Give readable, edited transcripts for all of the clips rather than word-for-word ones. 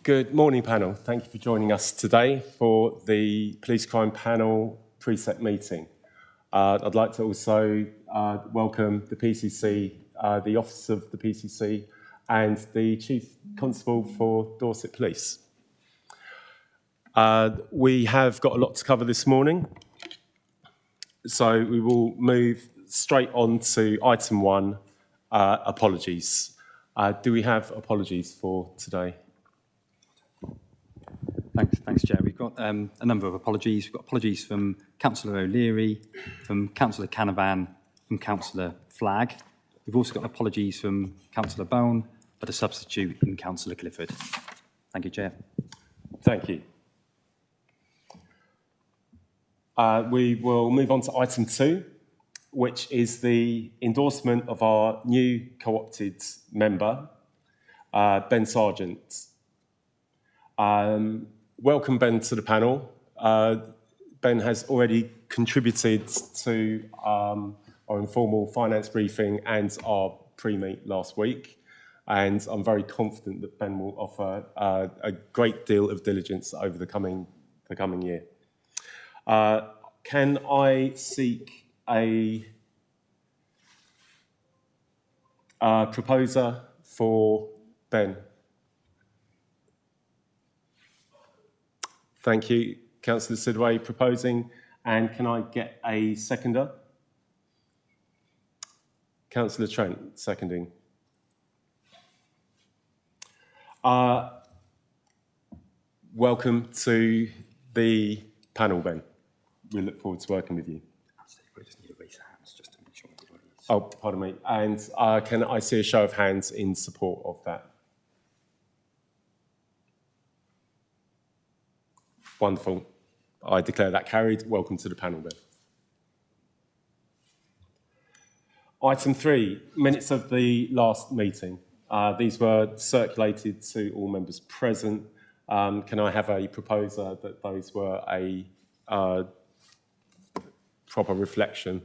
Good morning, panel. Thank you for joining us today for the Police Crime Panel Precept meeting. I'd like to also welcome the PCC, the Office of the PCC, and the Chief Constable for Dorset Police. We have got a lot to cover this morning, so we will move straight on to item 1, apologies. Do we have apologies for today? Thanks, Chair. We've got a number of apologies. We've got apologies from Councillor O'Leary, from Councillor Canavan, from Councillor Flagg. We've also got apologies from Councillor Bone, but a substitute in Councillor Clifford. Thank you, Chair. Thank you. We will move on to item 2, which is the endorsement of our new co-opted member, Ben Sargent. Welcome, Ben, to the panel. Ben has already contributed to our informal finance briefing and our pre-meet last week, and I'm very confident that Ben will offer a great deal of diligence over the coming year. Can I seek a proposer for Ben? Thank you, Councillor Sidway, proposing. And can I get a seconder? Councillor Trent, seconding. Welcome to the panel, Ben. We look forward to working with you. We just need to raise hands just to make sure everybody's... Oh, pardon me. And can I see a show of hands in support of that? Wonderful. I declare that carried. Welcome to the panel, Ben. Item 3, minutes of the last meeting. These were circulated to all members present. Can I have a proposer that those were a proper reflection?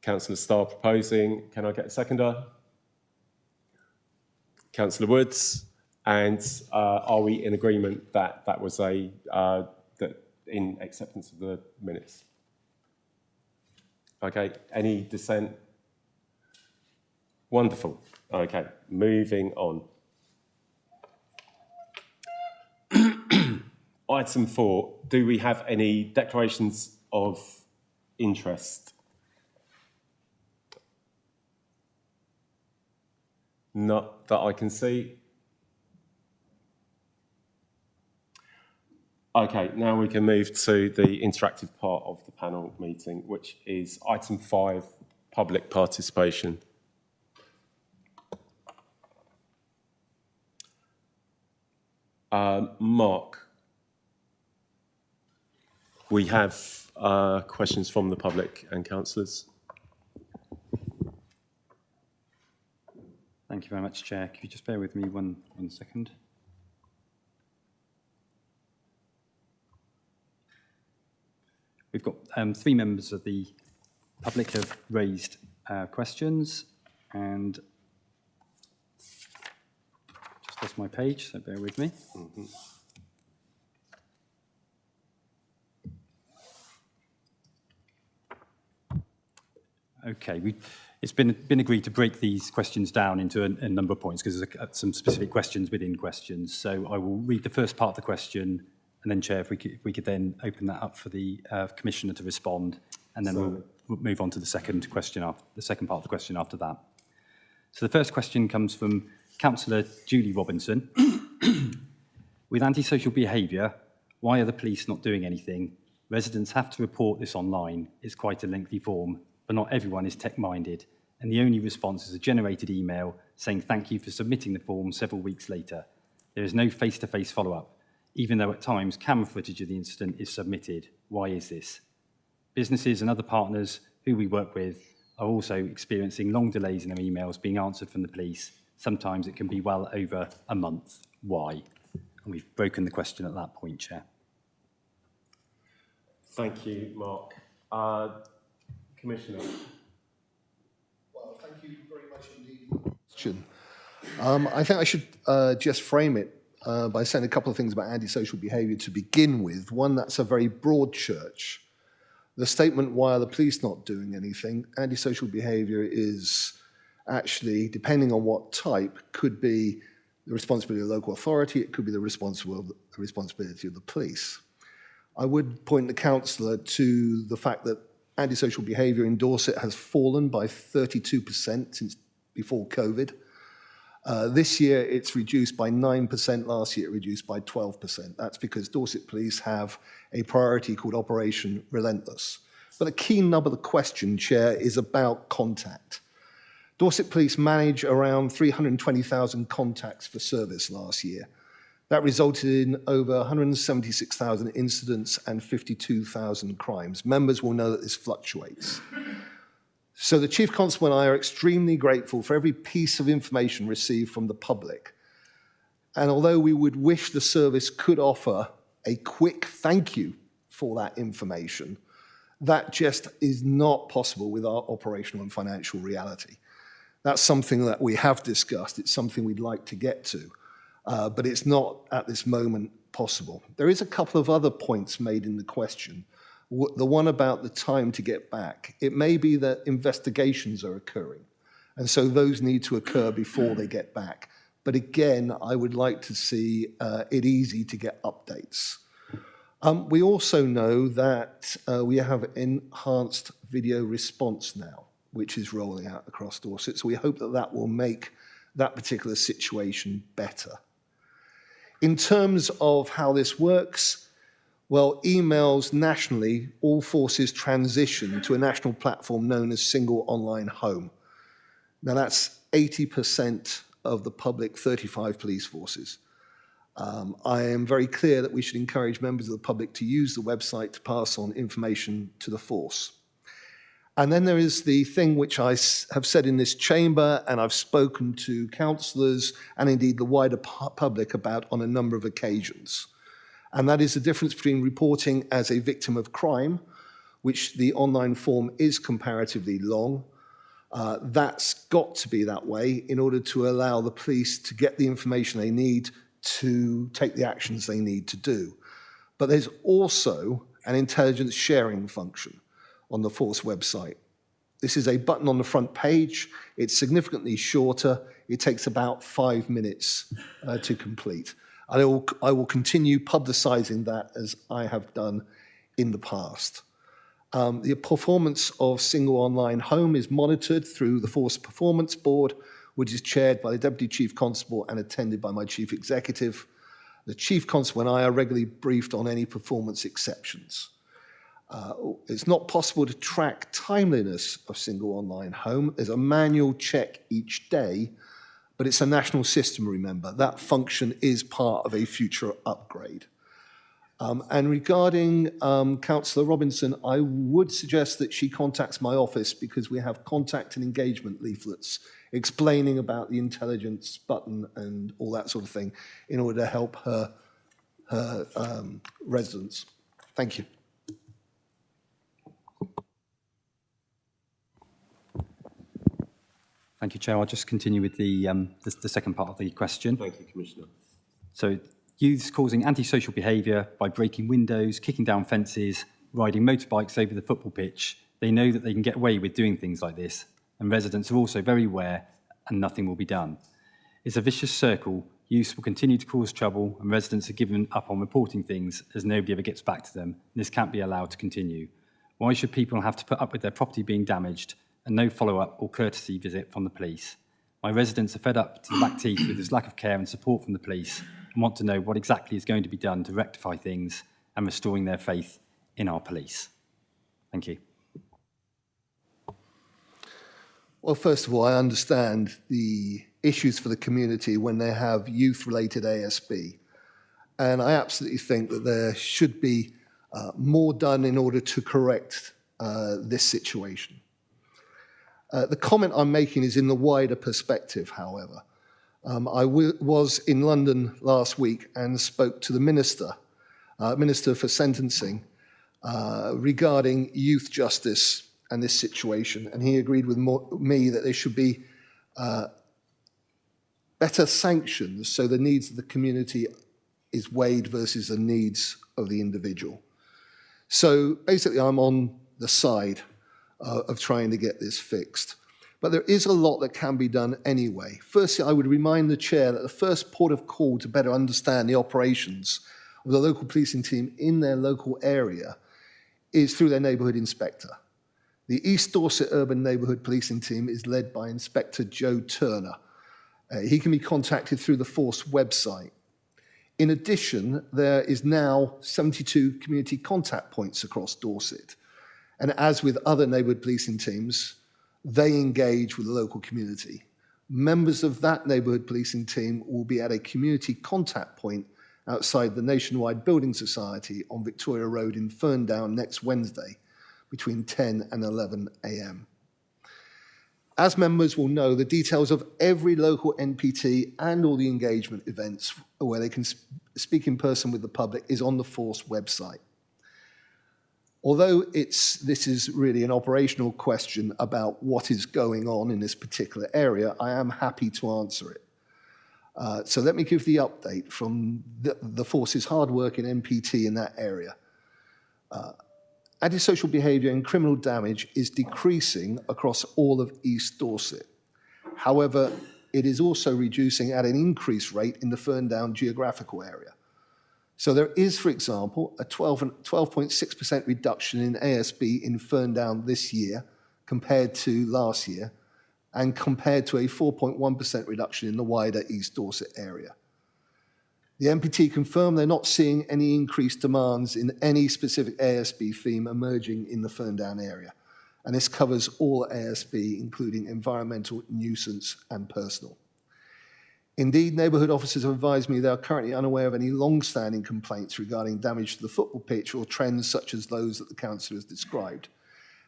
Councillor Starr proposing. Can I get a seconder? Councillor Woods. And are we in agreement that that was that in acceptance of the minutes? Okay, any dissent? Wonderful. Okay, moving on. Item 4, do we have any declarations of interest? Not that I can see. Okay, now we can move to the interactive part of the panel meeting, which is item 5, public participation. Mark, we have questions from the public and councillors. Thank you very much, Chair. Could you just bear with me one second? We've got 3 members of the public have raised questions, and just lost my page, so bear with me. Mm-hmm. Okay, it's been agreed to break these questions down into a number of points because there's some specific questions within questions. So I will read the first part of the question, and then, Chair, if we could then open that up for the Commissioner to respond, and then we'll move on to the second question, the second part of the question after that. So the first question comes from Councillor Julie Robinson. With antisocial behaviour, why are the police not doing anything? Residents have to report this online. It's quite a lengthy form, but not everyone is tech-minded, and the only response is a generated email saying thank you for submitting the form several weeks later. There is no face-to-face follow-up, even though at times camera footage of the incident is submitted. Why is this? Businesses and other partners who we work with are also experiencing long delays in their emails being answered from the police. Sometimes it can be well over a month. Why? And we've broken the question at that point, Chair. Thank you, Mark. Commissioner. Well, thank you very much indeed for the question. I think I should just frame it by saying a couple of things about antisocial behaviour to begin with. One, that's a very broad church. The statement, why are the police not doing anything? Antisocial behaviour is actually, depending on what type, could be the responsibility of the local authority, it could be the responsibility of the police. I would point the councillor to the fact that antisocial behaviour in Dorset has fallen by 32% since before COVID. This year it's reduced by 9%, last year it reduced by 12%. That's because Dorset Police have a priority called Operation Relentless. But the key nub of the question, Chair, is about contact. Dorset Police manage around 320,000 contacts for service last year. That resulted in over 176,000 incidents and 52,000 crimes. Members will know that this fluctuates. So the Chief Constable and I are extremely grateful for every piece of information received from the public. And although we would wish the service could offer a quick thank you for that information, that just is not possible with our operational and financial reality. That's something that we have discussed. It's something we'd like to get to, but it's not at this moment possible. There is a couple of other points made in the question. The one about the time to get back. It may be that investigations are occurring, and so those need to occur before they get back. But again, I would like to see it easy to get updates. We also know that we have enhanced video response now, which is rolling out across Dorset. So we hope that that will make that particular situation better. In terms of how this works, well, emails nationally, all forces transition to a national platform known as Single Online Home. Now that's 80% of the public 35 police forces. I am very clear that we should encourage members of the public to use the website to pass on information to the force. And then there is the thing which I have said in this chamber, and I've spoken to councillors and indeed the wider public about on a number of occasions. And that is the difference between reporting as a victim of crime, which the online form is comparatively long. That's got to be that way in order to allow the police to get the information they need to take the actions they need to do. But there's also an intelligence sharing function on the force website. This is a button on the front page. It's significantly shorter. It takes about 5 minutes to complete. I will continue publicising that as I have done in the past. The performance of Single Online Home is monitored through the Force Performance Board, which is chaired by the Deputy Chief Constable and attended by my Chief Executive. The Chief Constable and I are regularly briefed on any performance exceptions. It's not possible to track timeliness of Single Online Home. There's a manual check each day, but it's a national system, remember. That function is part of a future upgrade. And regarding Councillor Robinson, I would suggest that she contacts my office because we have contact and engagement leaflets explaining about the intelligence button and all that sort of thing in order to help her residents. Thank you. Thank you, Chair. I'll just continue with the second part of the question. Thank you, Commissioner. So, youths causing antisocial behaviour by breaking windows, kicking down fences, riding motorbikes over the football pitch. They know that they can get away with doing things like this, and residents are also very aware, and nothing will be done. It's a vicious circle. Youths will continue to cause trouble, and residents are given up on reporting things as nobody ever gets back to them. And this can't be allowed to continue. Why should people have to put up with their property being damaged and no follow-up or courtesy visit from the police? My residents are fed up to the back teeth with this lack of care and support from the police and want to know what exactly is going to be done to rectify things and restoring their faith in our police. Thank you. Well, first of all, I understand the issues for the community when they have youth-related ASB. And I absolutely think that there should be more done in order to correct this situation. The comment I'm making is in the wider perspective, however. I was in London last week and spoke to the Minister for Sentencing, regarding youth justice and this situation, and he agreed with me that there should be better sanctions so the needs of the community is weighed versus the needs of the individual. So basically, I'm on the side of trying to get this fixed. But there is a lot that can be done anyway. Firstly, I would remind the chair that the first port of call to better understand the operations of the local policing team in their local area is through their neighbourhood inspector. The East Dorset Urban Neighbourhood Policing Team is led by Inspector Joe Turner. He can be contacted through the Force website. In addition, there is now 72 community contact points across Dorset. And as with other neighbourhood policing teams, they engage with the local community. Members of that neighbourhood policing team will be at a community contact point outside the Nationwide Building Society on Victoria Road in Ferndown next Wednesday between 10 and 11 a.m. As members will know, the details of every local NPT and all the engagement events where they can speak in person with the public is on the Force website. Although this is really an operational question about what is going on in this particular area, I am happy to answer it. So let me give the update from the Force's hard work in NPT in that area. Antisocial behaviour and criminal damage is decreasing across all of East Dorset. However, it is also reducing at an increased rate in the Ferndown geographical area. So there is, for example, a 12.6% reduction in ASB in Ferndown this year compared to last year, and compared to a 4.1% reduction in the wider East Dorset area. The NPT confirmed they're not seeing any increased demands in any specific ASB theme emerging in the Ferndown area. And this covers all ASB, including environmental, nuisance, and personal. Indeed, neighbourhood officers have advised me they are currently unaware of any long-standing complaints regarding damage to the football pitch or trends such as those that the councillor has described.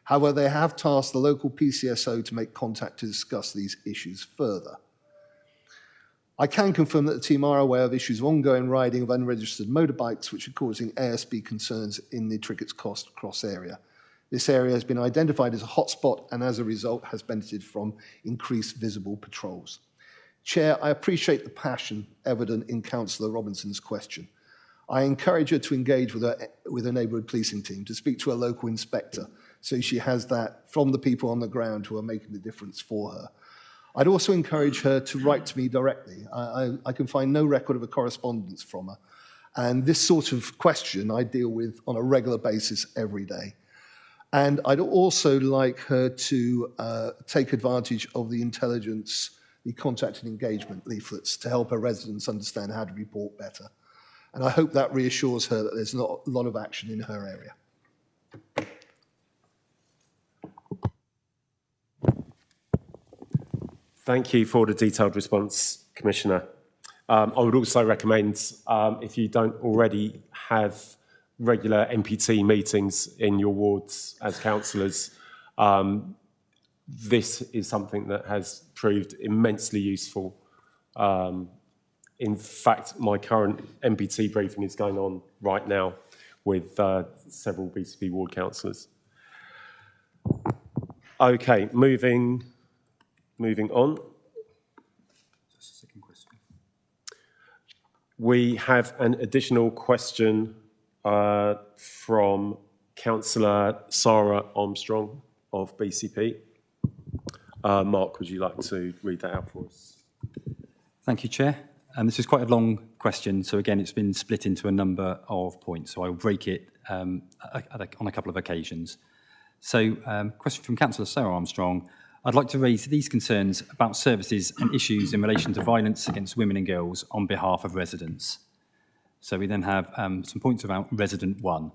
However, they have tasked the local PCSO to make contact to discuss these issues further. I can confirm that the team are aware of issues of ongoing riding of unregistered motorbikes, which are causing ASB concerns in the Trickett's Cross area. This area has been identified as a hotspot and as a result has benefited from increased visible patrols. Chair, I appreciate the passion evident in Councillor Robinson's question. I encourage her to engage with a neighbourhood policing team, to speak to a local inspector, so she has that from the people on the ground who are making the difference for her. I'd also encourage her to write to me directly. I can find no record of a correspondence from her. And this sort of question I deal with on a regular basis every day. And I'd also like her to take advantage of the intelligence, the contact and engagement leaflets to help her residents understand how to report better. And I hope that reassures her that there's not a lot of action in her area. Thank you for the detailed response, Commissioner. I would also recommend, if you don't already have regular NPT meetings in your wards as councillors, this is something that has proved immensely useful. In fact, my current NPT briefing is going on right now with several BCP ward councillors. Okay, moving on. We have an additional question from Councillor Sarah Armstrong of BCP. Mark, would you like to read that out for us? Thank you, Chair. This is quite a long question, so again, it's been split into a number of points, so I'll break it on a couple of occasions. So, question from Councillor Sarah Armstrong. I'd like to raise these concerns about services and issues in relation to violence against women and girls on behalf of residents. So we then have some points about resident 1.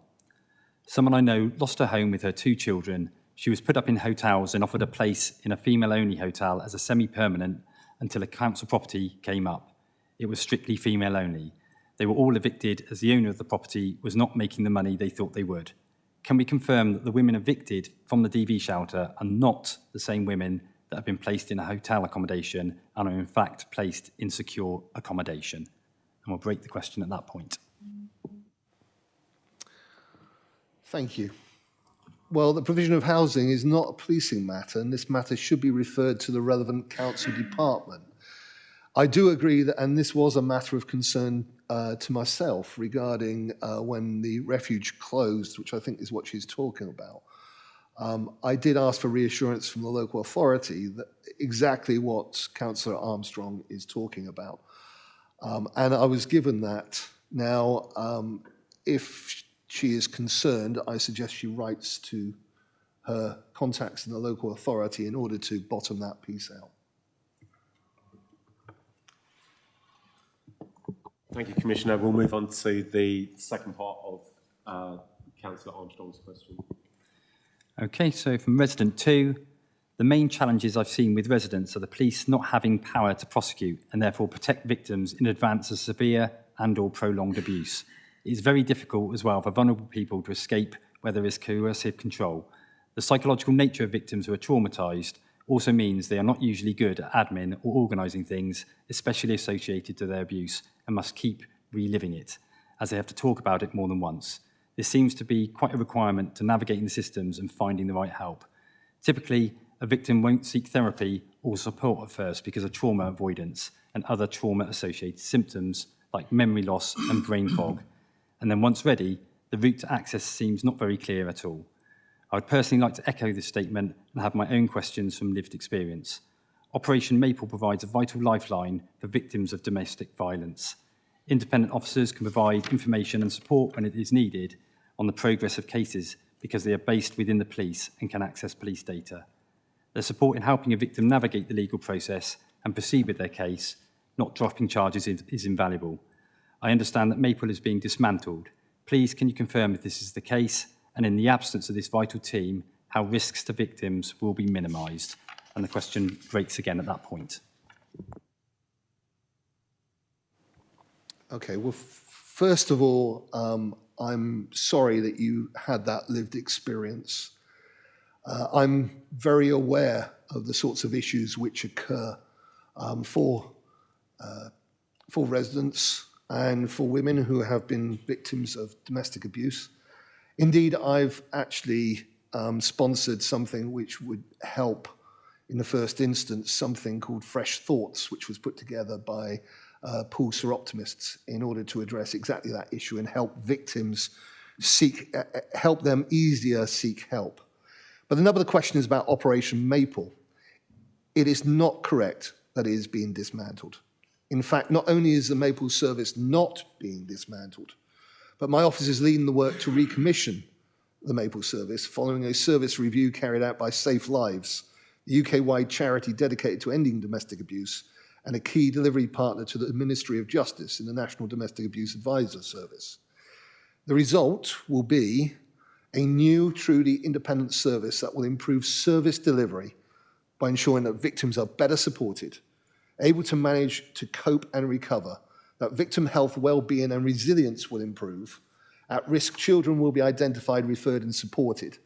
Someone I know lost her home with her 2 children. She was put up in hotels and offered a place in a female-only hotel as a semi-permanent until a council property came up. It was strictly female-only. They were all evicted as the owner of the property was not making the money they thought they would. Can we confirm that the women evicted from the DV shelter are not the same women that have been placed in a hotel accommodation and are in fact placed in secure accommodation? And we'll break the question at that point. Thank you. Well, the provision of housing is not a policing matter, and this matter should be referred to the relevant council department. I do agree that, and this was a matter of concern to myself regarding when the refuge closed, which I think is what she's talking about. I did ask for reassurance from the local authority that exactly what Councillor Armstrong is talking about. And I was given that. Now, if she is concerned, I suggest she writes to her contacts in the local authority in order to bottom that piece out. Thank you, Commissioner. We'll move on to the second part of Councillor Armstrong's question. Okay, so from resident 2, the main challenges I've seen with residents are the police not having power to prosecute and therefore protect victims in advance of severe and/or prolonged abuse. It is very difficult as well for vulnerable people to escape where there is coercive control. The psychological nature of victims who are traumatised also means they are not usually good at admin or organising things, especially associated to their abuse, and must keep reliving it, as they have to talk about it more than once. This seems to be quite a requirement to navigating the systems and finding the right help. Typically, a victim won't seek therapy or support at first because of trauma avoidance and other trauma-associated symptoms like memory loss and brain fog. And then once ready, the route to access seems not very clear at all. I would personally like to echo this statement and have my own questions from lived experience. Operation Maple provides a vital lifeline for victims of domestic violence. Independent officers can provide information and support when it is needed on the progress of cases because they are based within the police and can access police data. Their support in helping a victim navigate the legal process and proceed with their case, not dropping charges, is invaluable. I understand that Maple is being dismantled. Please, can you confirm if this is the case, and in the absence of this vital team, how risks to victims will be minimised? And the question breaks again at that point. Okay, well, first of all, I'm sorry that you had that lived experience. I'm very aware of the sorts of issues which occur for residents and for women who have been victims of domestic abuse. Indeed, I've actually sponsored something which would help in the first instance, something called Fresh Thoughts, which was put together by Pool Seroptimists in order to address exactly that issue and help victims help them easier seek help. But the nub of the question is about Operation Maple. It is not correct that it is being dismantled. In fact, not only is the Maple service not being dismantled, but my office is leading the work to recommission the Maple service following a service review carried out by Safe Lives, the UK-wide charity dedicated to ending domestic abuse and a key delivery partner to the Ministry of Justice in the National Domestic Abuse Advisor Service. The result will be a new, truly independent service that will improve service delivery by ensuring that victims are better supported, able to manage to cope and recover, that victim health, well-being and resilience will improve, at-risk children will be identified, referred and supported,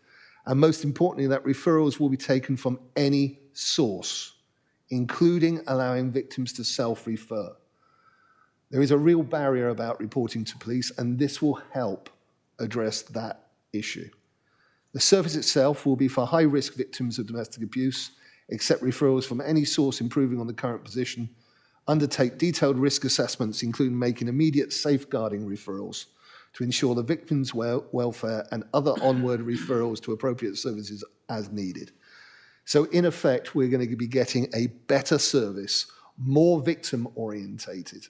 and most importantly, that referrals will be taken from any source, including allowing victims to self-refer. There is a real barrier about reporting to police, and this will help address that issue. The service itself will be for high-risk victims of domestic abuse, accept referrals from any source improving on the current position, undertake detailed risk assessments, including making immediate safeguarding referrals to ensure the victim's welfare and other onward referrals to appropriate services as needed. So in effect, we're going to be getting a better service, more victim-orientated,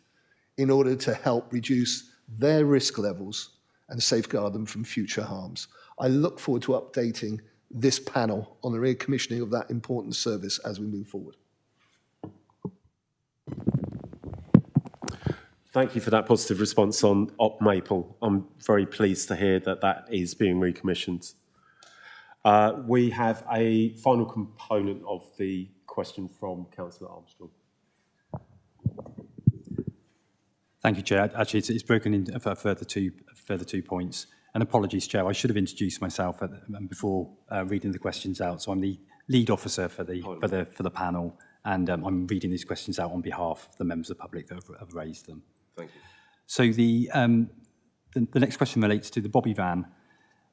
in order to help reduce their risk levels and safeguard them from future harms. I look forward to updating this panel on the recommissioning of that important service as we move forward. Thank you for that positive response on Op Maple. I'm very pleased to hear that that is being recommissioned. We have a final component of the question from Councillor Armstrong. Thank you, Chair. Actually, it's broken into further two points. And apologies, Chair, I should have introduced myself before reading the questions out. So I'm the lead officer for the panel, and I'm reading these questions out on behalf of the members of the public that have raised them. Thank you. So the next question relates to the Bobby Van.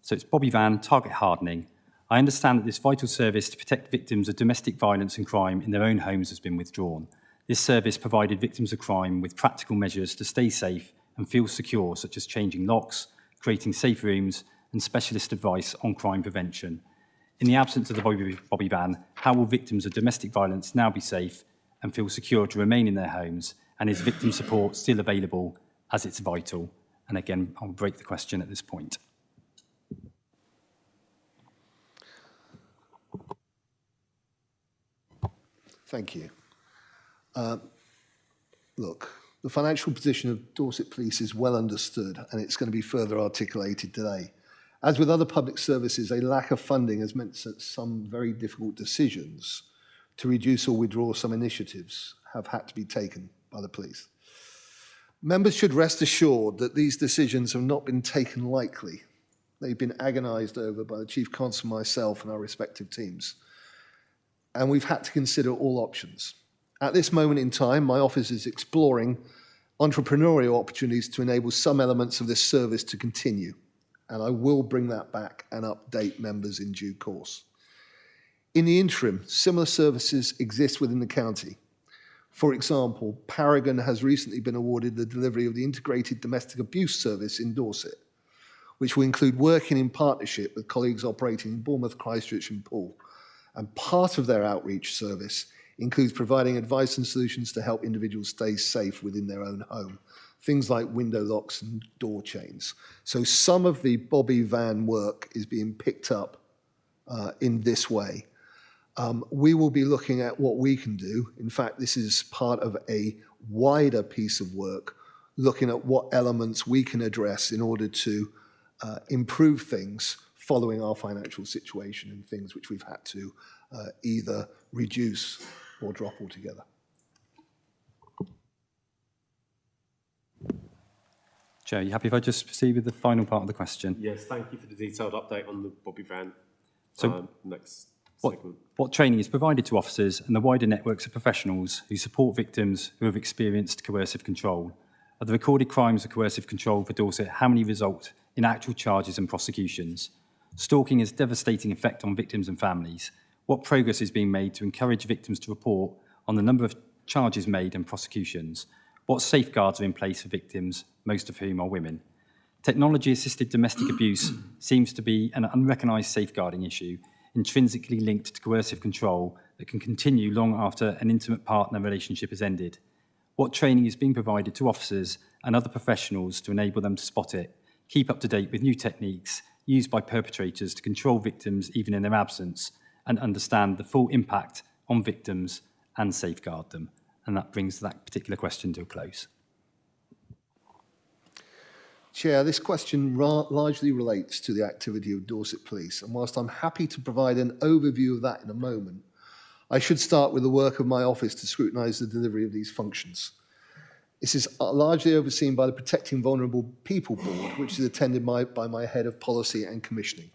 So it's Bobby Van target hardening. I understand that this vital service to protect victims of domestic violence and crime in their own homes has been withdrawn. This service provided victims of crime with practical measures to stay safe and feel secure, such as changing locks, creating safe rooms, and specialist advice on crime prevention. In the absence of the Bobby van, how will victims of domestic violence now be safe and feel secure to remain in their homes? And is victim support still available, as it's vital? And again, I'll break the question at this point. Thank you. Look, the financial position of Dorset Police is well understood, and it's going to be further articulated today. As with other public services, a lack of funding has meant that some very difficult decisions to reduce or withdraw some initiatives have had to be taken by the police. Members should rest assured that these decisions have not been taken lightly. They've been agonised over by the Chief Constable, myself, and our respective teams. And we've had to consider all options. At this moment in time, my office is exploring entrepreneurial opportunities to enable some elements of this service to continue. And I will bring that back and update members in due course. In the interim, similar services exist within the county. For example, Paragon has recently been awarded the delivery of the Integrated Domestic Abuse Service in Dorset, which will include working in partnership with colleagues operating in Bournemouth, Christchurch and Poole. And part of their outreach service includes providing advice and solutions to help individuals stay safe within their own home, things like window locks and door chains. So some of the Bobby van work is being picked up in this way. We will be looking at what we can do. In fact, this is part of a wider piece of work, looking at what elements we can address in order to improve things following our financial situation and things which we've had to either reduce or drop altogether. Chair, are you happy if I just proceed with the final part of the question? Yes, thank you for the detailed update on the Bobby van. So Next segment. What training is provided to officers and the wider networks of professionals who support victims who have experienced coercive control? Of the recorded crimes of coercive control for Dorset, how many result in actual charges and prosecutions? Stalking has a devastating effect on victims and families. What progress is being made to encourage victims to report on the number of charges made and prosecutions? What safeguards are in place for victims, most of whom are women? Technology-assisted domestic abuse seems to be an unrecognised safeguarding issue, intrinsically linked to coercive control that can continue long after an intimate partner relationship has ended. What training is being provided to officers and other professionals to enable them to spot it, keep up to date with new techniques used by perpetrators to control victims even in their absence, and understand the full impact on victims and safeguard them? And that brings that particular question to a close. Chair, this question largely relates to the activity of Dorset Police, and whilst I'm happy to provide an overview of that in a moment, I should start with the work of my office to scrutinise the delivery of these functions. This is largely overseen by the Protecting Vulnerable People Board, which is attended by my head of policy and commissioning.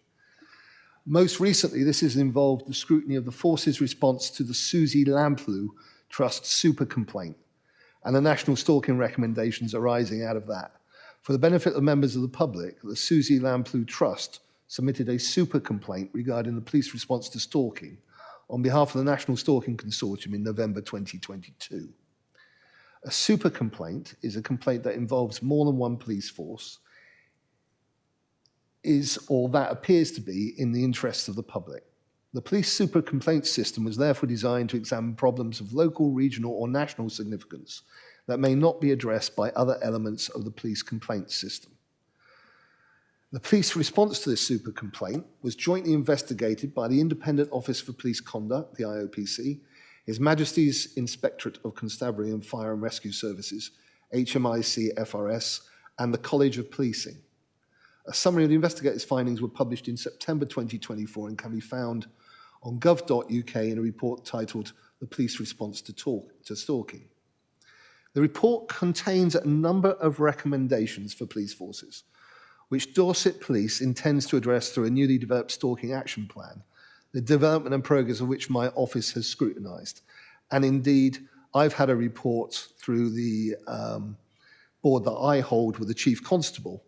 Most recently, this has involved the scrutiny of the force's response to the Susie Lamplugh Trust super complaint and the national stalking recommendations arising out of that. For the benefit of members of the public, the Susie Lamplugh Trust submitted a super complaint regarding the police response to stalking on behalf of the National Stalking Consortium in November 2022. A super complaint is a complaint that involves more than one police force, or that appears to be in the interests of the public. The police super complaint system was therefore designed to examine problems of local, regional or national significance that may not be addressed by other elements of the police complaint system. The police response to this super complaint was jointly investigated by the Independent Office for Police Conduct, the IOPC, His Majesty's Inspectorate of Constabulary and Fire and Rescue Services, HMIC FRS, and the College of Policing. A summary of the investigators' findings were published in September 2024 and can be found on gov.uk in a report titled The Police Response to Stalking. The report contains a number of recommendations for police forces, which Dorset Police intends to address through a newly developed stalking action plan, the development and progress of which my office has scrutinised. And indeed, I've had a report through the board that I hold with the Chief Constable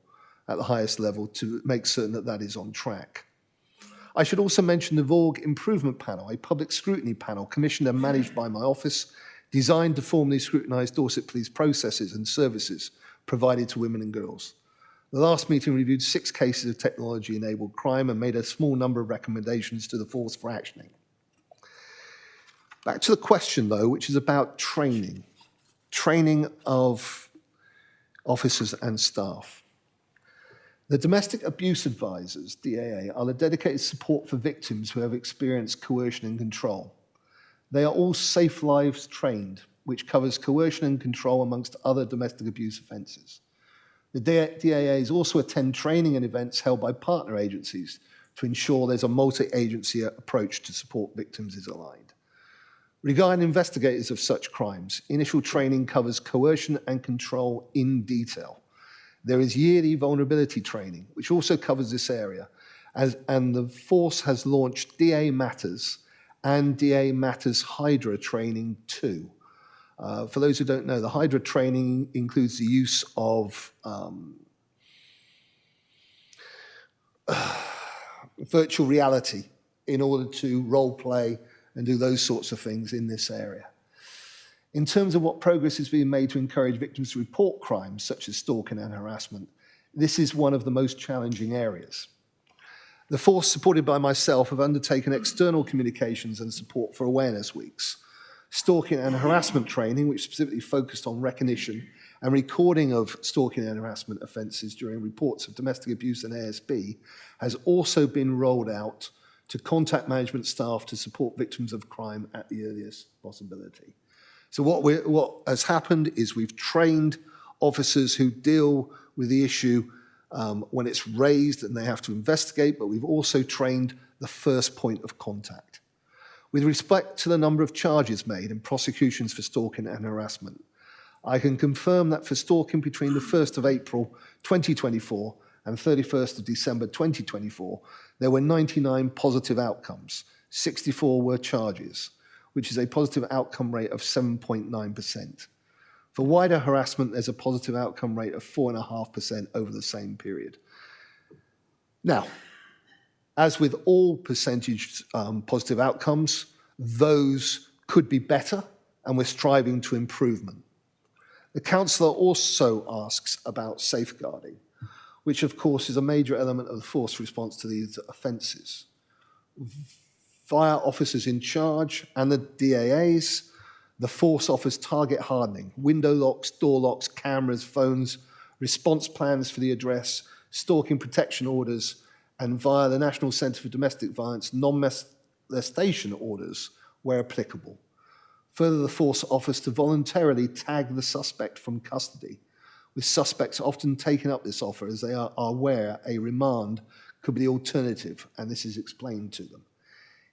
at the highest level to make certain that that is on track. I should also mention the VORG Improvement Panel, a public scrutiny panel commissioned and managed by my office designed to formally scrutinise Dorset Police processes and services provided to women and girls. The last meeting reviewed 6 cases of technology-enabled crime and made a small number of recommendations to the force for actioning. Back to the question, though, which is about training of officers and staff. The Domestic Abuse Advisors, DAA, are the dedicated support for victims who have experienced coercion and control. They are all Safe Lives trained, which covers coercion and control amongst other domestic abuse offences. The DAAs also attend training and events held by partner agencies to ensure there's a multi-agency approach to support victims is aligned. Regarding investigators of such crimes, initial training covers coercion and control in detail. There is yearly vulnerability training, which also covers this area, and the force has launched DA Matters and DA Matters Hydra training too. For those who don't know, the Hydra training includes the use of virtual reality in order to role play and do those sorts of things in this area. In terms of what progress is being made to encourage victims to report crimes such as stalking and harassment, this is one of the most challenging areas. The force, supported by myself, have undertaken external communications and support for awareness weeks, stalking and harassment training, which specifically focused on recognition and recording of stalking and harassment offences during reports of domestic abuse and ASB, has also been rolled out to contact management staff to support victims of crime at the earliest possibility. So what has happened is we've trained officers who deal with the issue when it's raised and they have to investigate, but we've also trained the first point of contact. With respect to the number of charges made and prosecutions for stalking and harassment, I can confirm that for stalking between the 1st of April 2024 and 31st of December 2024, there were 99 positive outcomes, 64 were charges, which is a positive outcome rate of 7.9%. For wider harassment, there's a positive outcome rate of 4.5% over the same period. Now, as with all percentage positive outcomes, those could be better, and we're striving to improvement. The councillor also asks about safeguarding, which of course is a major element of the force response to these offences. Via officers in charge and the DAAs, the force offers target hardening, window locks, door locks, cameras, phones, response plans for the address, stalking protection orders, and via the National Centre for Domestic Violence, non-molestation orders where applicable. Further, the force offers to voluntarily tag the suspect from custody, with suspects often taking up this offer as they are aware a remand could be the alternative, and this is explained to them.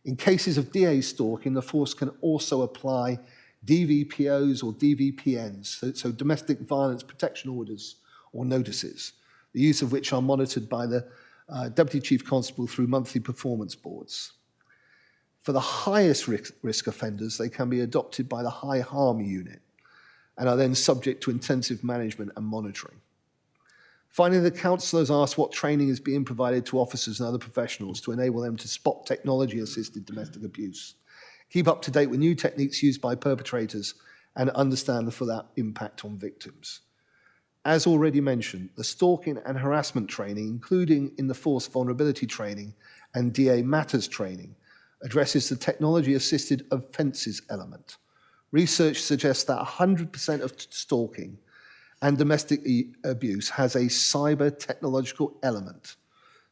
In cases of DA stalking, the force can also apply DVPOs or DVPNs, so domestic violence protection orders or notices, the use of which are monitored by the Deputy Chief Constable through monthly performance boards. For the highest risk offenders, they can be adopted by the High Harm Unit and are then subject to intensive management and monitoring. Finally, the councillors asked what training is being provided to officers and other professionals to enable them to spot technology-assisted domestic abuse, keep up to date with new techniques used by perpetrators, and understand the full impact on victims. As already mentioned, the stalking and harassment training, including in the force vulnerability training and DA Matters training, addresses the technology-assisted offences element. Research suggests that 100% of stalking and domestic abuse has a cyber technological element.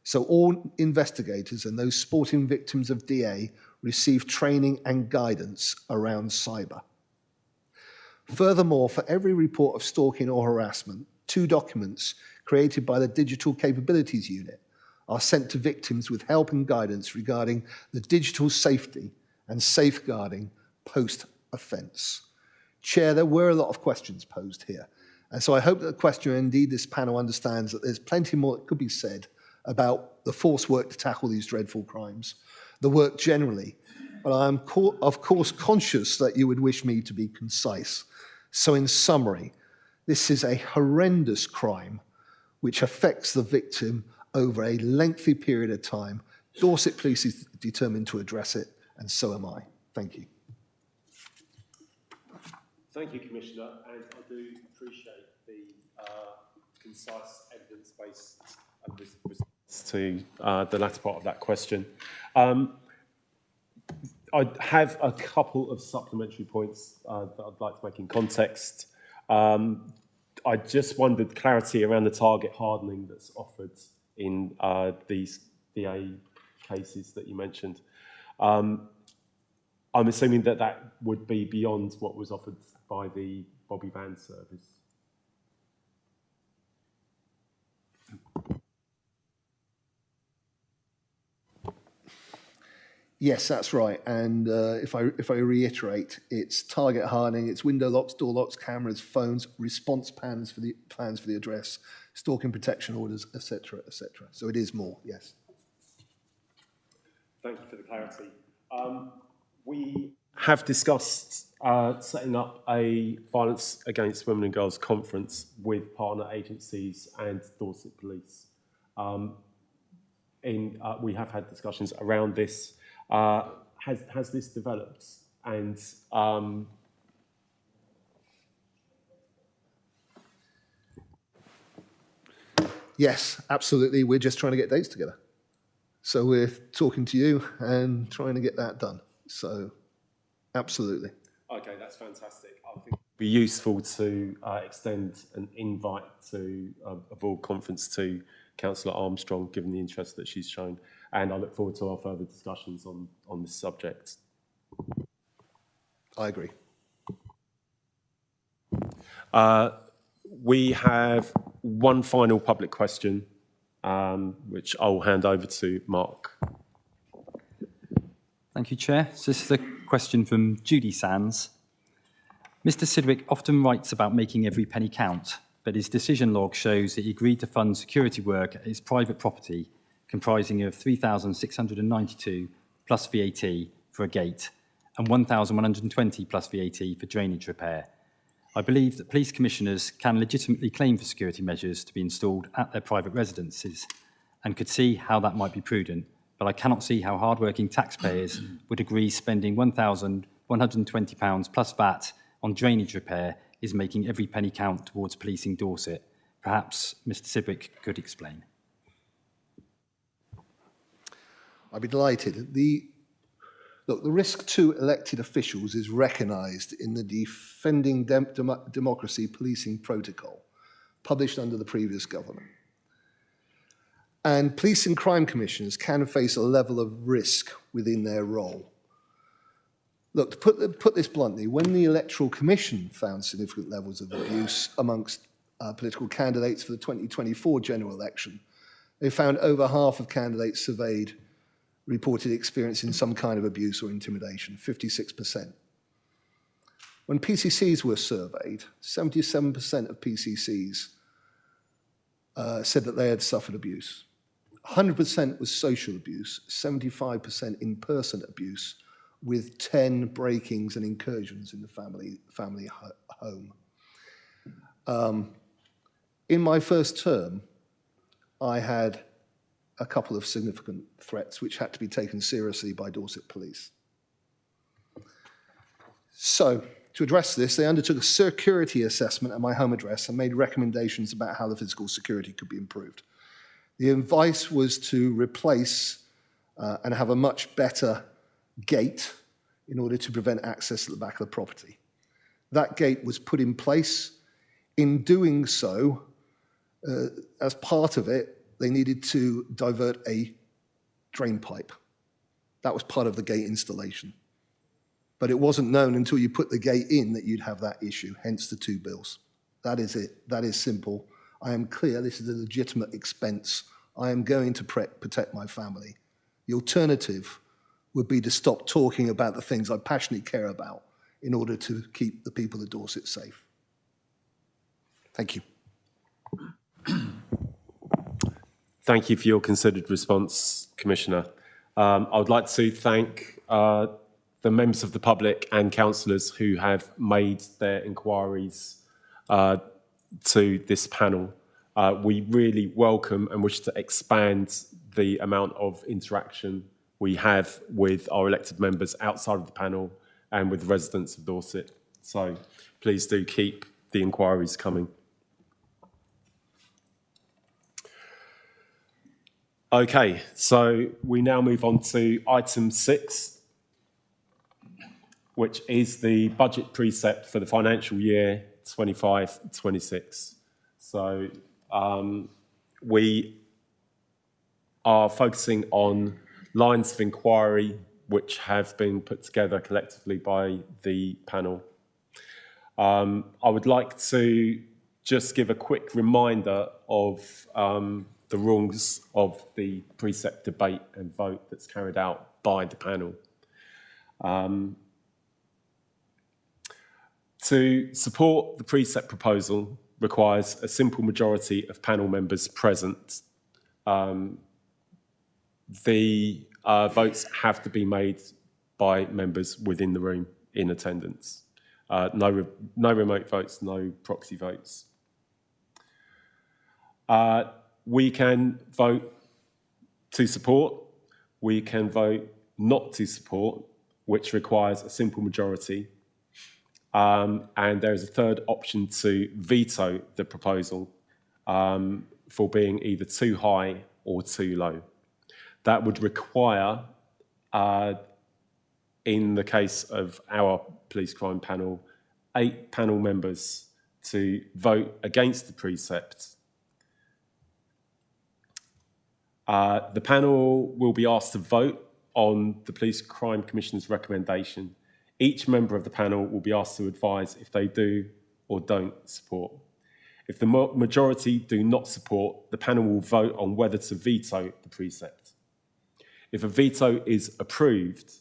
So all investigators and those supporting victims of DA receive training and guidance around cyber. Furthermore, for every report of stalking or harassment, 2 documents created by the Digital Capabilities Unit are sent to victims with help and guidance regarding the digital safety and safeguarding post-offence. Chair, there were a lot of questions posed here. And so I hope that the questioner, indeed this panel, understands that there's plenty more that could be said about the force work to tackle these dreadful crimes, the work generally. But I am, of course, conscious that you would wish me to be concise. So in summary, this is a horrendous crime which affects the victim over a lengthy period of time. Dorset Police is determined to address it, and so am I. Thank you. Thank you, Commissioner, and I do appreciate the concise evidence-based response to the latter part of that question. I have a couple of supplementary points that I'd like to make in context. I just wondered clarity around the target hardening that's offered in these BA cases that you mentioned. I'm assuming that that would be beyond what was offered by the Bobby Van service. Yes, that's right. And if I reiterate, it's target hardening, it's window locks, door locks, cameras, phones, response plans for the address, stalking protection orders, etc., etc. So it is more. Yes. Thank you for the clarity. We have discussed setting up a violence against women and girls conference with partner agencies and Dorset Police. We have had discussions around this. Has this developed? And yes, absolutely. We're just trying to get dates together. So we're talking to you and trying to get that done. So absolutely. Okay, that's fantastic. I think it would be useful to extend an invite to a board conference to Councillor Armstrong, given the interest that she's shown. And I look forward to our further discussions on this subject. I agree. We have one final public question, which I'll hand over to Mark. Thank you, Chair. So this is a question from Judy Sands. Mr. Sidgwick often writes about making every penny count, but his decision log shows that he agreed to fund security work at his private property, comprising of 3,692 plus VAT for a gate and 1,120 plus VAT for drainage repair. I believe that police commissioners can legitimately claim for security measures to be installed at their private residences and could see how that might be prudent, but I cannot see how hardworking taxpayers would agree spending £1,120 plus VAT on drainage repair is making every penny count towards policing Dorset. Perhaps Mr. Sidgwick could explain. I'd be delighted. The risk to elected officials is recognised in the Defending Democracy Policing Protocol, published under the previous government. And police and crime commissioners can face a level of risk within their role. Look, to put this bluntly, when the Electoral Commission found significant levels of abuse amongst political candidates for the 2024 general election, they found over half of candidates surveyed reported experiencing some kind of abuse or intimidation, 56%. When PCCs were surveyed, 77% of PCCs said that they had suffered abuse. 100% was social abuse, 75% in-person abuse, with 10 breakings and incursions in the family home. In my first term, I had a couple of significant threats which had to be taken seriously by Dorset Police. So, to address this, they undertook a security assessment at my home address and made recommendations about how the physical security could be improved. The advice was to replace and have a much better gate in order to prevent access to the back of the property. That gate was put in place. In doing so, as part of it, they needed to divert a drain pipe. That was part of the gate installation. But it wasn't known until you put the gate in that you'd have that issue, hence the 2 bills. That is it. That is simple. I am clear this is a legitimate expense. I am going to protect my family. The alternative would be to stop talking about the things I passionately care about in order to keep the people of Dorset safe. Thank you. Thank you for your considered response, Commissioner. I would like to thank the members of the public and councillors who have made their inquiries to this panel. We really welcome and wish to expand the amount of interaction we have with our elected members outside of the panel and with residents of Dorset So please do keep the inquiries coming. Okay, so we now move on to item 6, which is the budget precept for the financial year 25-26. So we are focusing on lines of inquiry which have been put together collectively by the panel. I would like to just give a quick reminder of the rules of the precept debate and vote that's carried out by the panel. To support the precept proposal requires a simple majority of panel members present. The votes have to be made by members within the room in attendance. No remote votes, no proxy votes. We can vote to support, we can vote not to support, which requires a simple majority. And there is a third option to veto the proposal for being either too high or too low. That would require, in the case of our police crime panel, 8 panel members to vote against the precept. The panel will be asked to vote on the Police Crime Commissioner's recommendation. Each member of the panel will be asked to advise if they do or don't support. If the majority do not support, the panel will vote on whether to veto the precept. If a veto is approved,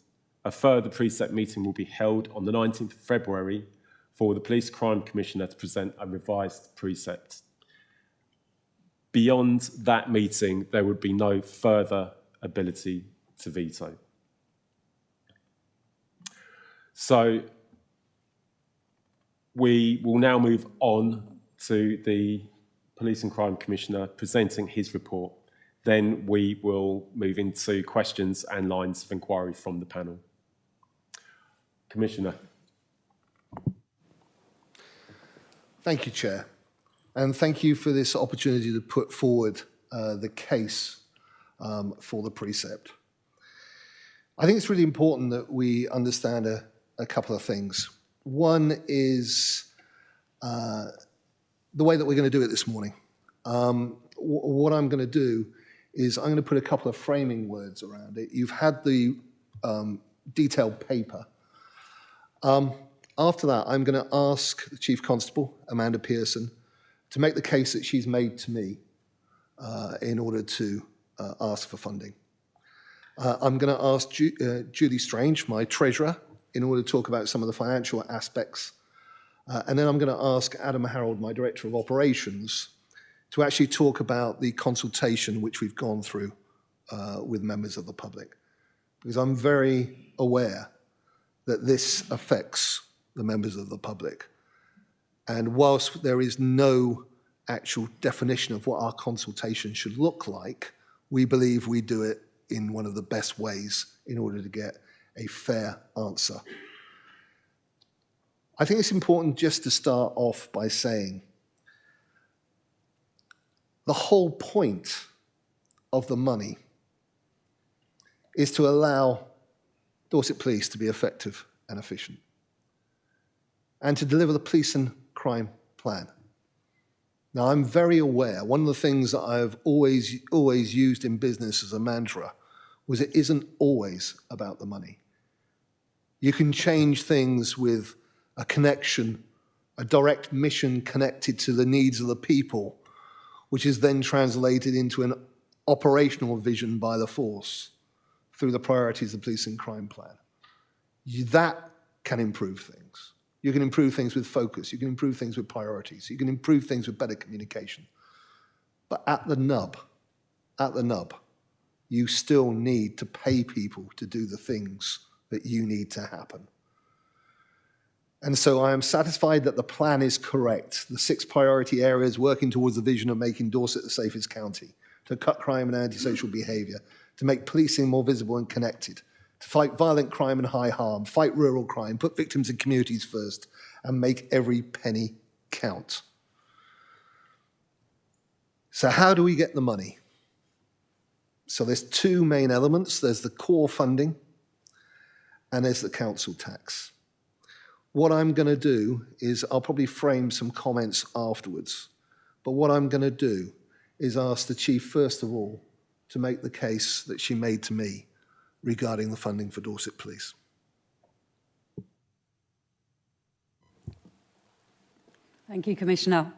a further precept meeting will be held on the 19th of February for the Police Crime Commissioner to present a revised precept. Beyond that meeting, there would be no further ability to veto. So we will now move on to the Police and Crime Commissioner presenting his report. Then we will move into questions and lines of inquiry from the panel. Commissioner. Thank you, Chair. And thank you for this opportunity to put forward the case for the precept. I think it's really important that we understand a couple of things. One is the way that we're going to do it this morning. What I'm going to do is I'm going to put a couple of framing words around it. You've had the detailed paper. After that, I'm going to ask the Chief Constable, Amanda Pearson, to make the case that she's made to me in order to ask for funding. I'm going to ask Julie Strange, my treasurer, in order to talk about some of the financial aspects. And then I'm going to ask Adam Harold, my director of operations, to actually talk about the consultation which we've gone through with members of the public. Because I'm very aware that this affects the members of the public. And whilst there is no actual definition of what our consultation should look like, we believe we do it in one of the best ways in order to get a fair answer. I think it's important just to start off by saying the whole point of the money is to allow Dorset Police to be effective and efficient and to deliver the police and crime plan. Now, I'm very aware, one of the things that I've always used in business as a mantra was it isn't always about the money. You can change things with a connection, a direct mission connected to the needs of the people, which is then translated into an operational vision by the force through the priorities of the police and crime plan. That can improve things. You can improve things with focus. You can improve things with priorities. You can improve things with better communication. But at the nub, you still need to pay people to do the things that you need to happen. And so I am satisfied that the plan is correct. The 6 priority areas working towards the vision of making Dorset the safest county, to cut crime and antisocial behaviour, to make policing more visible and connected, to fight violent crime and high harm, fight rural crime, put victims and communities first, and make every penny count. So how do we get the money? So there's two main elements. There's the core funding and there's the council tax. What I'm going to do is I'll probably frame some comments afterwards. But what I'm going to do is ask the Chief, first of all, to make the case that she made to me regarding the funding for Dorset Police. Thank you, Commissioner.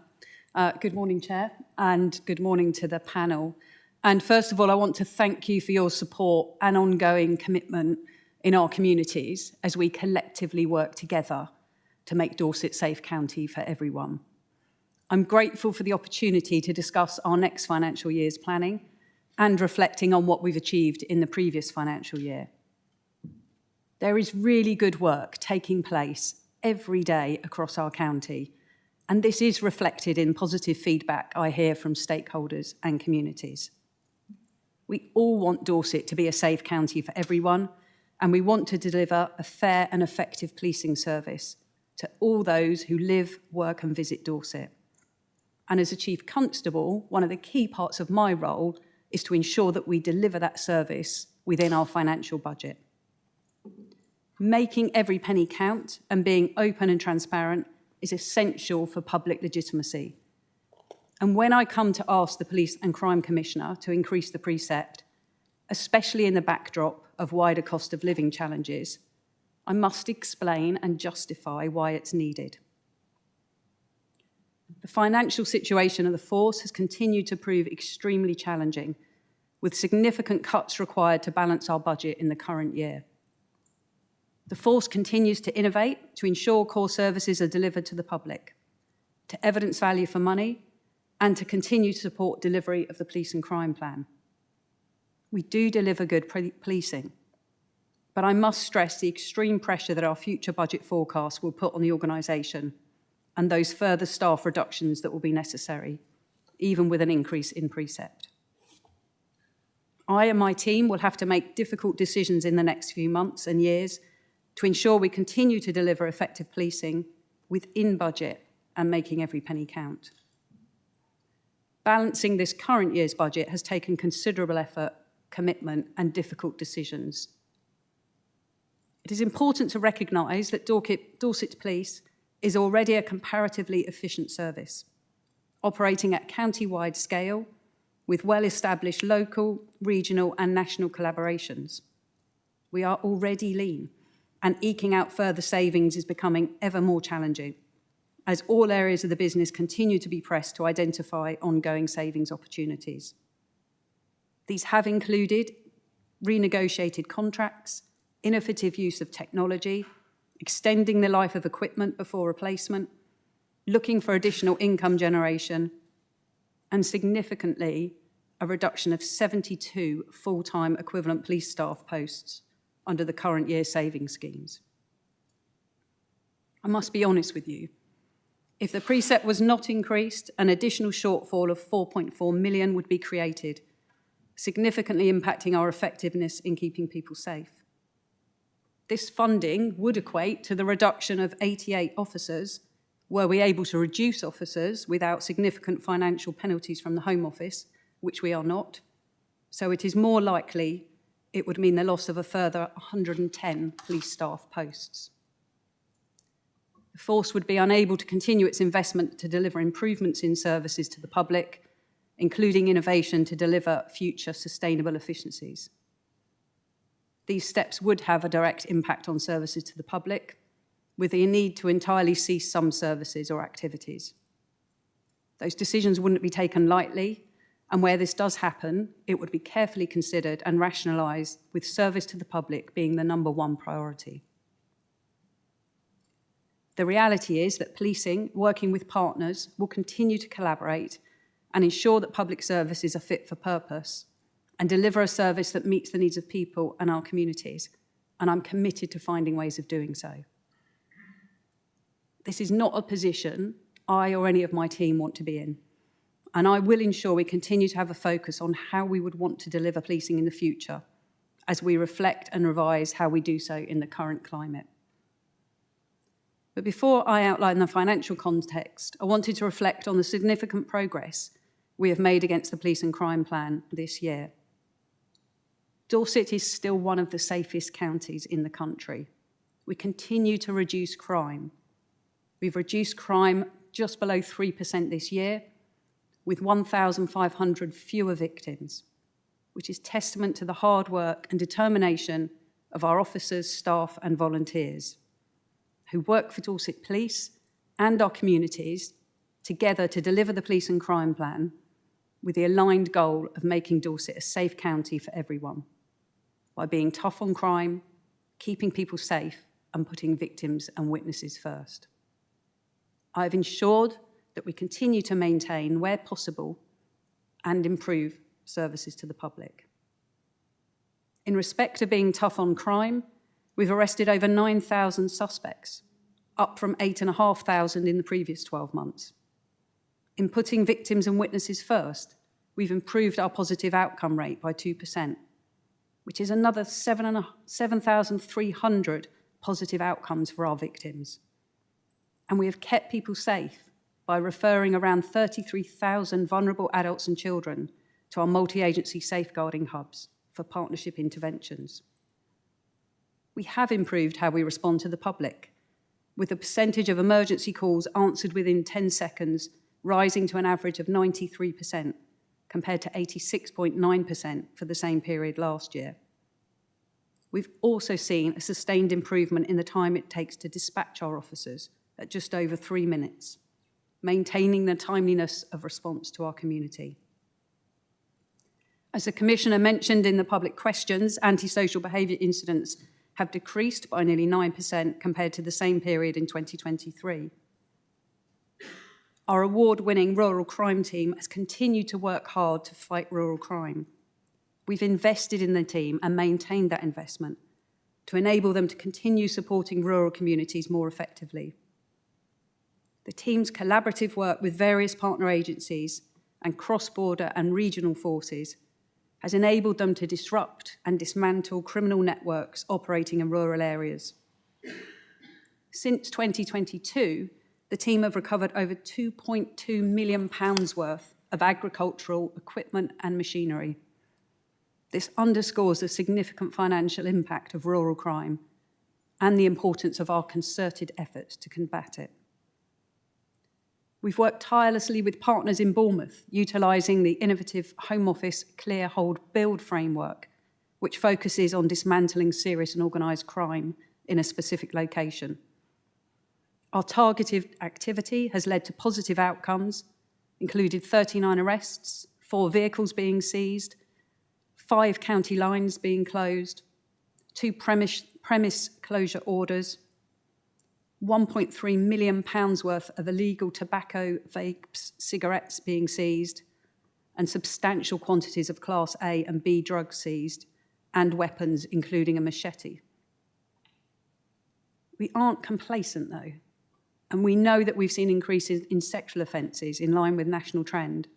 Good morning, Chair, and good morning to the panel. And first of all, I want to thank you for your support and ongoing commitment in our communities as we collectively work together to make Dorset a safe county for everyone. I'm grateful for the opportunity to discuss our next financial year's planning and reflecting on what we've achieved in the previous financial year. There is really good work taking place every day across our county, and this is reflected in positive feedback I hear from stakeholders and communities. We all want Dorset to be a safe county for everyone, and we want to deliver a fair and effective policing service to all those who live, work and visit Dorset. And as a Chief Constable, one of the key parts of my role is to ensure that we deliver that service within our financial budget. Making every penny count and being open and transparent is essential for public legitimacy. And when I come to ask the Police and Crime Commissioner to increase the precept, especially in the backdrop of wider cost of living challenges, I must explain and justify why it's needed. The financial situation of the force has continued to prove extremely challenging, with significant cuts required to balance our budget in the current year. The force continues to innovate to ensure core services are delivered to the public, to evidence value for money, and to continue to support delivery of the Police and Crime Plan. We do deliver good policing, but I must stress the extreme pressure that our future budget forecast will put on the organisation and those further staff reductions that will be necessary, even with an increase in precept. I and my team will have to make difficult decisions in the next few months and years to ensure we continue to deliver effective policing within budget and making every penny count. Balancing this current year's budget has taken considerable effort, commitment and difficult decisions. It is important to recognise that Dorset Police is already a comparatively efficient service, operating at county-wide scale with well-established local, regional and national collaborations. We are already lean, and eking out further savings is becoming ever more challenging as all areas of the business continue to be pressed to identify ongoing savings opportunities. These have included renegotiated contracts, innovative use of technology, extending the life of equipment before replacement, looking for additional income generation, and significantly, a reduction of 72 full-time equivalent police staff posts under the current year savings schemes. I must be honest with you. If the precept was not increased, an additional shortfall of 4.4 million would be created, significantly impacting our effectiveness in keeping people safe. This funding would equate to the reduction of 88 officers. Were we able to reduce officers without significant financial penalties from the Home Office, which we are not, so it is more likely it would mean the loss of a further 110 police staff posts. The force would be unable to continue its investment to deliver improvements in services to the public, including innovation to deliver future sustainable efficiencies. These steps would have a direct impact on services to the public, with the need to entirely cease some services or activities. Those decisions wouldn't be taken lightly, and where this does happen, it would be carefully considered and rationalised, with service to the public being the #1 priority. The reality is that policing, working with partners, will continue to collaborate and ensure that public services are fit for purpose and deliver a service that meets the needs of people and our communities, and I'm committed to finding ways of doing so. This is not a position I or any of my team want to be in, and I will ensure we continue to have a focus on how we would want to deliver policing in the future as we reflect and revise how we do so in the current climate. But before I outline the financial context, I wanted to reflect on the significant progress we have made against the police and crime plan this year. Dorset is still one of the safest counties in the country. We continue to reduce crime. We've reduced crime just below 3% this year, with 1,500 fewer victims, which is testament to the hard work and determination of our officers, staff and volunteers who work for Dorset Police and our communities together to deliver the police and crime plan with the aligned goal of making Dorset a safe county for everyone by being tough on crime, keeping people safe and putting victims and witnesses first. I've ensured that we continue to maintain, where possible, and improve services to the public. In respect of being tough on crime, we've arrested over 9,000 suspects, up from 8,500 in the previous 12 months. In putting victims and witnesses first, we've improved our positive outcome rate by 2%, which is another 7,300 positive outcomes for our victims. And we have kept people safe by referring around 33,000 vulnerable adults and children to our multi-agency safeguarding hubs for partnership interventions. We have improved how we respond to the public, with the percentage of emergency calls answered within 10 seconds rising to an average of 93%, compared to 86.9% for the same period last year. We've also seen a sustained improvement in the time it takes to dispatch our officers at just over 3 minutes, maintaining the timeliness of response to our community. As the Commissioner mentioned in the public questions, antisocial behaviour incidents have decreased by nearly 9% compared to the same period in 2023. Our award-winning rural crime team has continued to work hard to fight rural crime. We've invested in the team and maintained that investment to enable them to continue supporting rural communities more effectively. The team's collaborative work with various partner agencies and cross-border and regional forces has enabled them to disrupt and dismantle criminal networks operating in rural areas. Since 2022, the team have recovered over £2.2 million worth of agricultural equipment and machinery. This underscores the significant financial impact of rural crime and the importance of our concerted efforts to combat it. We've worked tirelessly with partners in Bournemouth, utilising the innovative Home Office Clear Hold Build framework, which focuses on dismantling serious and organised crime in a specific location. Our targeted activity has led to positive outcomes, including 39 arrests, 4 vehicles being seized, 5 county lines being closed, 2 premise closure orders, £1.3 million worth of illegal tobacco, vapes, cigarettes being seized, and substantial quantities of Class A and B drugs seized, and weapons, including a machete. We aren't complacent, though, and we know that we've seen increases in sexual offences in line with national trend.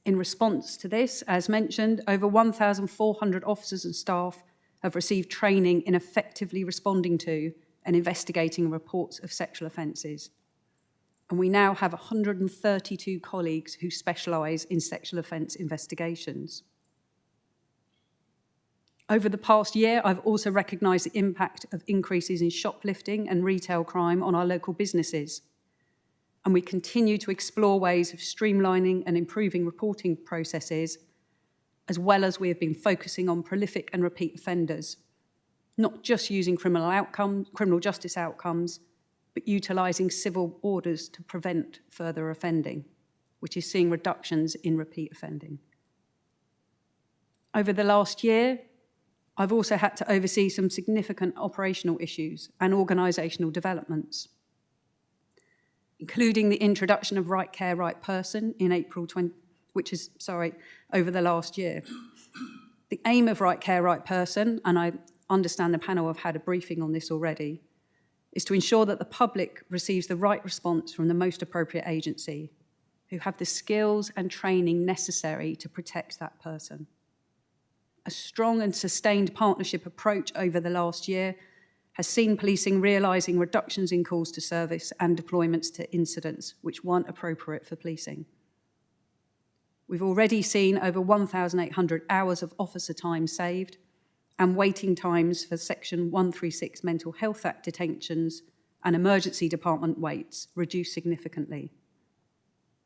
In response to this, as mentioned, over 1,400 officers and staff have received training in effectively responding to and investigating reports of sexual offences. And we now have 132 colleagues who specialise in sexual offence investigations. Over the past year, I've also recognised the impact of increases in shoplifting and retail crime on our local businesses. And we continue to explore ways of streamlining and improving reporting processes, as well as we have been focusing on prolific and repeat offenders, not just using criminal justice outcomes, but utilising civil orders to prevent further offending, which is seeing reductions in repeat offending. Over the last year, I've also had to oversee some significant operational issues and organisational developments, including the introduction of Right Care, Right Person in over the last year. The aim of Right Care, Right Person, and I understand the panel have had a briefing on this already, is to ensure that the public receives the right response from the most appropriate agency, who have the skills and training necessary to protect that person. A strong and sustained partnership approach over the last year has seen policing realising reductions in calls to service and deployments to incidents which weren't appropriate for policing. We've already seen over 1,800 hours of officer time saved and waiting times for Section 136 Mental Health Act detentions and emergency department waits reduced significantly.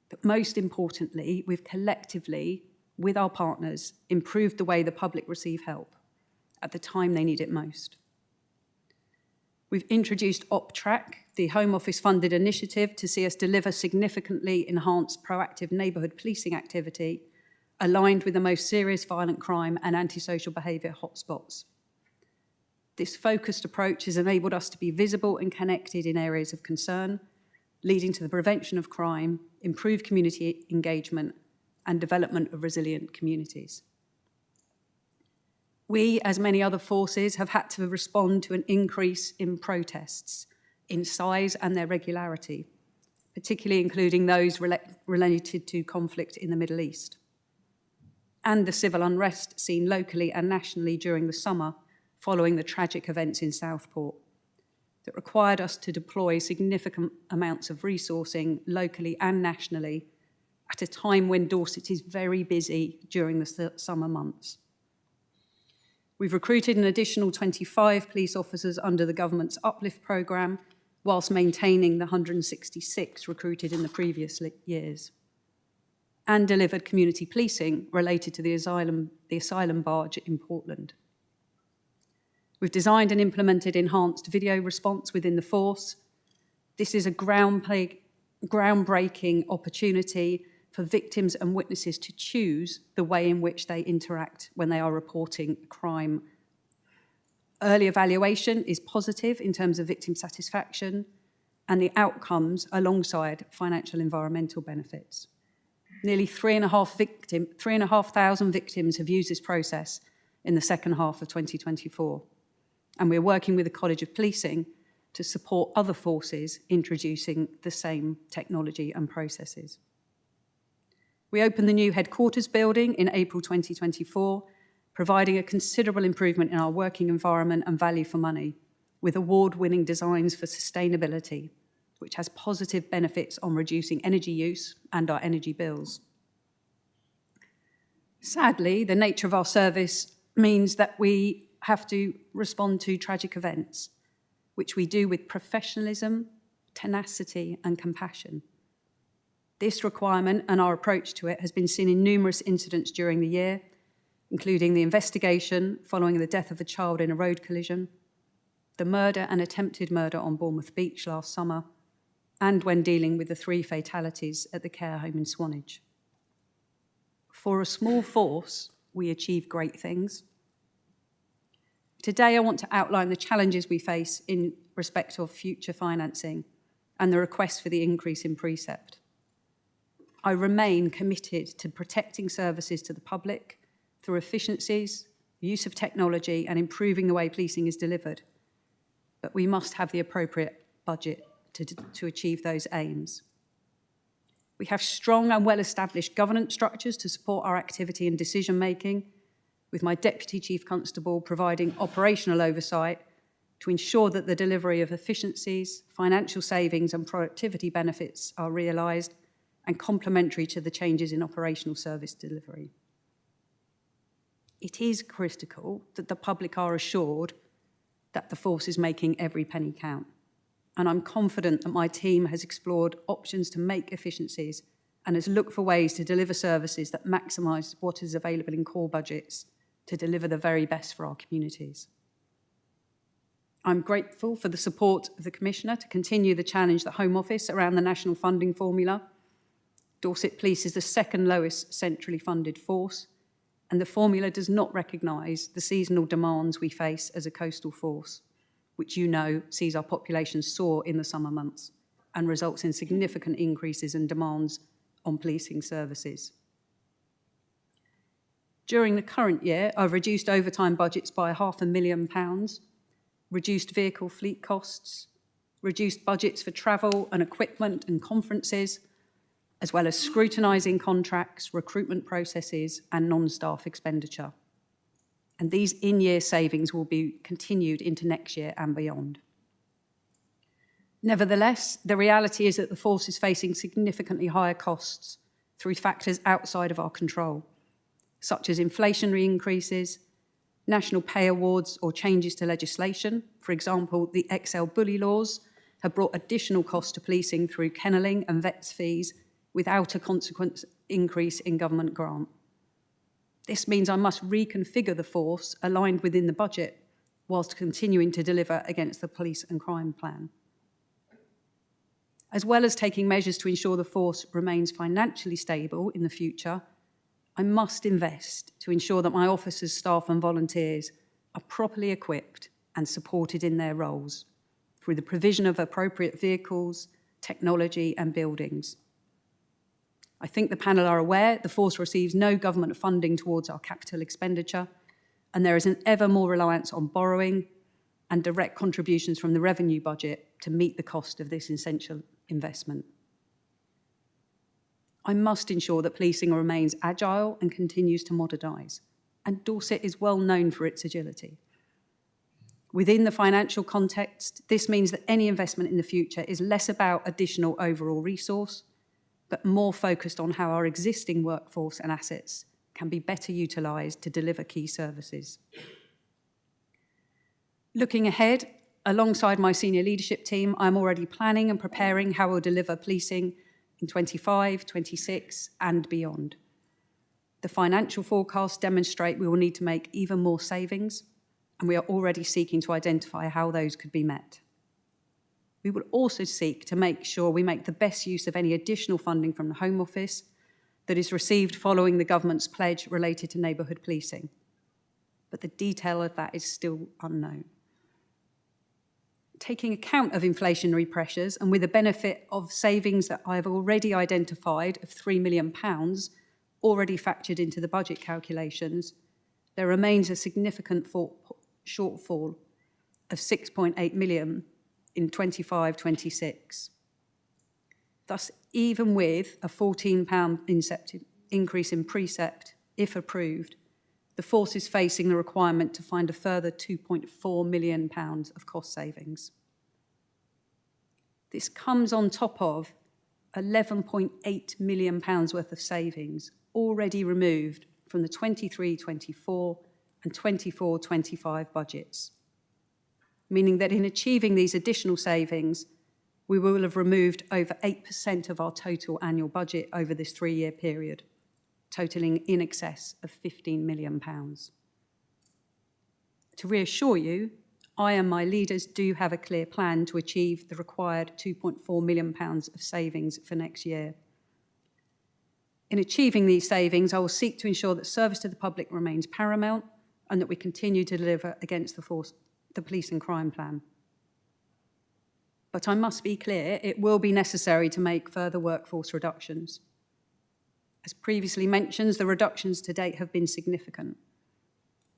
But most importantly, we've collectively, with our partners, improved the way the public receive help at the time they need it most. We've introduced OpTrack, the Home Office funded initiative to see us deliver significantly enhanced proactive neighbourhood policing activity aligned with the most serious violent crime and antisocial behaviour hotspots. This focused approach has enabled us to be visible and connected in areas of concern, leading to the prevention of crime, improved community engagement, and development of resilient communities. We, as many other forces, have had to respond to an increase in protests in size and their regularity, particularly including those related to conflict in the Middle East, and the civil unrest seen locally and nationally during the summer following the tragic events in Southport that required us to deploy significant amounts of resourcing locally and nationally at a time when Dorset is very busy during the summer months. We've recruited an additional 25 police officers under the government's Uplift programme, whilst maintaining the 166 recruited in the previous years, and delivered community policing related to the asylum barge in Portland. We've designed and implemented enhanced video response within the force. This is a groundbreaking opportunity for victims and witnesses to choose the way in which they interact when they are reporting crime. Early evaluation is positive in terms of victim satisfaction and the outcomes alongside financial environmental benefits. Nearly 3,500 victims have used this process in the second half of 2024. And we're working with the College of Policing to support other forces introducing the same technology and processes. We opened the new headquarters building in April 2024, providing a considerable improvement in our working environment and value for money, with award-winning designs for sustainability, which has positive benefits on reducing energy use and our energy bills. Sadly, the nature of our service means that we have to respond to tragic events, which we do with professionalism, tenacity, and compassion. This requirement and our approach to it has been seen in numerous incidents during the year, including the investigation following the death of a child in a road collision, the murder and attempted murder on Bournemouth Beach last summer, and when dealing with the 3 fatalities at the care home in Swanage. For a small force, we achieve great things. Today, I want to outline the challenges we face in respect of future financing and the request for the increase in precept. I remain committed to protecting services to the public through efficiencies, use of technology, and improving the way policing is delivered. But we must have the appropriate budget to achieve those aims. We have strong and well-established governance structures to support our activity and decision-making, with my Deputy Chief Constable providing operational oversight to ensure that the delivery of efficiencies, financial savings, and productivity benefits are realised and complementary to the changes in operational service delivery. It is critical that the public are assured that the force is making every penny count. And I'm confident that my team has explored options to make efficiencies and has looked for ways to deliver services that maximise what is available in core budgets to deliver the very best for our communities. I'm grateful for the support of the Commissioner to continue the challenge the Home Office around the national funding formula. Dorset Police is the second lowest centrally funded force, and the formula does not recognise the seasonal demands we face as a coastal force, which you know sees our population soar in the summer months and results in significant increases in demands on policing services. During the current year, I've reduced overtime budgets by £500,000, reduced vehicle fleet costs, reduced budgets for travel and equipment and conferences, as well as scrutinising contracts, recruitment processes, and non-staff expenditure. and these in-year savings will be continued into next year and beyond. Nevertheless, the reality is that the force is facing significantly higher costs through factors outside of our control, such as inflationary increases, national pay awards or changes to legislation. For example, the XL bully laws have brought additional costs to policing through kennelling and vets fees without a consequent increase in government grant. This means I must reconfigure the force aligned within the budget whilst continuing to deliver against the police and crime plan. As well as taking measures to ensure the force remains financially stable in the future, I must invest to ensure that my officers, staff and volunteers are properly equipped and supported in their roles through the provision of appropriate vehicles, technology and buildings. I think the panel are aware the force receives no government funding towards our capital expenditure, and there is an ever more reliance on borrowing and direct contributions from the revenue budget to meet the cost of this essential investment. I must ensure that policing remains agile and continues to modernise, and Dorset is well known for its agility. Within the financial context, this means that any investment in the future is less about additional overall resource, but more focused on how our existing workforce and assets can be better utilised to deliver key services. Looking ahead, alongside my senior leadership team, I'm already planning and preparing how we'll deliver policing in 25, 26 and beyond. The financial forecasts demonstrate we will need to make even more savings, and we are already seeking to identify how those could be met. We will also seek to make sure we make the best use of any additional funding from the Home Office that is received following the government's pledge related to neighbourhood policing. But the detail of that is still unknown. Taking account of inflationary pressures and with the benefit of savings that I have already identified of £3 million already factored into the budget calculations, there remains a significant shortfall of £6.8 million in 25-26. Thus, even with a £14 increase in precept, if approved, the force is facing the requirement to find a further £2.4 million of cost savings. This comes on top of £11.8 million worth of savings already removed from the 23-24 and 24-25 budgets, meaning that in achieving these additional savings, we will have removed over 8% of our total annual budget over this 3-year period, totalling in excess of £15 million. To reassure you, I and my leaders do have a clear plan to achieve the required £2.4 million of savings for next year. In achieving these savings, I will seek to ensure that service to the public remains paramount and that we continue to deliver against the police and crime plan. But I must be clear, it will be necessary to make further workforce reductions. As previously mentioned, the reductions to date have been significant,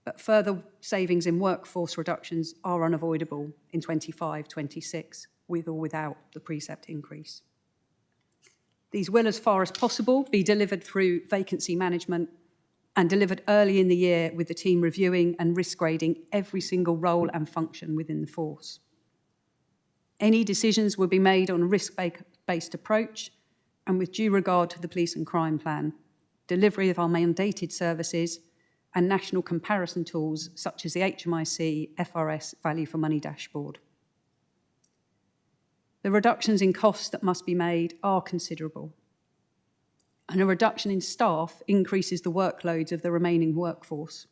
but further savings in workforce reductions are unavoidable in 25-26, with or without the precept increase. These will, as far as possible, be delivered through vacancy management and delivered early in the year with the team reviewing and risk grading every single role and function within the force. Any decisions will be made on a risk-based approach and with due regard to the police and crime plan, delivery of our mandated services and national comparison tools such as the HMIC FRS Value for Money dashboard. The reductions in costs that must be made are considerable, and a reduction in staff increases the workloads of the remaining workforce.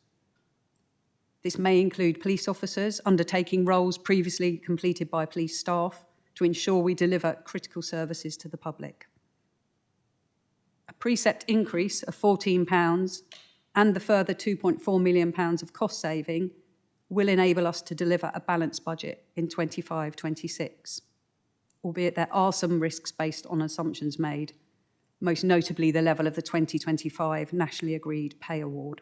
This may include police officers undertaking roles previously completed by police staff to ensure we deliver critical services to the public. A precept increase of £14 and the further £2.4 million of cost saving will enable us to deliver a balanced budget in 25-26, albeit there are some risks based on assumptions made, most notably the level of the 2025 nationally agreed pay award.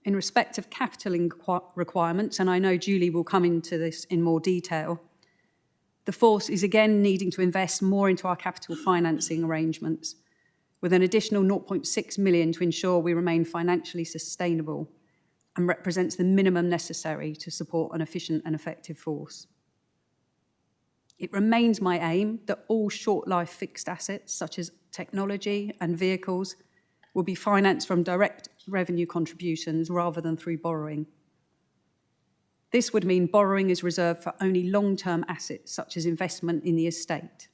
In respect of capital requirements, and I know Julie will come into this in more detail, the force is again needing to invest more into our capital financing arrangements with an additional 0.6 million to ensure we remain financially sustainable and represents the minimum necessary to support an efficient and effective force. It remains my aim that all short-life fixed assets, such as technology and vehicles, will be financed from direct revenue contributions rather than through borrowing. This would mean borrowing is reserved for only long-term assets, such as investment in the estate.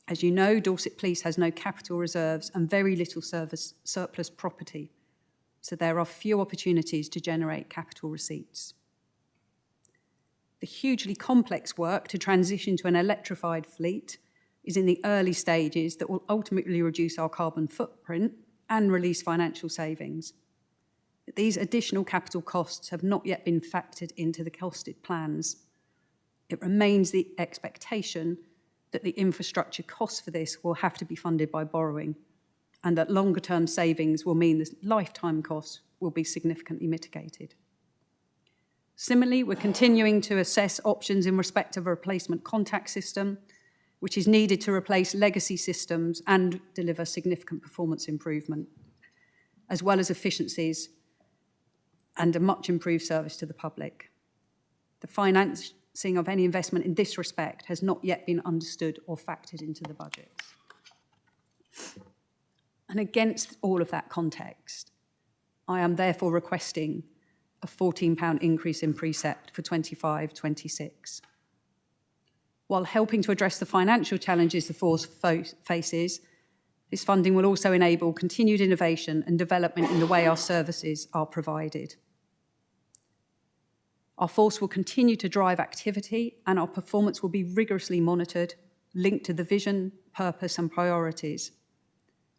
As you know, Dorset Police has no capital reserves and very little surplus property, so there are few opportunities to generate capital receipts. The hugely complex work to transition to an electrified fleet is in the early stages that will ultimately reduce our carbon footprint and release financial savings. But these additional capital costs have not yet been factored into the costed plans. It remains the expectation that the infrastructure costs for this will have to be funded by borrowing, and that longer-term savings will mean the lifetime costs will be significantly mitigated. Similarly, we're continuing to assess options in respect of a replacement contact system, which is needed to replace legacy systems and deliver significant performance improvement, as well as efficiencies and a much improved service to the public. The financing of any investment in this respect has not yet been understood or factored into the budgets. And against all of that context, I am therefore requesting a £14 increase in precept for 25-26. While helping to address the financial challenges the force faces, this funding will also enable continued innovation and development in the way our services are provided. Our force will continue to drive activity, and our performance will be rigorously monitored, linked to the vision, purpose and priorities,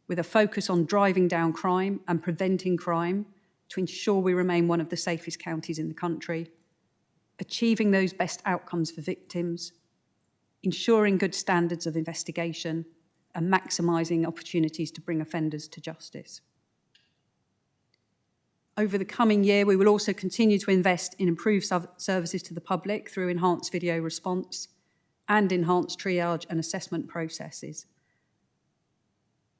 with a focus on driving down crime and preventing crime to ensure we remain one of the safest counties in the country, achieving those best outcomes for victims, ensuring good standards of investigation, and maximising opportunities to bring offenders to justice. Over the coming year, we will also continue to invest in improved services to the public through enhanced video response and enhanced triage and assessment processes.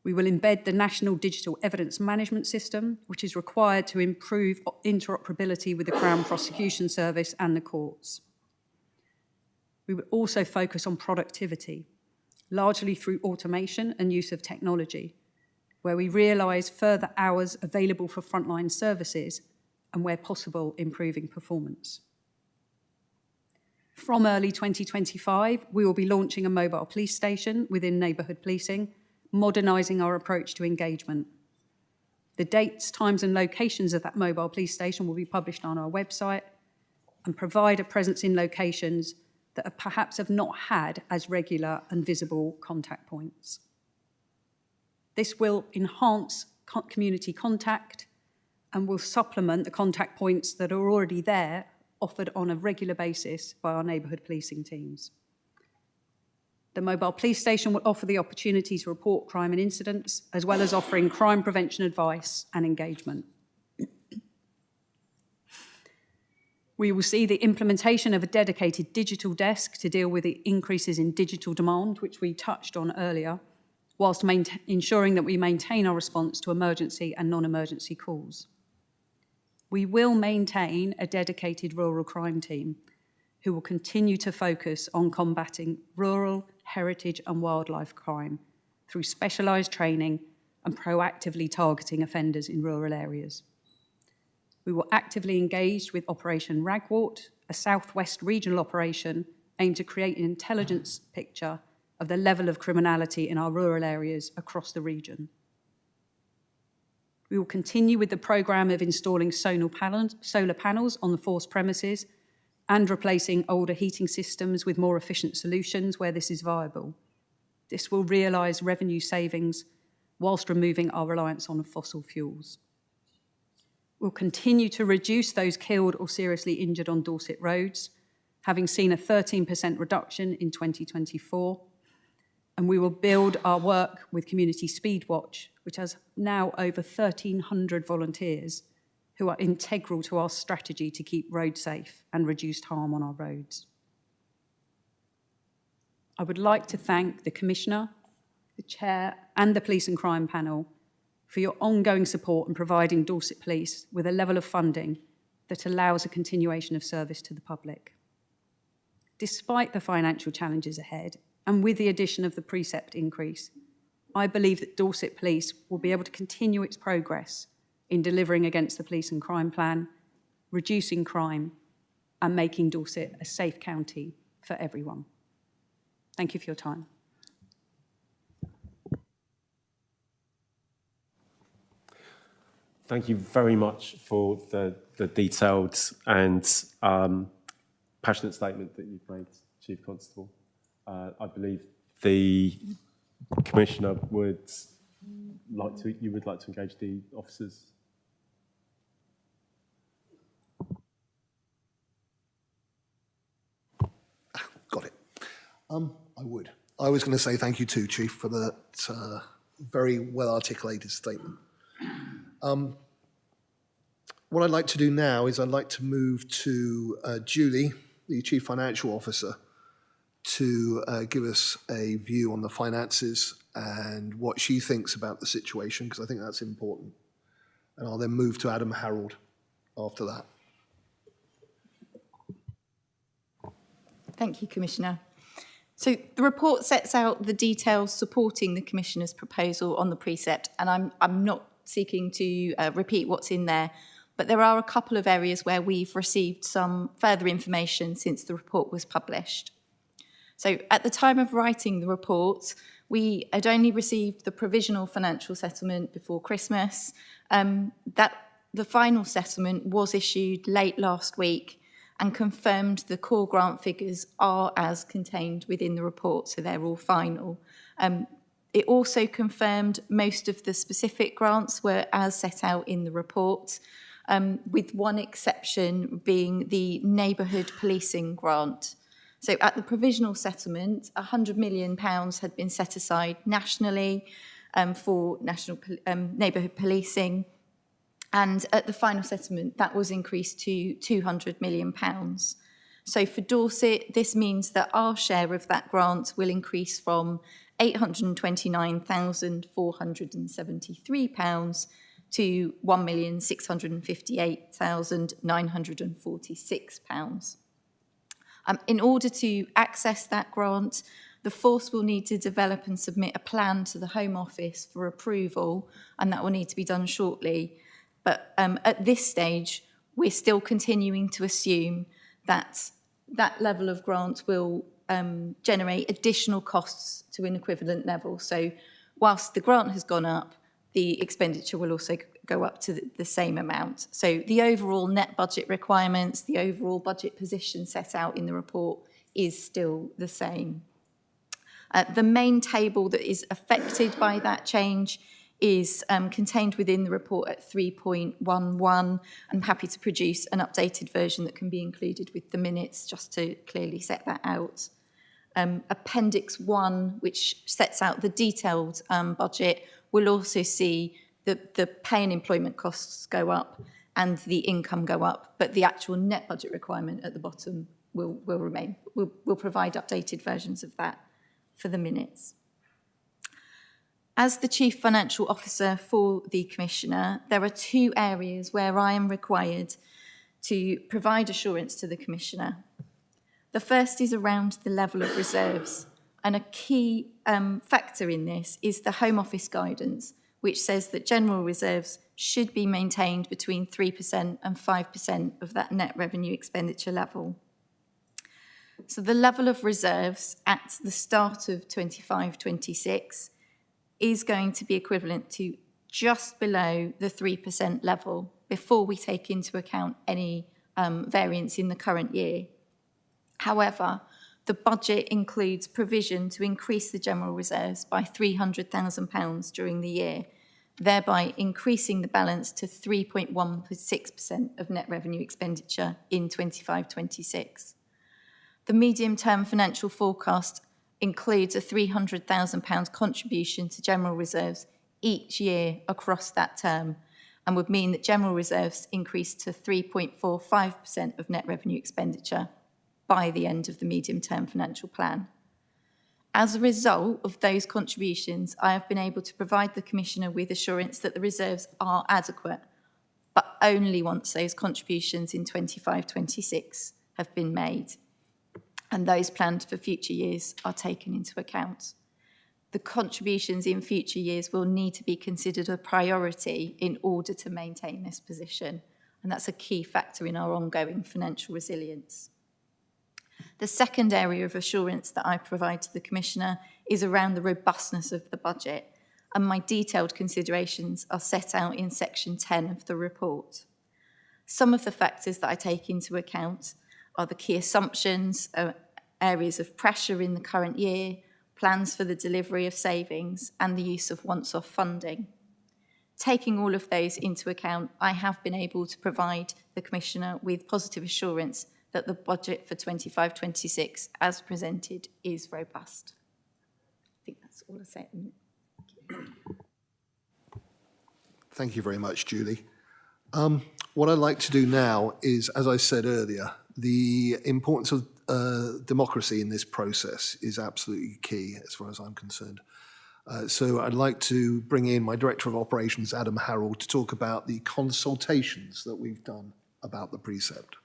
We will embed the National Digital Evidence Management System, which is required to improve interoperability with the Crown Prosecution Service and the courts. We will also focus on productivity, largely through automation and use of technology, where we realise further hours available for frontline services and, where possible, improving performance. From early 2025, we will be launching a mobile police station within neighbourhood policing, modernising our approach to engagement. The dates, times and locations of that mobile police station will be published on our website and provide a presence in locations that perhaps have not had as regular and visible contact points. This will enhance community contact and will supplement the contact points that are already there, offered on a regular basis by our neighbourhood policing teams. The mobile police station will offer the opportunity to report crime and incidents, as well as offering crime prevention advice and engagement. We will see the implementation of a dedicated digital desk to deal with the increases in digital demand, which we touched on earlier, whilst ensuring that we maintain our response to emergency and non-emergency calls. We will maintain a dedicated rural crime team who will continue to focus on combating rural, heritage and wildlife crime through specialised training and proactively targeting offenders in rural areas. We will actively engage with Operation Ragwort, a southwest regional operation aimed to create an intelligence picture of the level of criminality in our rural areas across the region. We will continue with the programme of installing solar panels on the force premises and replacing older heating systems with more efficient solutions where this is viable. This will realise revenue savings whilst removing our reliance on fossil fuels. We'll continue to reduce those killed or seriously injured on Dorset roads, having seen a 13% reduction in 2024, and we will build our work with Community Speedwatch, which has now over 1,300 volunteers who are integral to our strategy to keep roads safe and reduce harm on our roads. I would like to thank the Commissioner, the Chair and the Police and Crime Panel for your ongoing support in providing Dorset Police with a level of funding that allows a continuation of service to the public. Despite the financial challenges ahead, and with the addition of the precept increase, I believe that Dorset Police will be able to continue its progress in delivering against the Police and Crime Plan, reducing crime, and making Dorset a safe county for everyone. Thank you for your time. Thank you very much for the detailed and passionate statement that you've made, Chief Constable. I believe the Commissioner would like to engage the officers. Got it. I would. I was going to say thank you too, Chief, for that very well articulated statement. What I'd like to do now is I'd like to move to Julie, the Chief Financial Officer, to give us a view on the finances and what she thinks about the situation, because I think that's important. And I'll then move to Adam Harold after that. Thank you, Commissioner. So the report sets out the details supporting the Commissioner's proposal on the precept, and I'm not seeking to repeat what's in there, but there are a couple of areas where we've received some further information since the report was published. So at the time of writing the report, we had only received the provisional financial settlement before Christmas. That the final settlement was issued late last week and confirmed the core grant figures are as contained within the report, so they're all final. It also confirmed most of the specific grants were as set out in the report, with one exception being the neighbourhood policing grant. So at the provisional settlement, £100 million had been set aside nationally for national neighbourhood policing. And at the final settlement, that was increased to £200 million. So for Dorset, this means that our share of that grant will increase from £829,473 to £1,658,946. In order to access that grant, the force will need to develop and submit a plan to the Home Office for approval, and that will need to be done shortly. But at this stage, we're still continuing to assume that that level of grant will generate additional costs to an equivalent level. So whilst the grant has gone up, the expenditure will also go up to the same amount. So the overall net budget requirements, the overall budget position set out in the report is still the same. The main table that is affected by that change is contained within the report at 3.11. I'm happy to produce an updated version that can be included with the minutes just to clearly set that out. Appendix 1, which sets out the detailed budget, will also see the pay and employment costs go up and the income go up, but the actual net budget requirement at the bottom will remain. We'll provide updated versions of that for the minutes. As the Chief Financial Officer for the Commissioner, there are two areas where I am required to provide assurance to the Commissioner. The first is around the level of reserves, and a key factor in this is the Home Office guidance, which says that general reserves should be maintained between 3% and 5% of that net revenue expenditure level. So the level of reserves at the start of 25-26 is going to be equivalent to just below the 3% level before we take into account any variance in the current year. However, the budget includes provision to increase the general reserves by £300,000 during the year, thereby increasing the balance to 3.16% of net revenue expenditure in 25-26. The medium-term financial forecast includes a £300,000 contribution to general reserves each year across that term, and would mean that general reserves increase to 3.45% of net revenue expenditure by the end of the medium-term financial plan. As a result of those contributions, I have been able to provide the Commissioner with assurance that the reserves are adequate, but only once those contributions in 25-26 have been made, and those planned for future years are taken into account. The contributions in future years will need to be considered a priority in order to maintain this position, and that's a key factor in our ongoing financial resilience. The second area of assurance that I provide to the Commissioner is around the robustness of the budget, and my detailed considerations are set out in section 10 of the report. Some of the factors that I take into account are the key assumptions, areas of pressure in the current year, plans for the delivery of savings, and the use of once-off funding. Taking all of those into account, I have been able to provide the Commissioner with positive assurance that the budget for 25-26, as presented, is robust. I think that's all I say at the minute. Thank you very much, Julie. What I'd like to do now is, as I said earlier, the importance of democracy in this process is absolutely key as far as I'm concerned. So I'd like to bring in my Director of Operations, Adam Harrell, to talk about the consultations that we've done about the precept.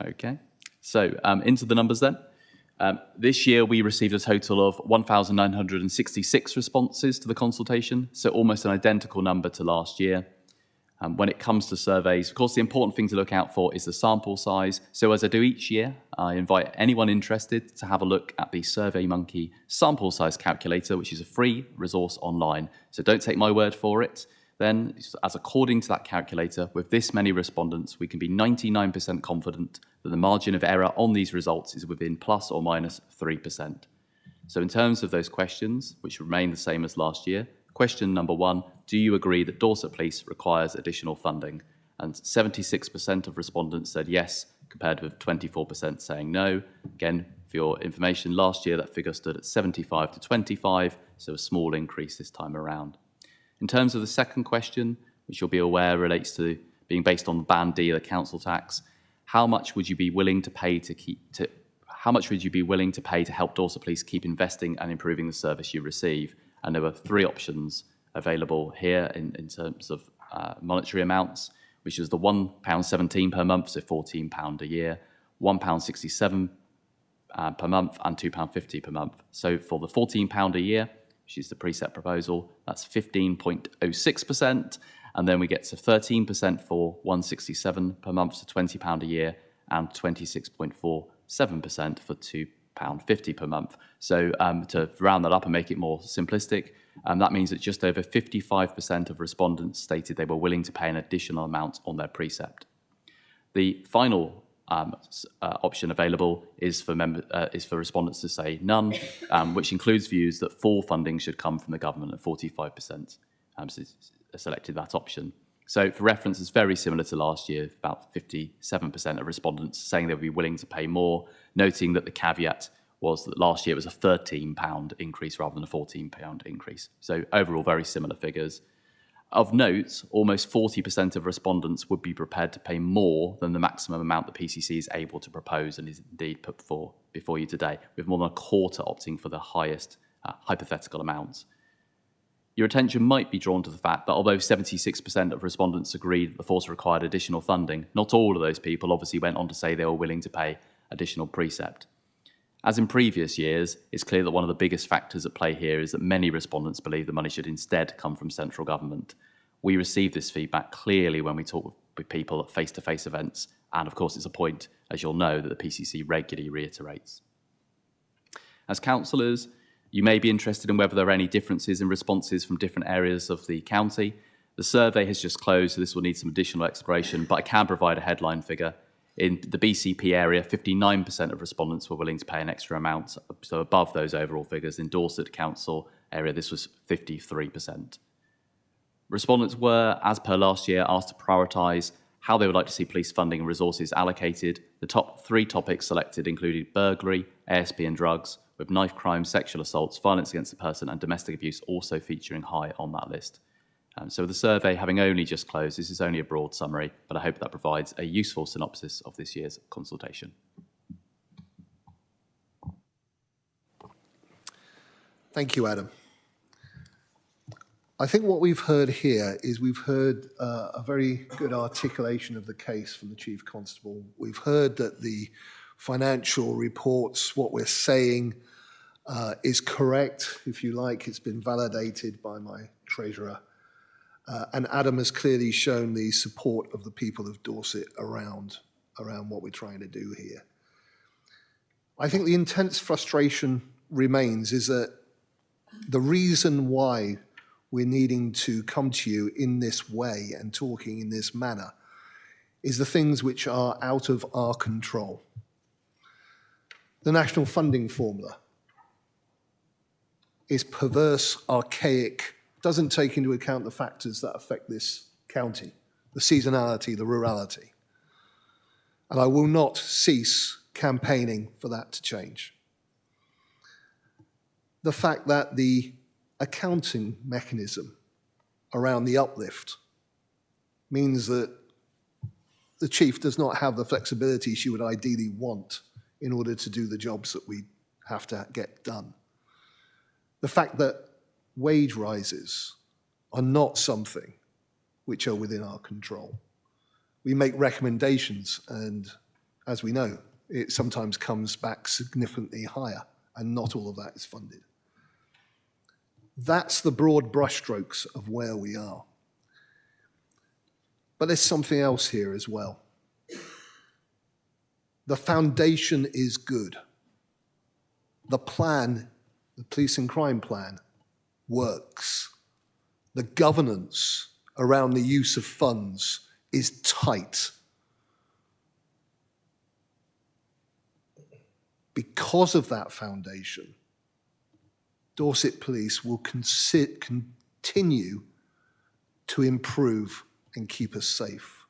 Okay, so into the numbers then. This year we received a total of 1,966 responses to the consultation, so almost an identical number to last year. When it comes to surveys, of course, the important thing to look out for is the sample size. So as I do each year, I invite anyone interested to have a look at the SurveyMonkey sample size calculator, which is a free resource online. So don't take my word for it. Then, as according to that calculator, with this many respondents, we can be 99% confident that the margin of error on these results is within plus or minus 3%. So in terms of those questions, which remain the same as last year, question number 1, do you agree that Dorset Police requires additional funding? And 76% of respondents said yes, compared with 24% saying no. Again, for your information, last year that figure stood at 75 to 25, so a small increase this time around. In terms of the second question, which you'll be aware relates to being based on Band D of the council tax, how much would you be willing to pay to help Dorset Police keep investing and improving the service you receive? And there were 3 options available here in terms of monetary amounts, which is the £1.17 per month, so £14 a year, £1.67 per month, and £2.50 per month. So for the £14 a year, which is the precept proposal, that's 15.06%, and then we get to 13% for £1.67 per month, so £20 a year, and 26.47% for £2.50 per month. So to round that up and make it more simplistic, that means that just over 55% of respondents stated they were willing to pay an additional amount on their precept. The final option available is for respondents to say none, which includes views that full funding should come from the government, and 45% selected that option. So for reference, it's very similar to last year, about 57% of respondents saying they would be willing to pay more, noting that the caveat was that last year it was a £13 increase rather than a £14 increase. So overall, very similar figures. Of note, almost 40% of respondents would be prepared to pay more than the maximum amount the PCC is able to propose and is indeed put before you today, with more than a quarter opting for the highest hypothetical amount. Your attention might be drawn to the fact that although 76% of respondents agreed that the force required additional funding, not all of those people obviously went on to say they were willing to pay additional precept. As in previous years, it's clear that one of the biggest factors at play here is that many respondents believe the money should instead come from central government. We receive this feedback clearly when we talk with people at face-to-face events, and of course it's a point, as you'll know, that the PCC regularly reiterates. As councillors, you may be interested in whether there are any differences in responses from different areas of the county. The survey has just closed, so this will need some additional exploration, but I can provide a headline figure. In the BCP area, 59% of respondents were willing to pay an extra amount, so above those overall figures. In Dorset Council area, this was 53%. Respondents were, as per last year, asked to prioritise how they would like to see police funding and resources allocated. The top 3 topics selected included burglary, ASP and drugs, with knife crime, sexual assaults, violence against the person and domestic abuse also featuring high on that list. So the survey having only just closed, this is only a broad summary, but I hope that provides a useful synopsis of this year's consultation. Thank you, Adam. I think what we've heard here is we've heard a very good articulation of the case from the Chief Constable. We've heard that the financial reports, what we're saying is correct, if you like. It's been validated by my Treasurer. And Adam has clearly shown the support of the people of Dorset around what we're trying to do here. I think the intense frustration remains is that the reason why we're needing to come to you in this way and talking in this manner is the things which are out of our control. The national funding formula is perverse, archaic, doesn't take into account the factors that affect this county, the seasonality, the rurality. And I will not cease campaigning for that to change. The fact that the accounting mechanism around the uplift means that the chief does not have the flexibility she would ideally want in order to do the jobs that we have to get done. The fact that wage rises are not something which are within our control. We make recommendations, and as we know, it sometimes comes back significantly higher, and not all of that is funded. That's the broad brushstrokes of where we are. But there's something else here as well. The foundation is good. The plan, the police and crime plan, works. The governance around the use of funds is tight. Because of that foundation, Dorset Police will continue to improve and keep us safe.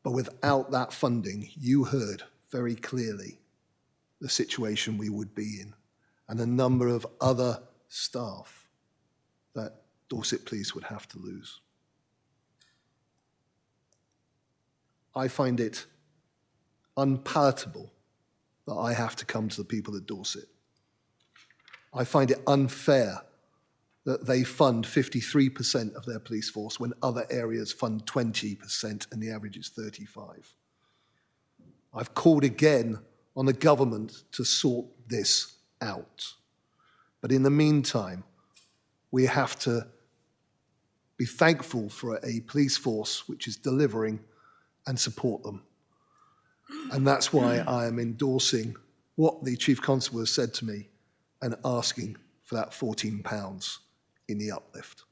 But without that funding, you heard very clearly the situation we would be in and the number of other staff that Dorset Police would have to lose. I find it unpalatable that I have to come to the people of Dorset. I find it unfair that they fund 53% of their police force when other areas fund 20% and the average is 35%. I've called again on the government to sort this out. But in the meantime, we have to be thankful for a police force which is delivering and support them. And that's why I am endorsing what the Chief Constable has said to me and asking for that £14 in the uplift.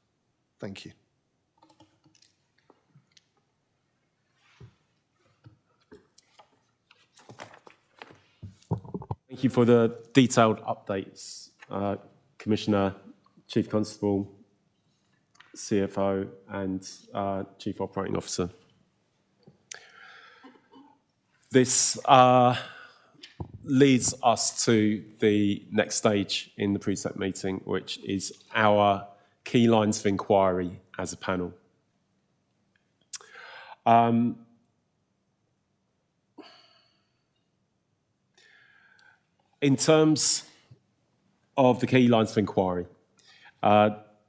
Thank you. Thank you for the detailed updates, Commissioner, Chief Constable, CFO and Chief Operating Officer. This leads us to the next stage in the precept meeting, which is our key lines of inquiry as a panel. In terms of the key lines of inquiry,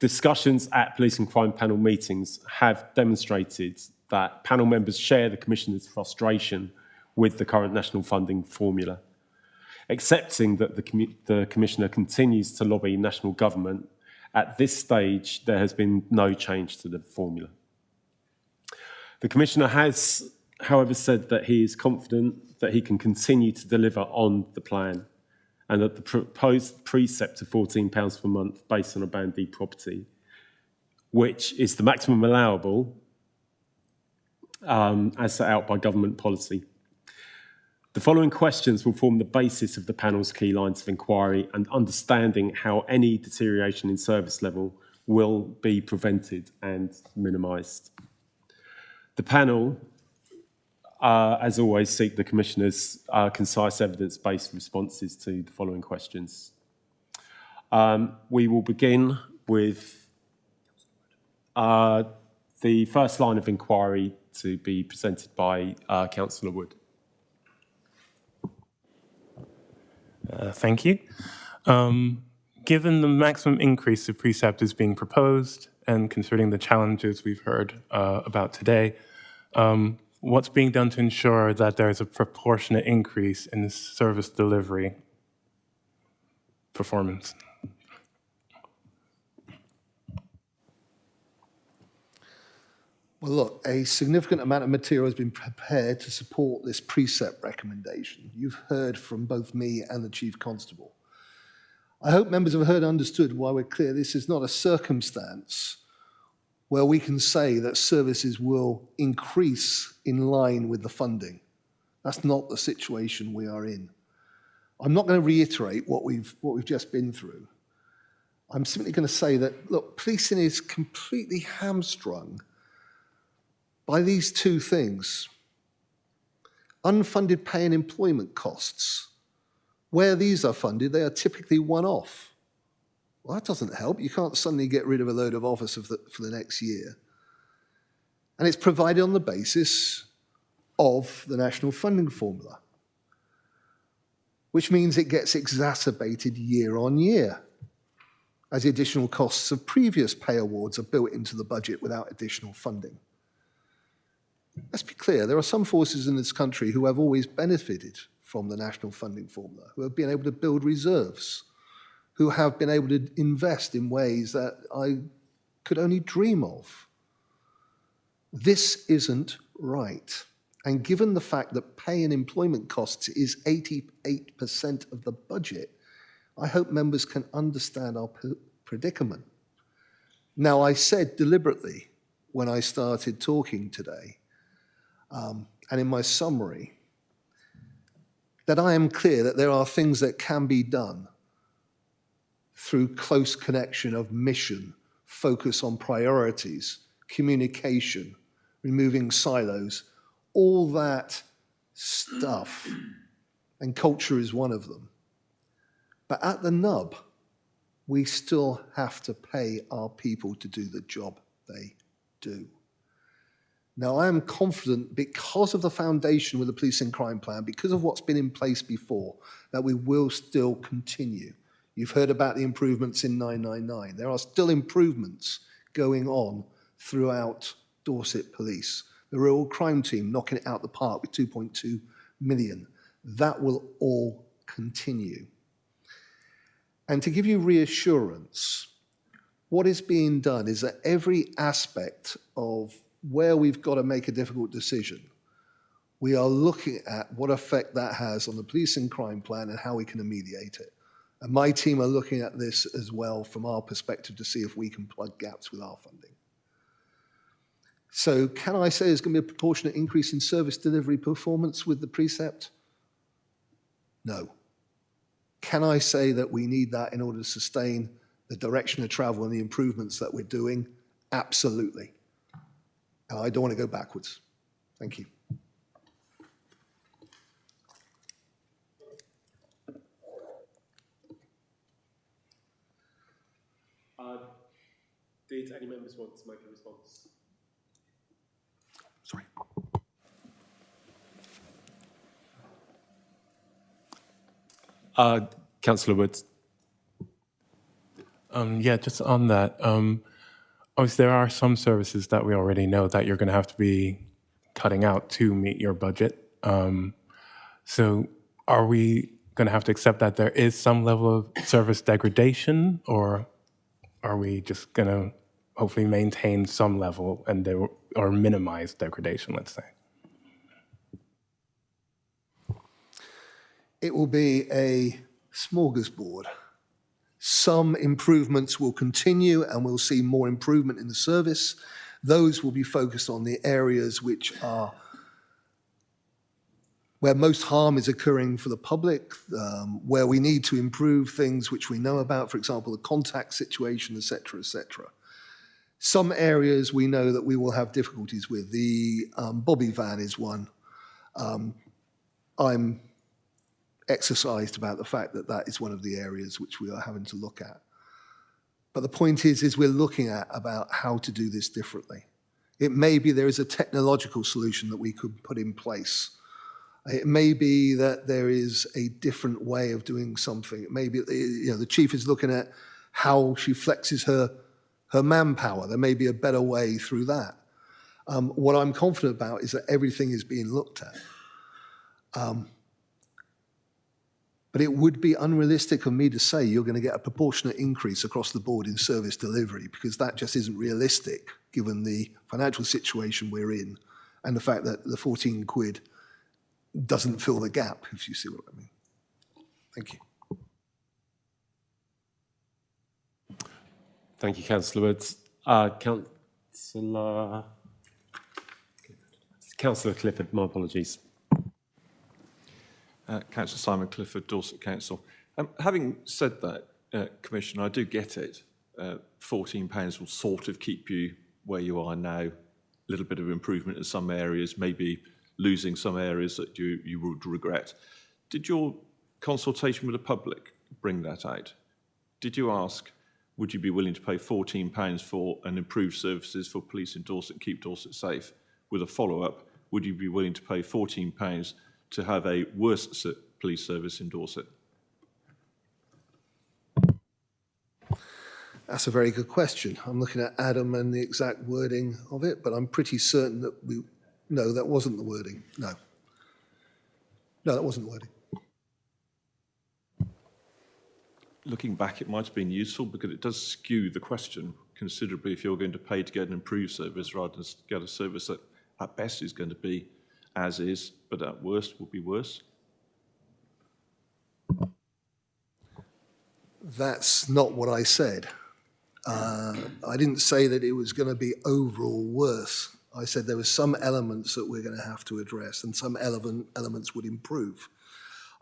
discussions at police and crime panel meetings have demonstrated that panel members share the Commissioner's frustration with the current national funding formula, accepting that the Commissioner continues to lobby national government. At this stage, there has been no change to the formula. The Commissioner has, however, said that he is confident that he can continue to deliver on the plan and that the proposed precept of £14 per month based on a Band D property, which is the maximum allowable as set out by government policy. The following questions will form the basis of the panel's key lines of inquiry and understanding how any deterioration in service level will be prevented and minimised. The panel, as always, seek the Commissioner's concise evidence-based responses to the following questions. We will begin with the first line of inquiry to be presented by Councillor Wood. Thank you. Given the maximum increase of precept is being proposed and considering the challenges we've heard about today, what's being done to ensure that there is a proportionate increase in the service delivery performance? Well, look, a significant amount of material has been prepared to support this precept recommendation. You've heard from both me and the Chief Constable. I hope members have heard and understood why we're clear this is not a circumstance where we can say that services will increase in line with the funding. That's not the situation we are in. I'm not going to reiterate what we've just been through. I'm simply going to say that, look, policing is completely hamstrung by these two things. Unfunded pay and employment costs. Where these are funded, they are typically one-off. Well, that doesn't help. You can't suddenly get rid of a load of officers for the next year. And it's provided on the basis of the national funding formula, which means it gets exacerbated year on year as the additional costs of previous pay awards are built into the budget without additional funding. Let's be clear, there are some forces in this country who have always benefited from the national funding formula, who have been able to build reserves, who have been able to invest in ways that I could only dream of. This isn't right. And given the fact that pay and employment costs is 88% of the budget, I hope members can understand our predicament. Now, I said deliberately when I started talking today, and in my summary, that I am clear that there are things that can be done through close connection of mission, focus on priorities, communication, removing silos, all that stuff, and culture is one of them. But at the nub, we still have to pay our people to do the job they do. Now, I am confident because of the foundation with the Police and Crime Plan, because of what's been in place before, that we will still continue. You've heard about the improvements in 999. There are still improvements going on throughout Dorset Police. The Rural Crime Team knocking it out the park with 2.2 million. That will all continue. And to give you reassurance, what is being done is that every aspect of where we've got to make a difficult decision, we are looking at what effect that has on the Police and Crime Plan and how we can remediate it. And my team are looking at this as well from our perspective to see if we can plug gaps with our funding. So can I say there's going to be a proportionate increase in service delivery performance with the precept? No. Can I say that we need that in order to sustain the direction of travel and the improvements that we're doing? Absolutely. And I don't want to go backwards. Thank you. Did any members want to make a response? Sorry. Councillor Woods. Yeah, just on that, obviously there are some services that we already know that you're going to have to be cutting out to meet your budget. So are we going to have to accept that there is some level of service degradation, or are we just going to hopefully maintain some level and or minimize degradation, let's say? It will be a smorgasbord. Some improvements will continue and we'll see more improvement in the service. Those will be focused on the areas which are where most harm is occurring for the public, where we need to improve things which we know about, for example, the contact situation, et cetera, et cetera. Some areas we know that we will have difficulties with. The Bobby van is one. I'm exercised about the fact that that is one of the areas which we are having to look at. But the point is we're looking at about how to do this differently. It may be there is a technological solution that we could put in place. It may be that there is a different way of doing something. It may be, the chief is looking at how she flexes her manpower. There may be a better way through that. What I'm confident about is that everything is being looked at. But it would be unrealistic of me to say you're going to get a proportionate increase across the board in service delivery, because that just isn't realistic given the financial situation we're in and the fact that the 14 quid doesn't fill the gap, if you see what I mean. Thank you. Thank you, Councillor Woods. Councillor Clifford, my apologies. Councillor Simon Clifford, Dorset Council. Having said that, Commissioner, I do get it. £14 will sort of keep you where you are now. A little bit of improvement in some areas, maybe losing some areas that you would regret. Did your consultation with the public bring that out? Did you ask, would you be willing to pay £14 for an improved services for police in Dorset, keep Dorset safe? With a follow-up, would you be willing to pay £14 to have a worse police service in Dorset? That's a very good question. I'm looking at Adam and the exact wording of it, but I'm pretty certain that no, that wasn't the wording. No, that wasn't the wording. Looking back, it might have been useful because it does skew the question considerably if you're going to pay to get an improved service rather than get a service that at best is going to be as is, but at worst will be worse. That's not what I said. I didn't say that it was going to be overall worse. I said there were some elements that we're going to have to address and some elements would improve.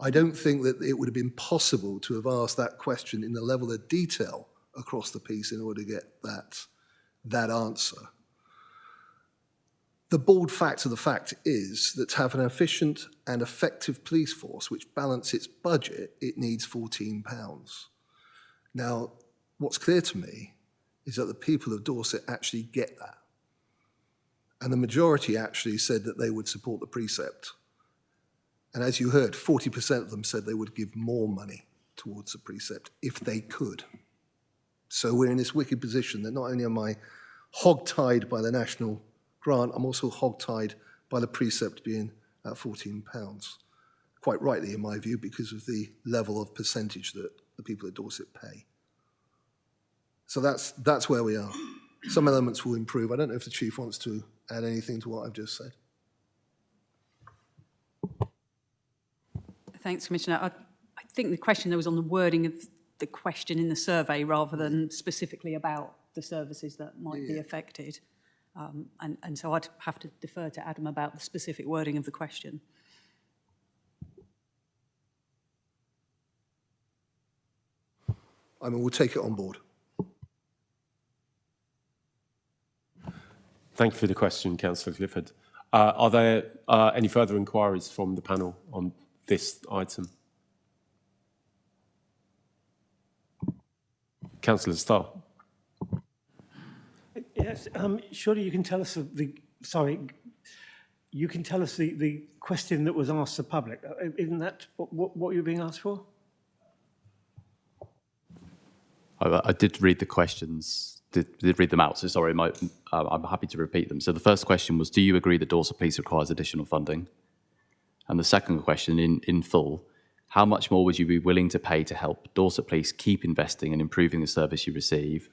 I don't think that it would have been possible to have asked that question in the level of detail across the piece in order to get that answer. The bald fact of the fact is that to have an efficient and effective police force which balance its budget, it needs £14. Now, what's clear to me is that the people of Dorset actually get that. And the majority actually said that they would support the precept. And as you heard, 40% of them said they would give more money towards the precept if they could. So we're in this wicked position that not only am I hog-tied by the national grant, I'm also hog-tied by the precept being at £14. Quite rightly, in my view, because of the level of percentage that the people at Dorset pay. So that's where we are. Some elements will improve. I don't know if the Chief wants to add anything to what I've just said. Thanks, Commissioner. I think the question there was on the wording of the question in the survey rather than specifically about the services that might be affected. And so I'd have to defer to Adam about the specific wording of the question. I mean, we'll take it on board. Thank you for the question, Councillor Clifford. Are there any further inquiries from the panel on this item? Councillor Starr. Yes, surely you can tell us you can tell us the question that was asked to the public. Isn't that what you're being asked for? I did read the questions, did read them out, so sorry, I'm happy to repeat them. So the first question was, do you agree that Dorset Police requires additional funding? And the second question, in full, how much more would you be willing to pay to help Dorset Police keep investing and improving the service you receive?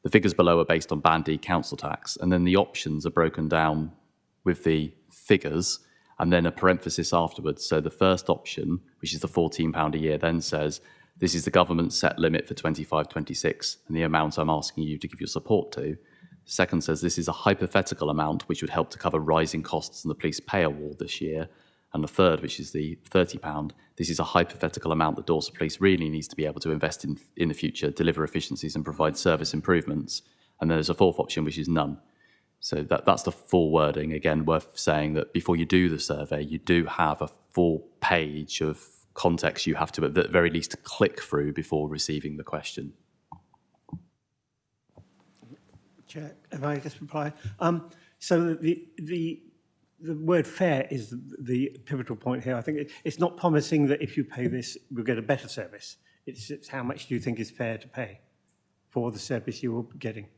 The figures below are based on Band D council tax, and then the options are broken down with the figures, and then a parenthesis afterwards. So the first option, which is the £14 a year, then says, this is the government's set limit for 25-26 and the amount I'm asking you to give your support to. Second says this is a hypothetical amount which would help to cover rising costs in the police pay award this year. And the third, which is the £30, this is a hypothetical amount that Dorset Police really needs to be able to invest in the future, deliver efficiencies and provide service improvements. And then there's a fourth option, which is none. So that's the full wording. Again, worth saying that before you do the survey, you do have a full page of context you have to, at the very least, click through before receiving the question. Chair, if I just reply. So the word fair is the pivotal point here. I think it's not promising that if you pay this, you'll get a better service. It's how much do you think is fair to pay for the service you're getting.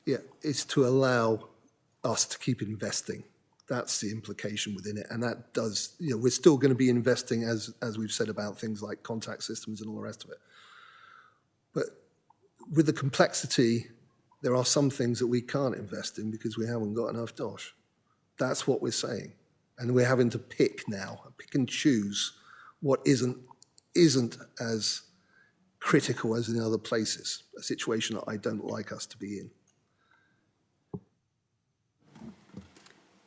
Yeah, it's to allow us to keep investing. That's the implication within it. And that does, we're still going to be investing, as we've said, about things like contact systems and all the rest of it. But with the complexity, there are some things that we can't invest in because we haven't got enough dosh. That's what we're saying. And we're having to pick now, pick and choose what isn't as critical as in other places, a situation that I don't like us to be in.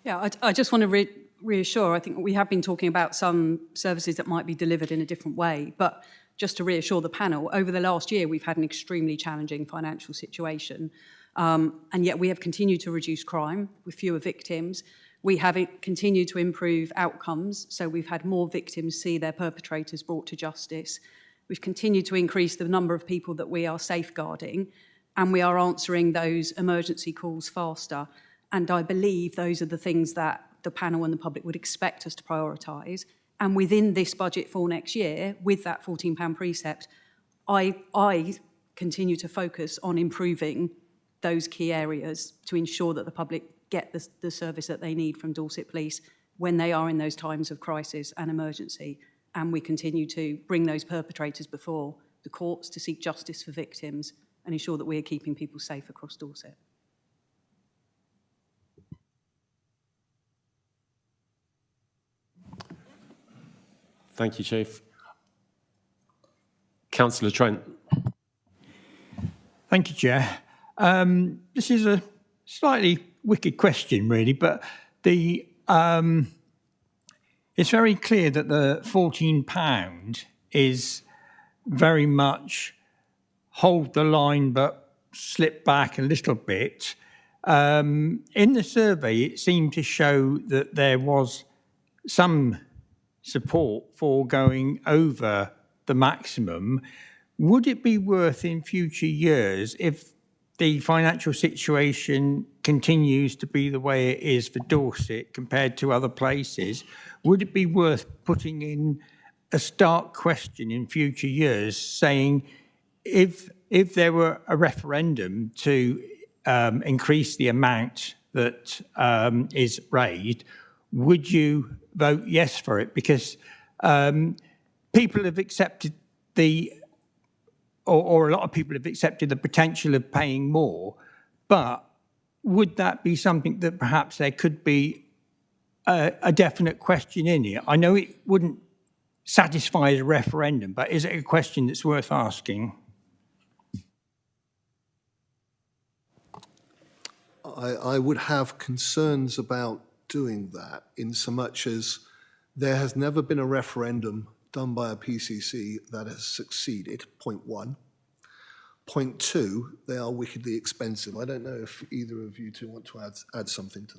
Yeah, I just want to reassure, I think we have been talking about some services that might be delivered in a different way, but just to reassure the panel, over the last year we've had an extremely challenging financial situation, and yet we have continued to reduce crime with fewer victims. We have continued to improve outcomes, so we've had more victims see their perpetrators brought to justice. We've continued to increase the number of people that we are safeguarding, and we are answering those emergency calls faster. And I believe those are the things that the panel and the public would expect us to prioritise. And within this budget for next year, with that £14 precept, I continue to focus on improving those key areas to ensure that the public get the service that they need from Dorset Police when they are in those times of crisis and emergency. And we continue to bring those perpetrators before the courts to seek justice for victims and ensure that we are keeping people safe across Dorset. Thank you, Chief. Councillor Trent. Thank you, Chair. This is a slightly wicked question, really, but it's very clear that the £14 is very much hold the line but slip back a little bit. In the survey, it seemed to show that there was some support for going over the maximum. Would it be worth in future years, if the financial situation continues to be the way it is for Dorset compared to other places, would it be worth putting in a stark question in future years saying if there were a referendum to increase the amount that is raised, would you vote yes for it? Because people have accepted or a lot of people have accepted the potential of paying more, but would that be something that perhaps there could be a definite question in it? I know it wouldn't satisfy a referendum, but is it a question that's worth asking? I would have concerns about doing that in so much as There has never been a referendum done by a PCC that has succeeded, point one. Point two, they are wickedly expensive. I don't know if either of you two want to add something to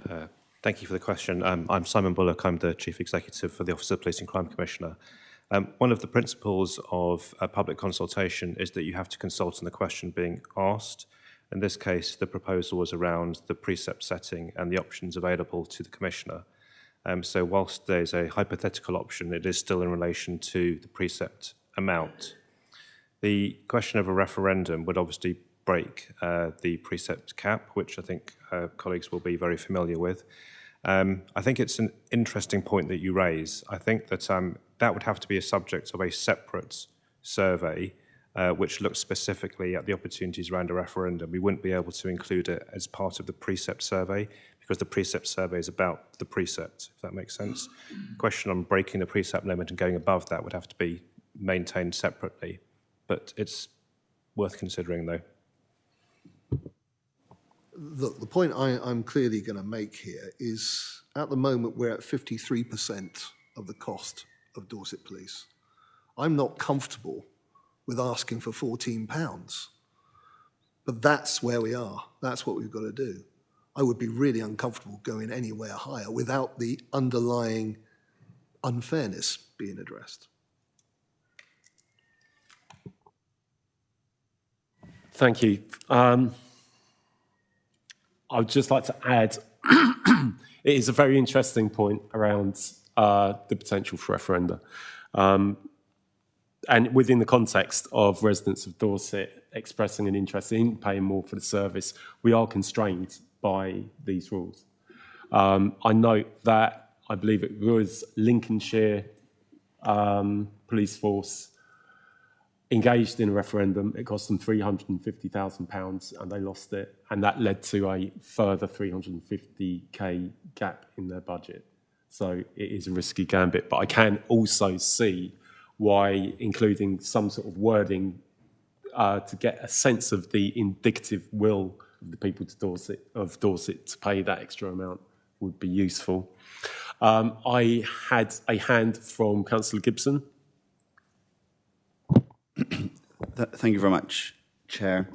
that. Thank you for the question. I'm Simon Bullock. I'm the Chief Executive for the Office of the Police and Crime Commissioner. One of the principles of public consultation is that you have to consult on the question being asked. In this case, the proposal was around the precept setting and the options available to the Commissioner. So whilst there's a hypothetical option, it is still in relation to the precept amount. The question of a referendum would obviously break the precept cap, which I think colleagues will be very familiar with. I think it's an interesting point that you raise. I think that that would have to be a subject of a separate survey which looks specifically at the opportunities around a referendum. We wouldn't be able to include it as part of the precept survey because the precept survey is about the precept, if that makes sense. The question on breaking the precept limit and going above that would have to be maintained separately, but it's worth considering though. Look, the point I'm clearly going to make here is at the moment we're at 53% of the cost of Dorset Police. I'm not comfortable with asking for £14, but that's where we are. That's what we've got to do. I would be really uncomfortable going anywhere higher without the underlying unfairness being addressed. Thank you. I would just like to add, it is a very interesting point around the potential for referenda. And within the context of residents of Dorset expressing an interest in paying more for the service, we are constrained by these rules. I note that I believe it was Lincolnshire police force engaged in a referendum. It cost them £350,000 and they lost it. And that led to a further 350k gap in their budget. So it is a risky gambit, but I can also see why including some sort of wording to get a sense of the indicative will of the people of Dorset to pay that extra amount would be useful. I had a hand from Councillor Gibson. Thank you very much, Chair.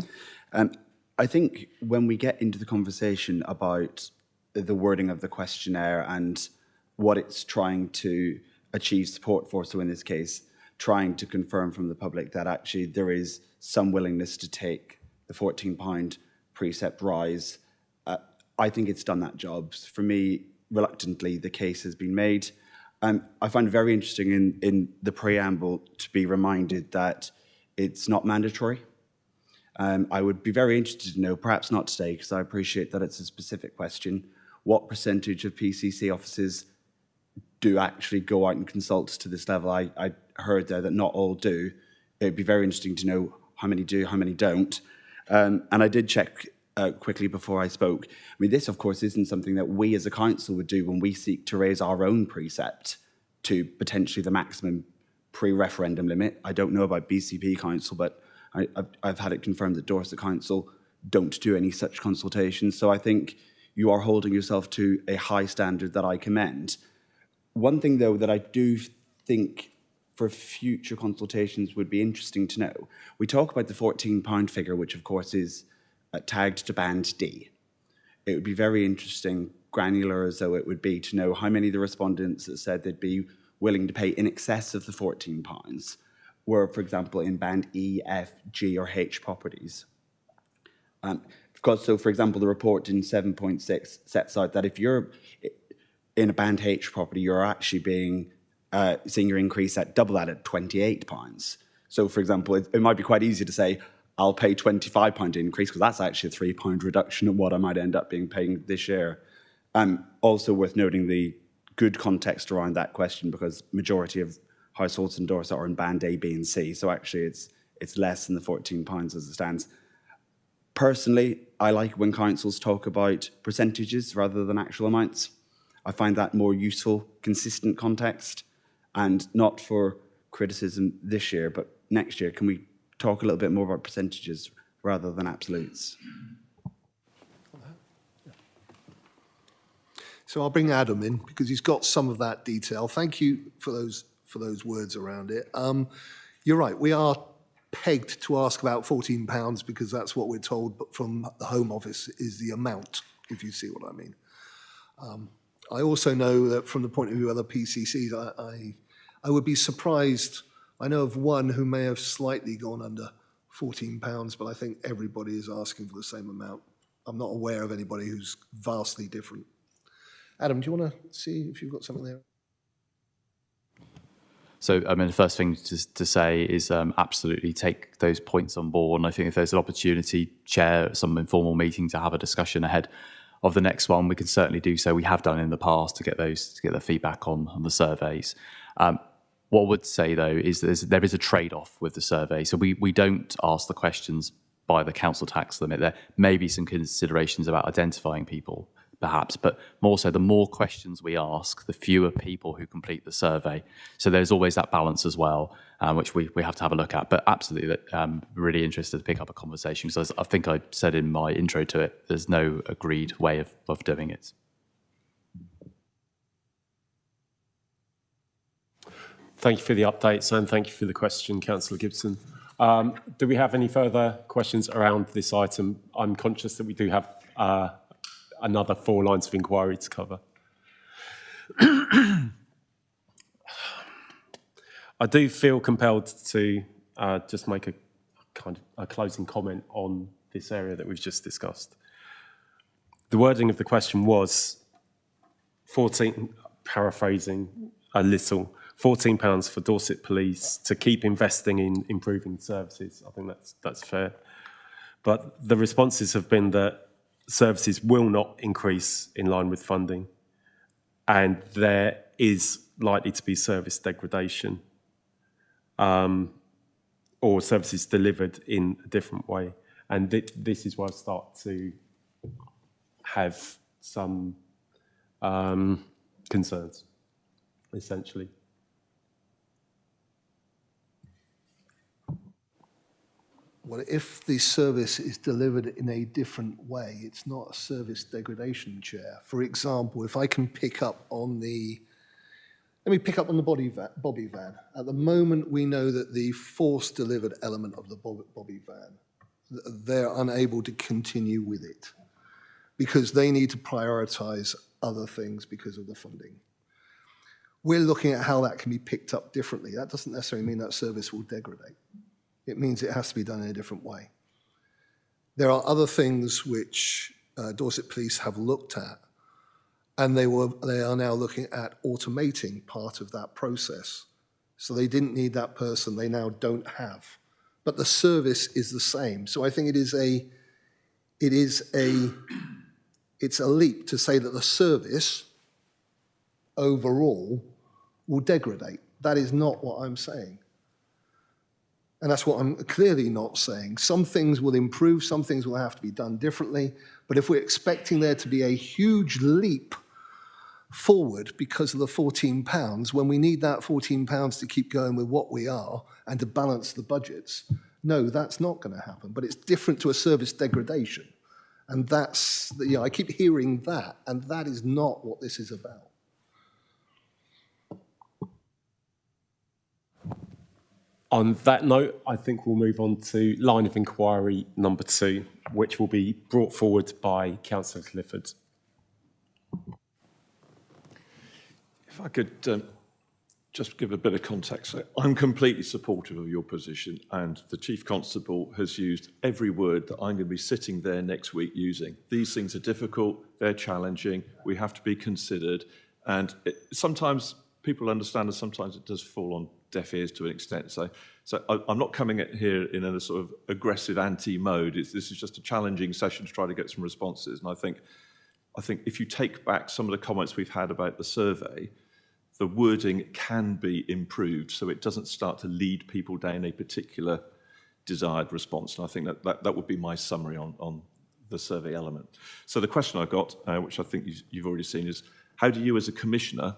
I think when we get into the conversation about the wording of the questionnaire and what it's trying to achieve support for, so in this case, trying to confirm from the public that actually there is some willingness to take the £14 precept rise, I think it's done that job. For me, reluctantly, the case has been made. I find it very interesting in the preamble to be reminded that it's not mandatory. I would be very interested to know, perhaps not today, because I appreciate that it's a specific question, what percentage of PCC offices do actually go out and consult to this level. I heard there that not all do. It'd be very interesting to know how many do, how many don't. And I did check quickly before I spoke. I mean, this, of course, isn't something that we as a council would do when we seek to raise our own precept to potentially the maximum pre-referendum limit. I don't know about BCP Council, but I've had it confirmed that Dorset Council don't do any such consultations. So I think you are holding yourself to a high standard that I commend. One thing, though, that I do think for future consultations would be interesting to know. We talk about the £14 figure, which, of course, is tagged to Band D. It would be very interesting, granular as though it would be, to know how many of the respondents that said they'd be willing to pay in excess of the £14 were, for example, in Band E, F, G or H properties. Because, so, for example, the report in 7.6 sets out that if you're in a Band H property, you're actually being seeing your increase at double that at £28. So, for example, it might be quite easy to say, I'll pay £25 increase, because that's actually a £3 reduction of what I might end up being paying this year. Also worth noting the good context around that question, because majority of households in Dorset are in Band A, B and C, so actually it's less than the £14 as it stands. Personally, I like when councils talk about percentages rather than actual amounts. I find that more useful, consistent context, and not for criticism this year, but next year, can we talk a little bit more about percentages rather than absolutes? So I'll bring Adam in because he's got some of that detail. Thank you for those words around it. You're right, we are pegged to ask about £14 because that's what we're told from the Home Office is the amount, if you see what I mean. I also know that from the point of view of other PCCs, I would be surprised. I know of one who may have slightly gone under £14, but I think everybody is asking for the same amount. I'm not aware of anybody who's vastly different. Adam, do you want to see if you've got something there? So, I mean, the first thing to say is absolutely take those points on board. And I think if there's an opportunity, chair some informal meeting to have a discussion ahead of the next one, we can certainly do so. We have done in the past to get the feedback on the surveys. What I would say, though, is there is a trade-off with the survey. So we don't ask the questions by the council tax limit. There may be some considerations about identifying people, perhaps, but more so, the more questions we ask, the fewer people who complete the survey. So there's always that balance as well, which we have to have a look at. But absolutely, I'm really interested to pick up a conversation, because I think I said in my intro to it, there's no agreed way of doing it. Thank you for the updates and thank you for the question, Councillor Gibson. Do we have any further questions around this item? I'm conscious that we do have another 4 lines of inquiry to cover. I do feel compelled to just make a kind of a closing comment on this area that we've just discussed. The wording of the question was 14, paraphrasing a little, £14 for Dorset Police to keep investing in improving services. I think that's fair. But the responses have been that services will not increase in line with funding, and there is likely to be service degradation or services delivered in a different way. And this is where I start to have some concerns, essentially. Well, if the service is delivered in a different way, it's not a service degradation, Chair. For example, if I can pick up on the, let me pick up on the Bobby van. At the moment, we know that the force-delivered element of the Bobby van, they're unable to continue with it because they need to prioritise other things because of the funding. We're looking at how that can be picked up differently. That doesn't necessarily mean that service will degrade. It means it has to be done in a different way. There are other things which Dorset Police have looked at, and they are now looking at automating part of that process. So they didn't need that person, they now don't have. But the service is the same. So I think it's a leap to say that the service overall will degrade. That is not what I'm saying. And that's what I'm clearly not saying. Some things will improve, some things will have to be done differently. But if we're expecting there to be a huge leap forward because of the £14, when we need that £14 to keep going with what we are and to balance the budgets, no, that's not going to happen. But it's different to a service degradation. And that's, I keep hearing that, and that is not what this is about. On that note, I think we'll move on to line of inquiry number 2, which will be brought forward by Councillor Clifford. If I could just give a bit of context. So I'm completely supportive of your position, and the Chief Constable has used every word that I'm going to be sitting there next week using. These things are difficult, they're challenging, we have to be considered, and sometimes people understand, and sometimes it does fall on deaf ears to an extent. So I'm not coming at here in a sort of aggressive anti-mode. This is just a challenging session to try to get some responses. And I think if you take back some of the comments we've had about the survey, the wording can be improved so it doesn't start to lead people down a particular desired response. And I think that would be my summary on the survey element. So the question I got, which I think you've already seen, is how do you as a commissioner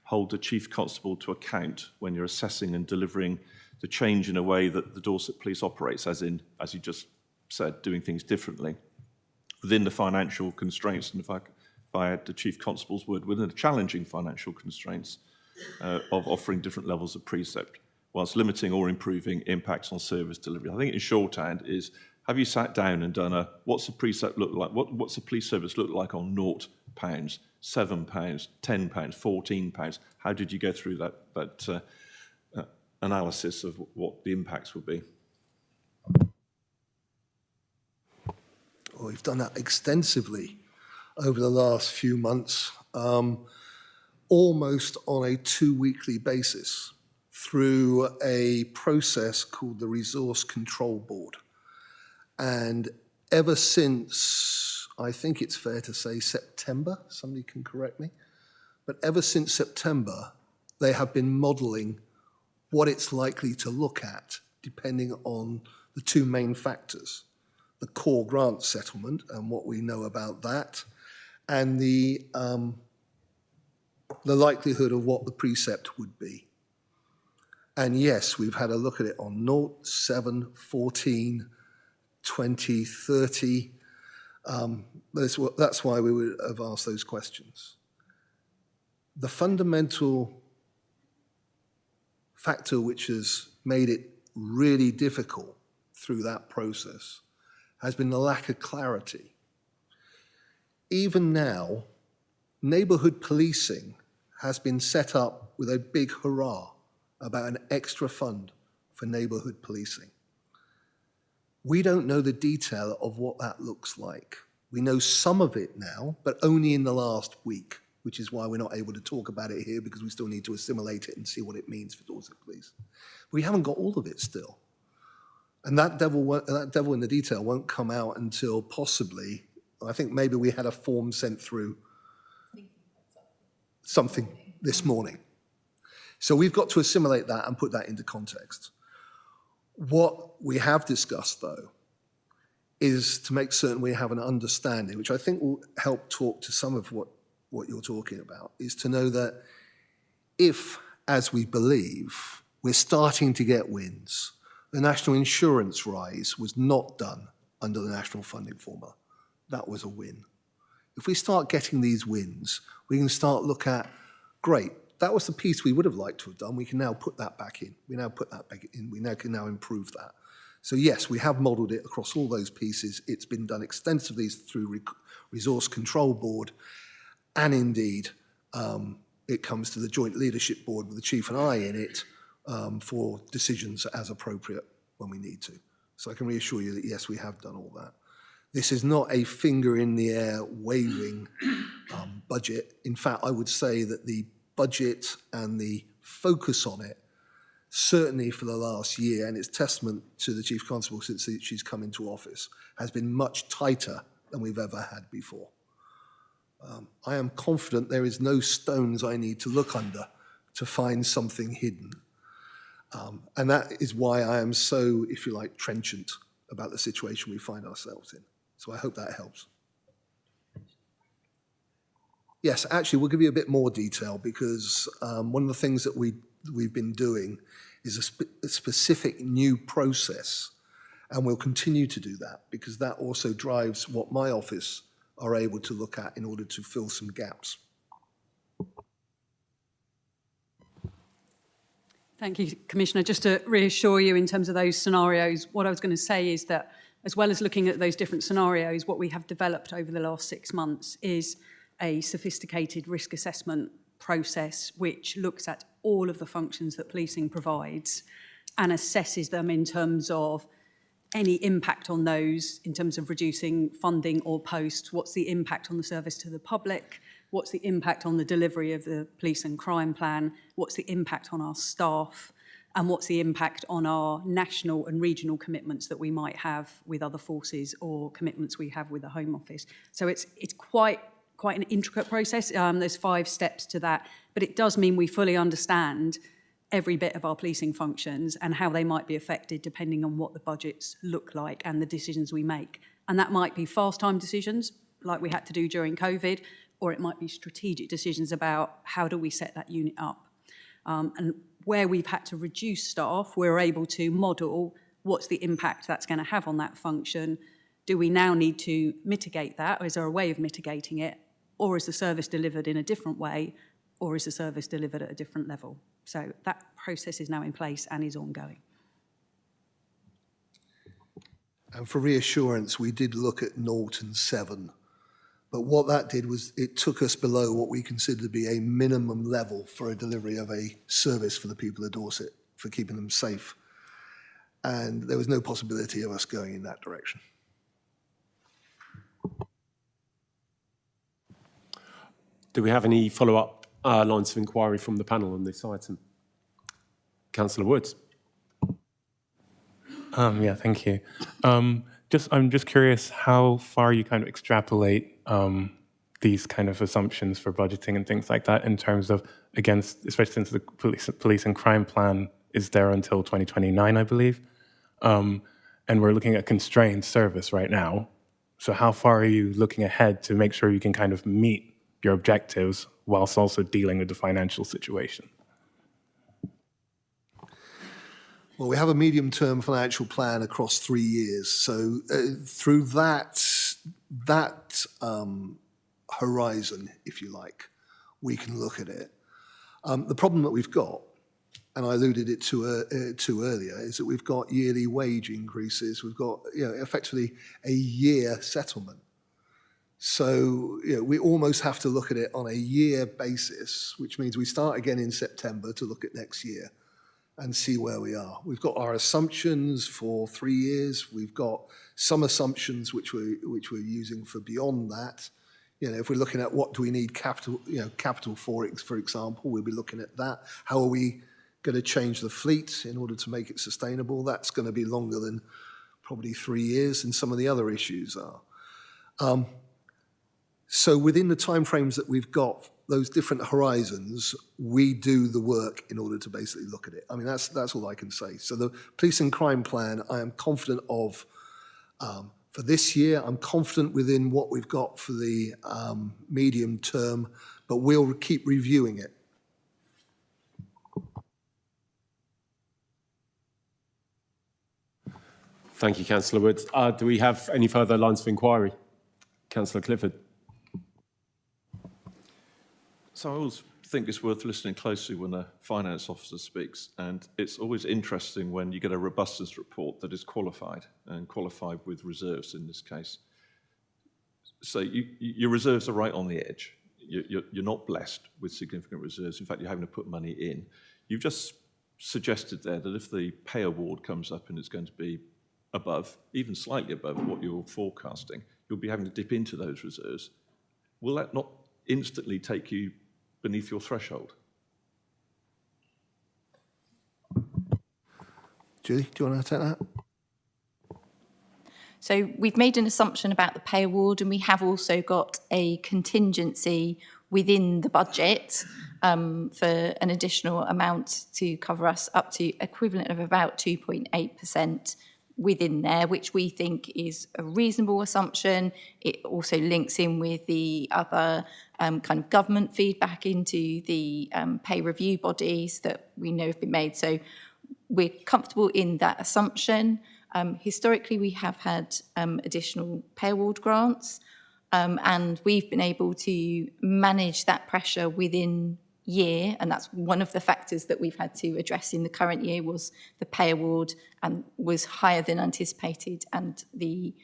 hold the Chief Constable to account when you're assessing and delivering the change in a way that the Dorset Police operates, as in, as you just said, doing things differently within the financial constraints? And if I by the Chief Constable's word, within the challenging financial constraints of offering different levels of precept, whilst limiting or improving impacts on service delivery. I think in shorthand is, have you sat down and done what's the precept look like? What's the police service look like on £0, £7, £10, £14? How did you go through that analysis of what the impacts would be? Well, we've done that extensively over the last few months, almost on a 2-weekly basis through a process called the Resource Control Board. And ever since, I think it's fair to say September, somebody can correct me, but ever since September, they have been modelling what it's likely to look at depending on the two main factors, the core grant settlement and what we know about that, and the likelihood of what the precept would be. And yes, we've had a look at it on 0, 7, 14, 20, 30. That's why we would have asked those questions. The fundamental factor which has made it really difficult through that process has been the lack of clarity. Even now, neighbourhood policing has been set up with a big hurrah about an extra fund for neighbourhood policing. We don't know the detail of what that looks like. We know some of it now, but only in the last week, which is why we're not able to talk about it here, because we still need to assimilate it and see what it means for Dorset Police. We haven't got all of it still. And that devil in the detail won't come out until possibly, I think maybe we had a form sent through something this morning. So we've got to assimilate that and put that into context. What we have discussed, though, is to make certain we have an understanding, which I think will help talk to some of what you're talking about, is to know that if, as we believe, we're starting to get wins, the national insurance rise was not done under the national funding formula. That was a win. If we start getting these wins, we can start look at, great, that was the piece we would have liked to have done. We can now put that back in. We now put that back in. We now can now improve that. So yes, we have modelled it across all those pieces. It's been done extensively through Resource Control Board, and indeed, it comes to the Joint Leadership Board with the Chief and I in it for decisions as appropriate when we need to. So I can reassure you that yes, we have done all that. This is not a finger in the air waving budget. In fact, I would say that the budget and the focus on it, certainly for the last year, and it's testament to the Chief Constable since she's come into office, has been much tighter than we've ever had before. I am confident there is no stones I need to look under to find something hidden. And that is why I am so, if you like, trenchant about the situation we find ourselves in. So I hope that helps. Yes, actually, we'll give you a bit more detail because one of the things that we've been doing is a specific new process, and we'll continue to do that because that also drives what my office are able to look at in order to fill some gaps. Thank you, Commissioner. Just to reassure you in terms of those scenarios, what I was going to say is that as well as looking at those different scenarios, what we have developed over the last 6 months is a sophisticated risk assessment process which looks at all of the functions that policing provides and assesses them in terms of any impact on those in terms of reducing funding or posts, what's the impact on the service to the public, what's the impact on the delivery of the police and crime plan, what's the impact on our staff, and what's the impact on our national and regional commitments that we might have with other forces or commitments we have with the Home Office. So it's quite an intricate process. There's 5 steps to that, but it does mean we fully understand every bit of our policing functions and how they might be affected depending on what the budgets look like and the decisions we make. And that might be fast time decisions like we had to do during COVID, or it might be strategic decisions about how do we set that unit up. And where we've had to reduce staff, we're able to model what's the impact that's going to have on that function. Do we now need to mitigate that, or is there a way of mitigating it? or is the service delivered in a different way, or is the service delivered at a different level? So that process is now in place and is ongoing. And for reassurance, we did look at 0 and 7. But what that did was it took us below what we consider to be a minimum level for a delivery of a service for the people of Dorset, for keeping them safe. And there was no possibility of us going in that direction. Do we have any follow-up lines of inquiry from the panel on this item? Councillor Woods. Yeah, thank you. I'm just curious how far you kind of extrapolate these kind of assumptions for budgeting and things like that in terms of, against, especially since the police and crime plan is there until 2029, I believe. And we're looking at constrained service right now. So how far are you looking ahead to make sure you can kind of meet your objectives whilst also dealing with the financial situation? Well, we have a medium-term financial plan across 3 years. So through that horizon, if you like, we can look at it. The problem that we've got, and I alluded it to earlier, is that we've got yearly wage increases. We've got, effectively a year settlement. So, we almost have to look at it on a year basis, which means we start again in September to look at next year and see where we are. We've got our assumptions for 3 years. We've got some assumptions which we're using for beyond that. If we're looking at what do we need capital for example, we'll be looking at that. How are we going to change the fleet in order to make it sustainable? That's going to be longer than probably 3 years, and some of the other issues are. So within the timeframes that we've got, those different horizons, we do the work in order to basically look at it. I mean, that's all I can say. So the police and crime plan, I am confident of for this year. I'm confident within what we've got for the medium term, but we'll keep reviewing it. Thank you, Councillor Woods. Do we have any further lines of inquiry? Councillor Clifford. So I always think it's worth listening closely when a finance officer speaks, and it's always interesting when you get a robustness report that is qualified, and qualified with reserves in this case. So your reserves are right on the edge. You're not blessed with significant reserves. In fact, you're having to put money in. You've just suggested there that if the pay award comes up and it's going to be above, even slightly above what you're forecasting, you'll be having to dip into those reserves. Will that not instantly take you beneath your threshold? Julie, do you want to take that? So we've made an assumption about the pay award, and we have also got a contingency within the budget for an additional amount to cover us up to equivalent of about 2.8% within there, which we think is a reasonable assumption. It also links in with the other kind of government feedback into the pay review bodies that we know have been made. So we're comfortable in that assumption. Historically, we have had additional pay award grants, and we've been able to manage that pressure within year, and that's one of the factors that we've had to address in the current year was the pay award and was higher than anticipated, and the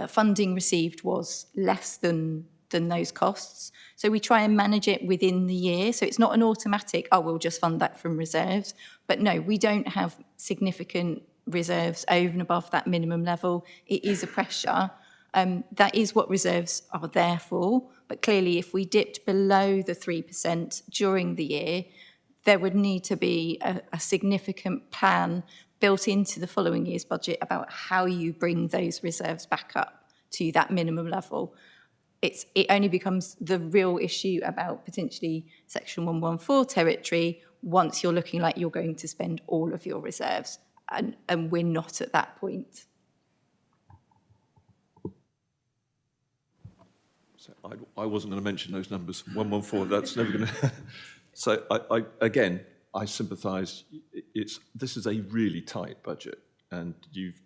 funding received was less than those costs. So we try and manage it within the year. So it's not an automatic, oh, we'll just fund that from reserves. But no, we don't have significant reserves over and above that minimum level. It is a pressure. That is what reserves are there for. But clearly, if we dipped below the 3% during the year, there would need to be a significant plan built into the following year's budget about how you bring those reserves back up to that minimum level. It only becomes the real issue about potentially Section 114 territory once you're looking like you're going to spend all of your reserves. And we're not at that point. So I wasn't going to mention those numbers. 114, that's never going to... So I sympathise. This is a really tight budget, and you've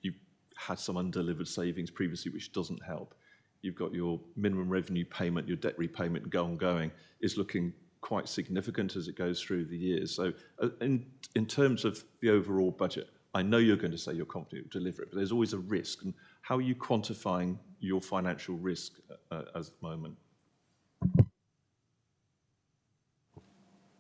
had some undelivered savings previously, which doesn't help. you've got your minimum revenue payment, your debt repayment, and go on going, is looking quite significant as it goes through the years. So in terms of the overall budget, I know you're going to say you're confident you'll deliver it, but there's always a risk. And how are you quantifying your financial risk at the moment?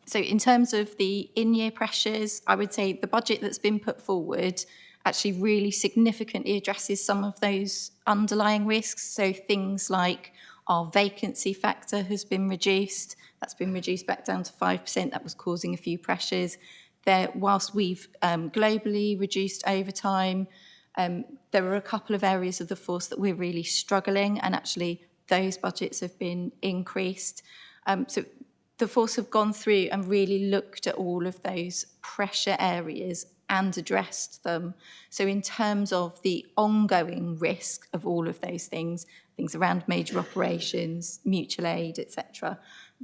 So in terms of the in-year pressures, I would say the budget that's been put forward actually really significantly addresses some of those underlying risks. So things like our vacancy factor has been reduced. That's been reduced back down to 5%. That was causing a few pressures. Whilst we've globally reduced overtime, there are a couple of areas of the force that we're really struggling, and actually those budgets have been increased. So the force have gone through and really looked at all of those pressure areas and addressed them. So in terms of the ongoing risk of all of those things around major operations, mutual aid, etc.,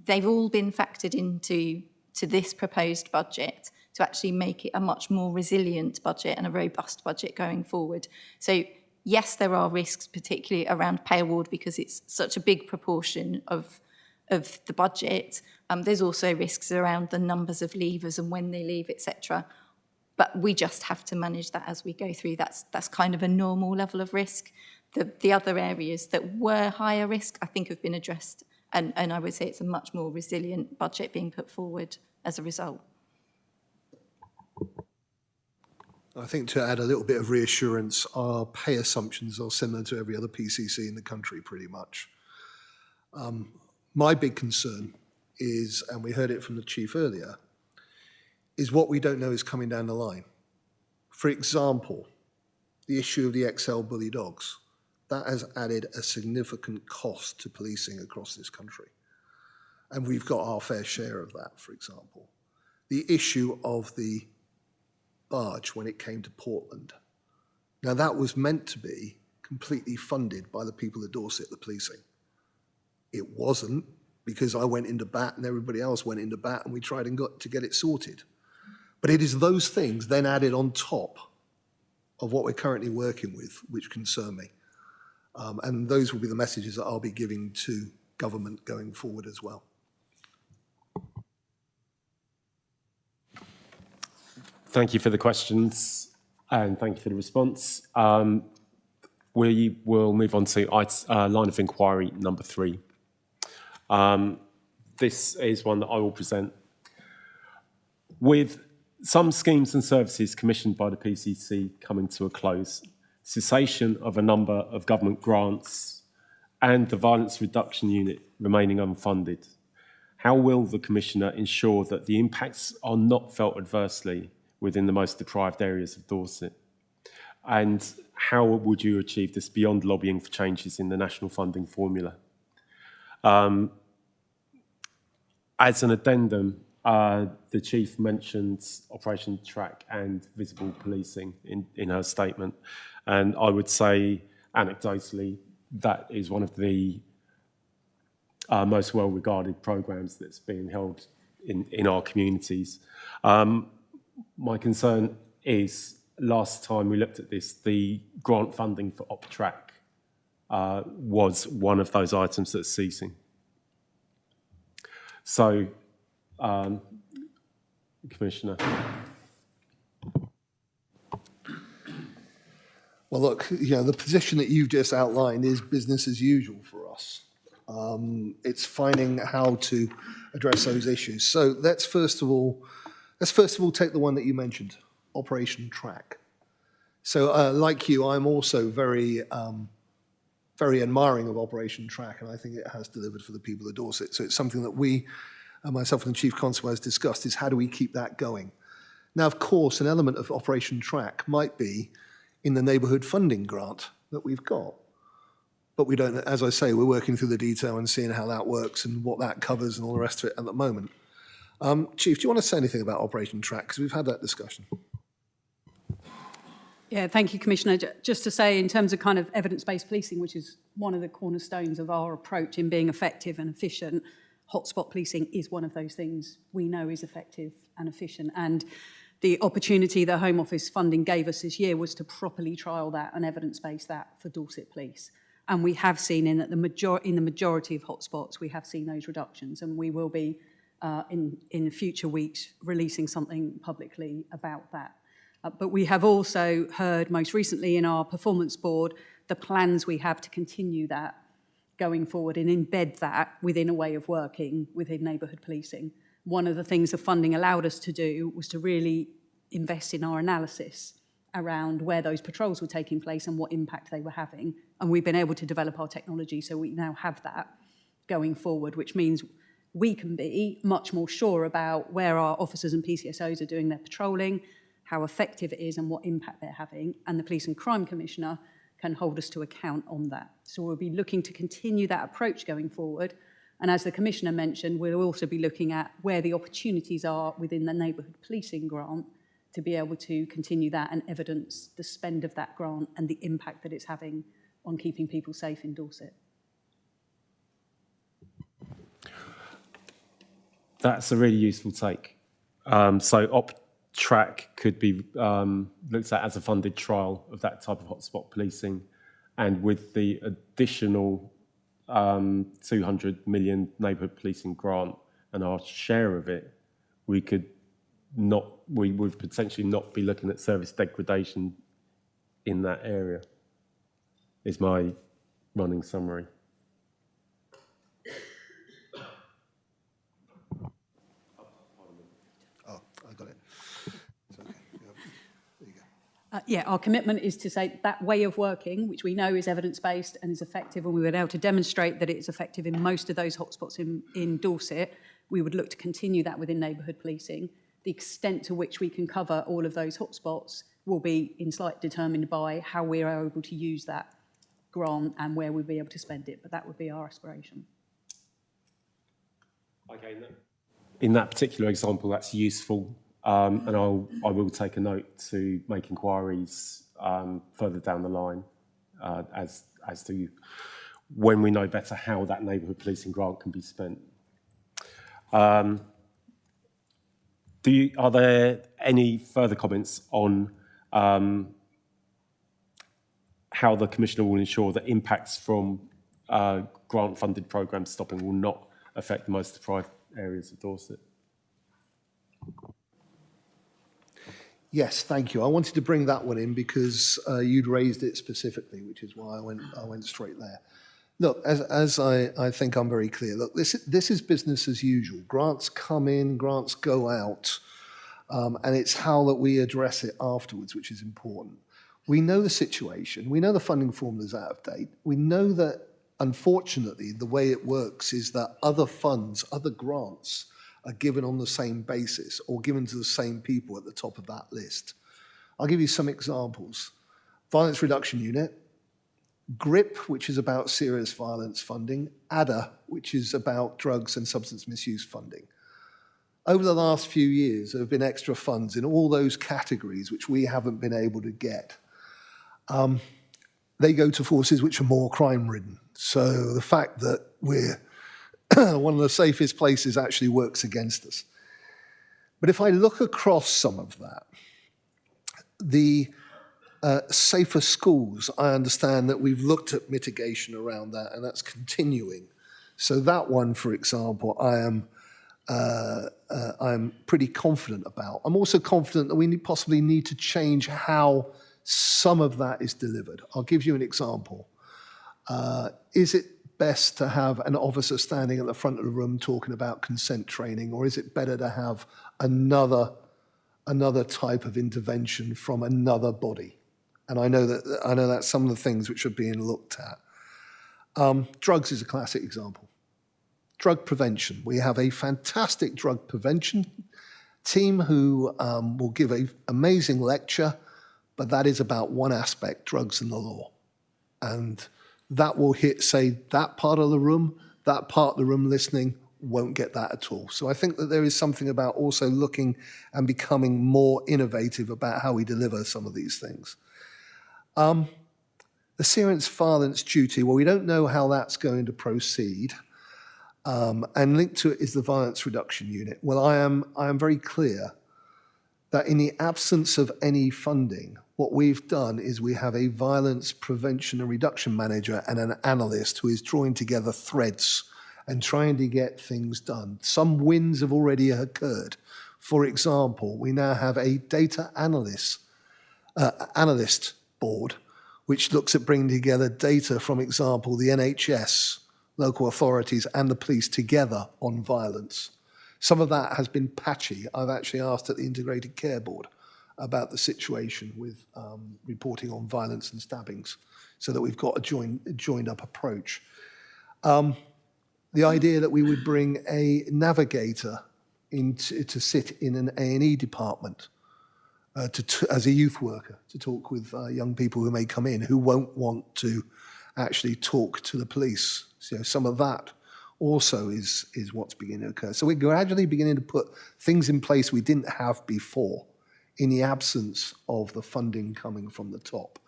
they've all been factored into this proposed budget to actually make it a much more resilient budget and a robust budget going forward. So yes, there are risks, particularly around pay award, because it's such a big proportion of the budget. There's also risks around the numbers of leavers and when they leave, etc. But we just have to manage that as we go through. That's kind of a normal level of risk. The other areas that were higher risk, I think, have been addressed, and I would say it's a much more resilient budget being put forward as a result. I think to add a little bit of reassurance, our pay assumptions are similar to every other PCC in the country, pretty much. My big concern is, and we heard it from the Chief earlier, is what we don't know is coming down the line. For example, the issue of the XL bully dogs. That has added a significant cost to policing across this country. And we've got our fair share of that, for example. The issue of the barge when it came to Portland. Now, that was meant to be completely funded by the people of Dorset, the policing. It wasn't, because I went into bat and everybody else went into bat, and we tried and got to get it sorted. But it is those things then added on top of what we're currently working with which concern me. And those will be the messages that I'll be giving to government going forward as well. Thank you for the questions and thank you for the response. We will move on to line of inquiry number 3. This is one that I will present. With some schemes and services commissioned by the PCC coming to a close, cessation of a number of government grants and the Violence Reduction Unit remaining unfunded, how will the Commissioner ensure that the impacts are not felt adversely within the most deprived areas of Dorset? And how would you achieve this beyond lobbying for changes in the national funding formula? As an addendum, the Chief mentioned Operation Track and visible policing in her statement. And I would say, anecdotally, that is one of the most well-regarded programmes that's being held in our communities. My concern is, last time we looked at this, the grant funding for OpTrack was one of those items that's ceasing. So, Commissioner. Well, look, the position that you've just outlined is business as usual for us. It's finding how to address those issues. So let's first of all take the one that you mentioned, Operation Track. So like you, I'm also very admiring of Operation Track, and I think it has delivered for the people of Dorset. So it's something that we, myself and the Chief Constable, has discussed, is how do we keep that going? Now, of course, an element of Operation Track might be in the neighbourhood funding grant that we've got. But we don't, as I say, we're working through the detail and seeing how that works and what that covers and all the rest of it at the moment. Chief, do you want to say anything about Operation Track? Because we've had that discussion. Yeah, thank you, Commissioner. Just to say, in terms of kind of evidence-based policing, which is one of the cornerstones of our approach in being effective and efficient, hotspot policing is one of those things we know is effective and efficient. And the opportunity the Home Office funding gave us this year was to properly trial that and evidence-base that for Dorset Police. And we have seen in the majority of hotspots, we have seen those reductions, and we will be in future weeks releasing something publicly about that. But we have also heard most recently in our performance board the plans we have to continue that going forward and embed that within a way of working within neighbourhood policing. One of the things the funding allowed us to do was to really invest in our analysis around where those patrols were taking place and what impact they were having. And we've been able to develop our technology, so we now have that going forward, which means we can be much more sure about where our officers and PCSOs are doing their patrolling, how effective it is and what impact they're having. And the Police and Crime Commissioner can hold us to account on that. So we'll be looking to continue that approach going forward. And as the Commissioner mentioned, we'll also be looking at where the opportunities are within the neighbourhood policing grant to be able to continue that and evidence the spend of that grant and the impact that it's having on keeping people safe in Dorset. That's a really useful take. So OpTrack could be looked at as a funded trial of that type of hotspot policing, and with the additional 200 million neighbourhood policing grant and our share of it, we would potentially not be looking at service degradation in that area, is my running summary. Yeah, our commitment is to say that way of working, which we know is evidence-based and is effective, and we were able to demonstrate that it's effective in most of those hotspots in Dorset, we would look to continue that within neighbourhood policing. The extent to which we can cover all of those hotspots will be in slight determined by how we are able to use that grant and where we'll be able to spend it, but that would be our aspiration. Okay, in that particular example, that's useful. And I will take a note to make inquiries further down the line as to when we know better how that neighbourhood policing grant can be spent. Are there any further comments on how the Commissioner will ensure that impacts from grant-funded programme stopping will not affect the most deprived areas of Dorset? Yes, thank you. I wanted to bring that one in because you'd raised it specifically, which is why I went straight there. Look, as I think I'm very clear, look, this is business as usual. Grants come in, grants go out, and it's how that we address it afterwards, which is important. We know the situation. We know the funding formula is out of date. We know that, unfortunately, the way it works is that other funds, other grants, are given on the same basis or given to the same people at the top of that list. I'll give you some examples. Violence Reduction Unit, GRIP, which is about serious violence funding, ADA, which is about drugs and substance misuse funding. Over the last few years, there have been extra funds in all those categories which we haven't been able to get. They go to forces which are more crime-ridden. So the fact that we're one of the safest places actually works against us. But if I look across some of that, the safer schools, I understand that we've looked at mitigation around that, and that's continuing. So that one, for example, I am pretty confident about. I'm also confident that we possibly need to change how some of that is delivered. I'll give you an example. Is it best to have an officer standing at the front of the room talking about consent training, or is it better to have another type of intervention from another body? And I know that's some of the things which are being looked at. Drugs is a classic example. Drug prevention. We have a fantastic drug prevention team who will give an amazing lecture, but that is about one aspect, drugs and the law. And that will hit, say, that part of the room listening won't get that at all. So I think that there is something about also looking and becoming more innovative about how we deliver some of these things. The serious violence duty, well, we don't know how that's going to proceed. And linked to it is the Violence Reduction Unit. Well, I am very clear that in the absence of any funding, what we've done is we have a violence prevention and reduction manager and an analyst who is drawing together threads and trying to get things done. Some wins have already occurred. For example, we now have a data analyst board, which looks at bringing together data from, example, the NHS, local authorities and the police together on violence. Some of that has been patchy. I've actually asked at the Integrated Care Board about the situation with reporting on violence and stabbings so that we've got a joined up approach. The idea that we would bring a navigator to sit in an A&E department as a youth worker to talk with young people who may come in who won't want to actually talk to the police. So some of that also is what's beginning to occur. So we're gradually beginning to put things in place we didn't have before in the absence of the funding coming from the top.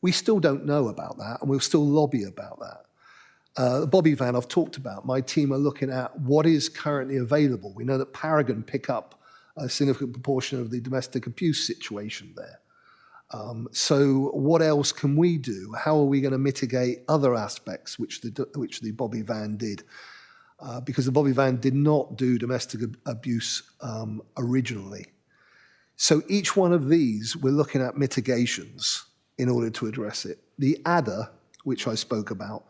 We still don't know about that, and we'll still lobby about that. The Bobby van I've talked about, my team are looking at what is currently available. We know that Paragon pick up a significant proportion of the domestic abuse situation there. So what else can we do? How are we going to mitigate other aspects which the Bobby van did? Because the Bobby van did not do domestic abuse originally. So each one of these, we're looking at mitigations in order to address it. The ADDA, which I spoke about,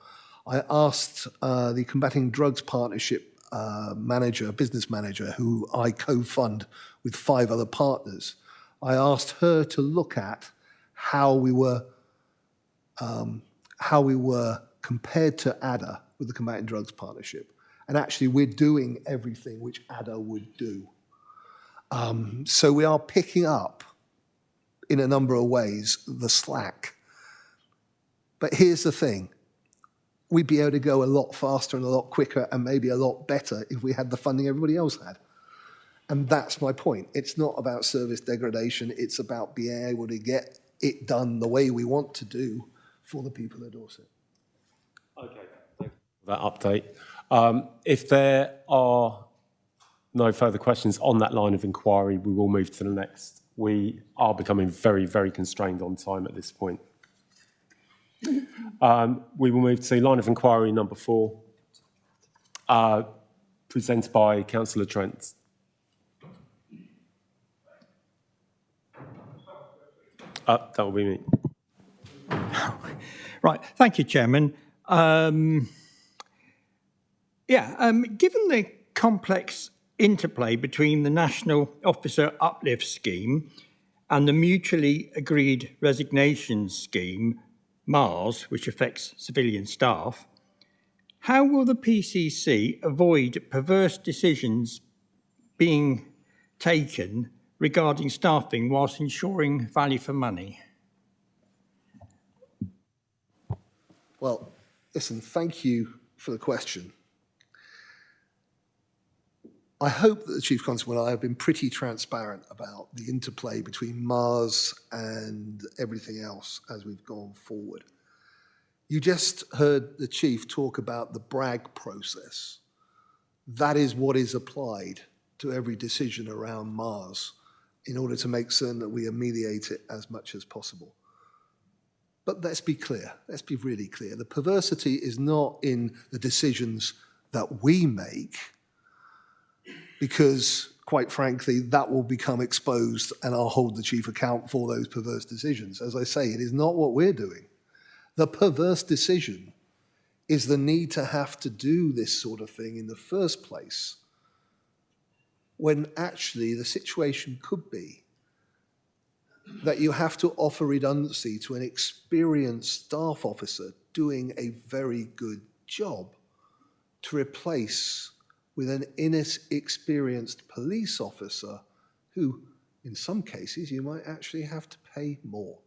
I asked the Combating Drugs Partnership business manager, who I co-fund with 5 other partners. I asked her to look at how we were compared to ADDA with the Combating Drugs Partnership. And actually, we're doing everything which ADDA would do. So we are picking up, in a number of ways, the slack. But here's the thing. We'd be able to go a lot faster and a lot quicker and maybe a lot better if we had the funding everybody else had. And that's my point. It's not about service degradation. It's about being able to get it done the way we want to do for the people of Dorset. Okay, thank you for that update. If there are no further questions on that line of inquiry, we will move to the next. We are becoming very, very constrained on time at this point. We will move to line of inquiry number 4, presented by Councillor Trent. That will be me. Right, thank you, Chairman. Given the complex interplay between the National Officer Uplift Scheme and the mutually agreed resignation scheme, MARS, which affects civilian staff, how will the PCC avoid perverse decisions being taken regarding staffing whilst ensuring value for money? Well, listen, thank you for the question. I hope that the Chief Constable and I have been pretty transparent about the interplay between Mars and everything else as we've gone forward. You just heard the Chief talk about the Bragg process. That is what is applied to every decision around Mars in order to make certain that we ameliorate it as much as possible. But let's be clear, let's be really clear. The perversity is not in the decisions that we make, because, quite frankly, that will become exposed and I'll hold the Chief account for those perverse decisions. As I say, it is not what we're doing. The perverse decision is the need to have to do this sort of thing in the first place, when actually the situation could be that you have to offer redundancy to an experienced staff officer doing a very good job to replace with an inexperienced police officer who, in some cases, you might actually have to pay more.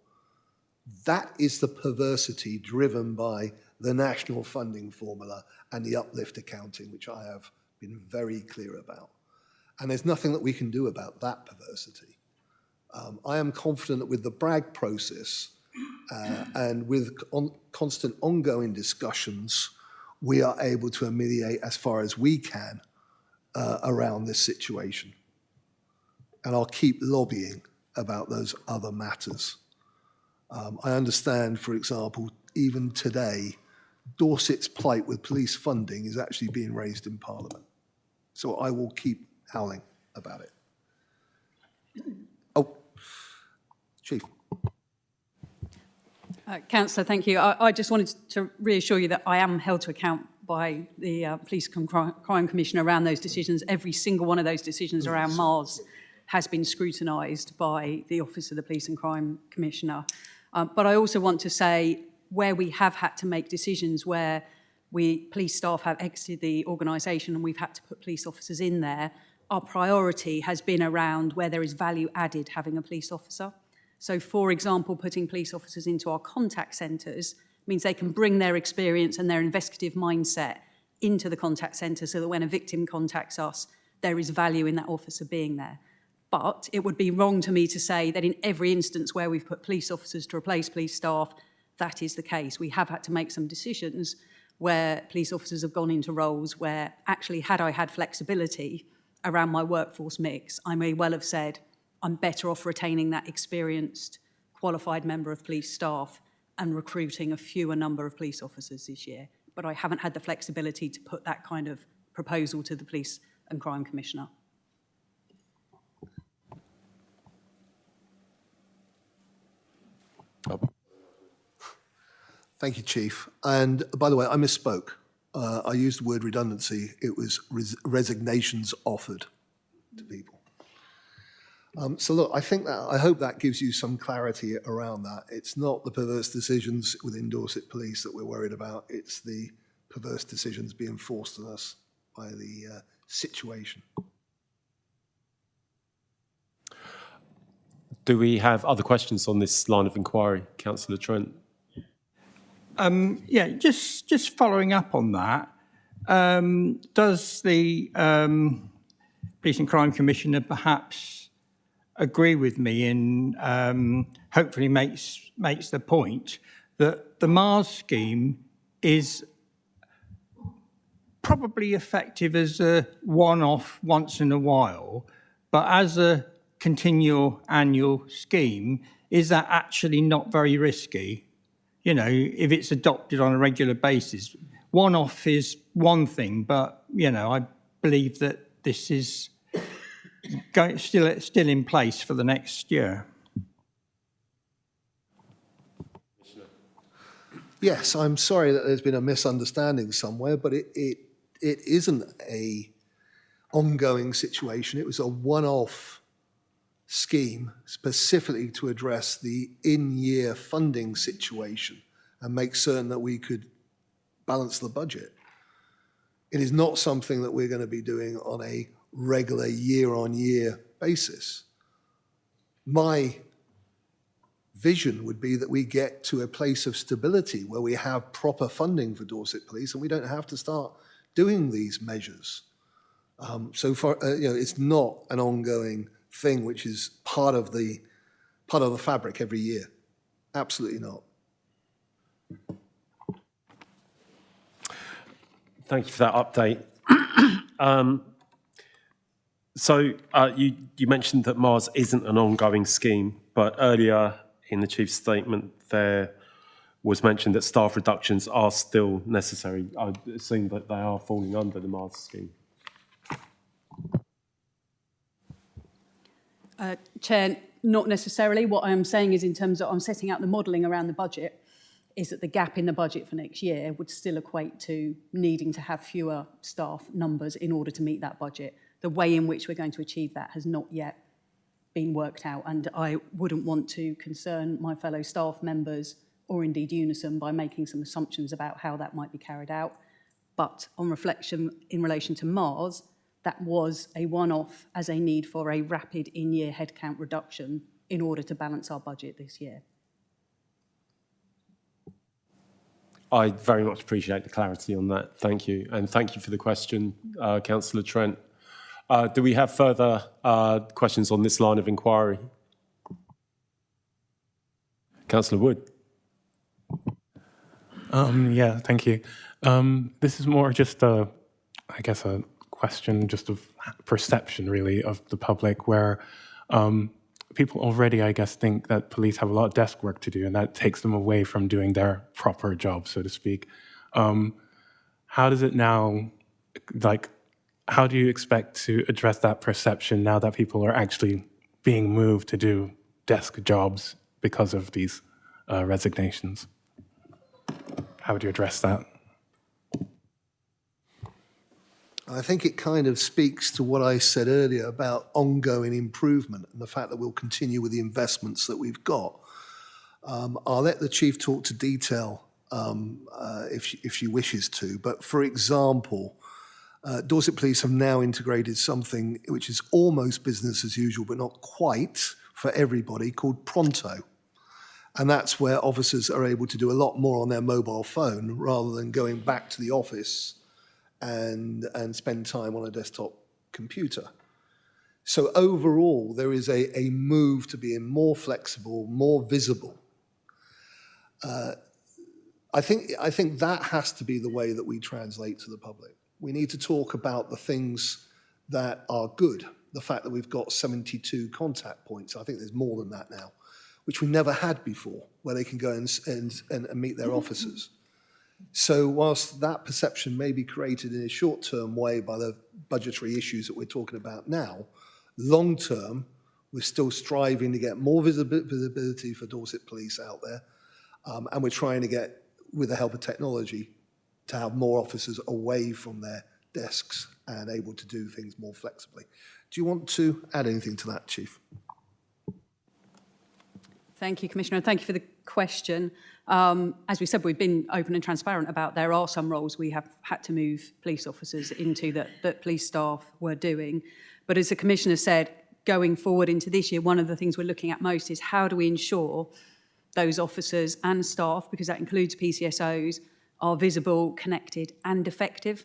That is the perversity driven by the national funding formula and the uplift accounting, which I have been very clear about. And there's nothing that we can do about that perversity. I am confident that with the Bragg process and with constant ongoing discussions, we are able to ameliorate as far as we can around this situation. and I'll keep lobbying about those other matters. I understand, for example, even today, Dorset's plight with police funding is actually being raised in Parliament. So I will keep howling about it. Oh, Chief. Councillor, thank you. I just wanted to reassure you that I am held to account by the Police Crime Commission around those decisions. Every single one of those decisions around Mars has been scrutinised by the Office of the Police and Crime Commissioner. But I also want to say where we have had to make decisions where police staff have exited the organisation and we've had to put police officers in there, our priority has been around where there is value added having a police officer. So, for example, putting police officers into our contact centres means they can bring their experience and their investigative mindset into the contact centre so that when a victim contacts us, there is value in that officer being there. But it would be wrong to me to say that in every instance where we've put police officers to replace police staff, that is the case. We have had to make some decisions where police officers have gone into roles where actually had I had flexibility around my workforce mix, I may well have said, I'm better off retaining that experienced, qualified member of police staff and recruiting a fewer number of police officers this year. But I haven't had the flexibility to put that kind of proposal to the Police and Crime Commissioner. Thank you, Chief. And by the way, I misspoke. I used the word redundancy. It was resignations offered to people. So look, I hope that gives you some clarity around that. It's not the perverse decisions within Dorset Police that we're worried about. It's the perverse decisions being forced on us by the situation. Do we have other questions on this line of inquiry, Councillor Trent? Yeah, just following up on that, does the Police and Crime Commissioner perhaps agree with me and hopefully makes the point that the Mars scheme is probably effective as a one-off once in a while, but as a continual annual scheme, is that actually not very risky? You know, if it's adopted on a regular basis, one-off is one thing, but, you know, I believe that this is still in place for the next year. Yes, I'm sorry that there's been a misunderstanding somewhere, but it isn't a ongoing situation. It was a one-off scheme specifically to address the in-year funding situation and make certain that we could balance the budget. It is not something that we're going to be doing on a regular year-on-year basis. My vision would be that we get to a place of stability where we have proper funding for Dorset Police and we don't have to start doing these measures. So far, it's not an ongoing thing which is part of the fabric every year. Absolutely not. Thank you for that update. So you mentioned that Mars isn't an ongoing scheme, but earlier in the Chief's statement there was mentioned that staff reductions are still necessary. I assume that they are falling under the Mars scheme. Chair, not necessarily. What I am saying is in terms of I'm setting out the modelling around the budget, is that the gap in the budget for next year would still equate to needing to have fewer staff numbers in order to meet that budget. The way in which we're going to achieve that has not yet been worked out, and I wouldn't want to concern my fellow staff members or indeed Unison by making some assumptions about how that might be carried out. But on reflection in relation to Mars, that was a one-off as a need for a rapid in-year headcount reduction in order to balance our budget this year. I very much appreciate the clarity on that. Thank you. And thank you for the question, Councillor Trent. Do we have further questions on this line of inquiry? Councillor Wood. Yeah, thank you. This is more just I guess a question just of perception really of the public, where People already, I guess, think that police have a lot of desk work to do, and that takes them away from doing their proper job, so to speak. How does it now, like, how do you expect to address that perception now that people are actually being moved to do desk jobs because of these resignations? How would you address that? I think it kind of speaks to what I said earlier about ongoing improvement and the fact that we'll continue with the investments that we've got. I'll let the Chief talk to detail if she wishes to. But for example, Dorset Police have now integrated something which is almost business as usual, but not quite for everybody, called Pronto. And that's where officers are able to do a lot more on their mobile phone rather than going back to the office and spend time on a desktop computer. So overall, there is a move to being more flexible, more visible. I think that has to be the way that we translate to the public. We need to talk about the things that are good. The fact that we've got 72 contact points, I think there's more than that now, which we never had before, where they can go and meet their officers. So whilst that perception may be created in a short-term way by the budgetary issues that we're talking about now, long-term, we're still striving to get more visibility for Dorset Police out there, and we're trying to get, with the help of technology, to have more officers away from their desks and able to do things more flexibly. Do you want to add anything to that, Chief? Thank you, Commissioner. Thank you for the question. As we said, we've been open and transparent about there are some roles we have had to move police officers into that police staff were doing. But as the Commissioner said, going forward into this year, one of the things we're looking at most is how do we ensure those officers and staff, because that includes PCSOs, are visible, connected and effective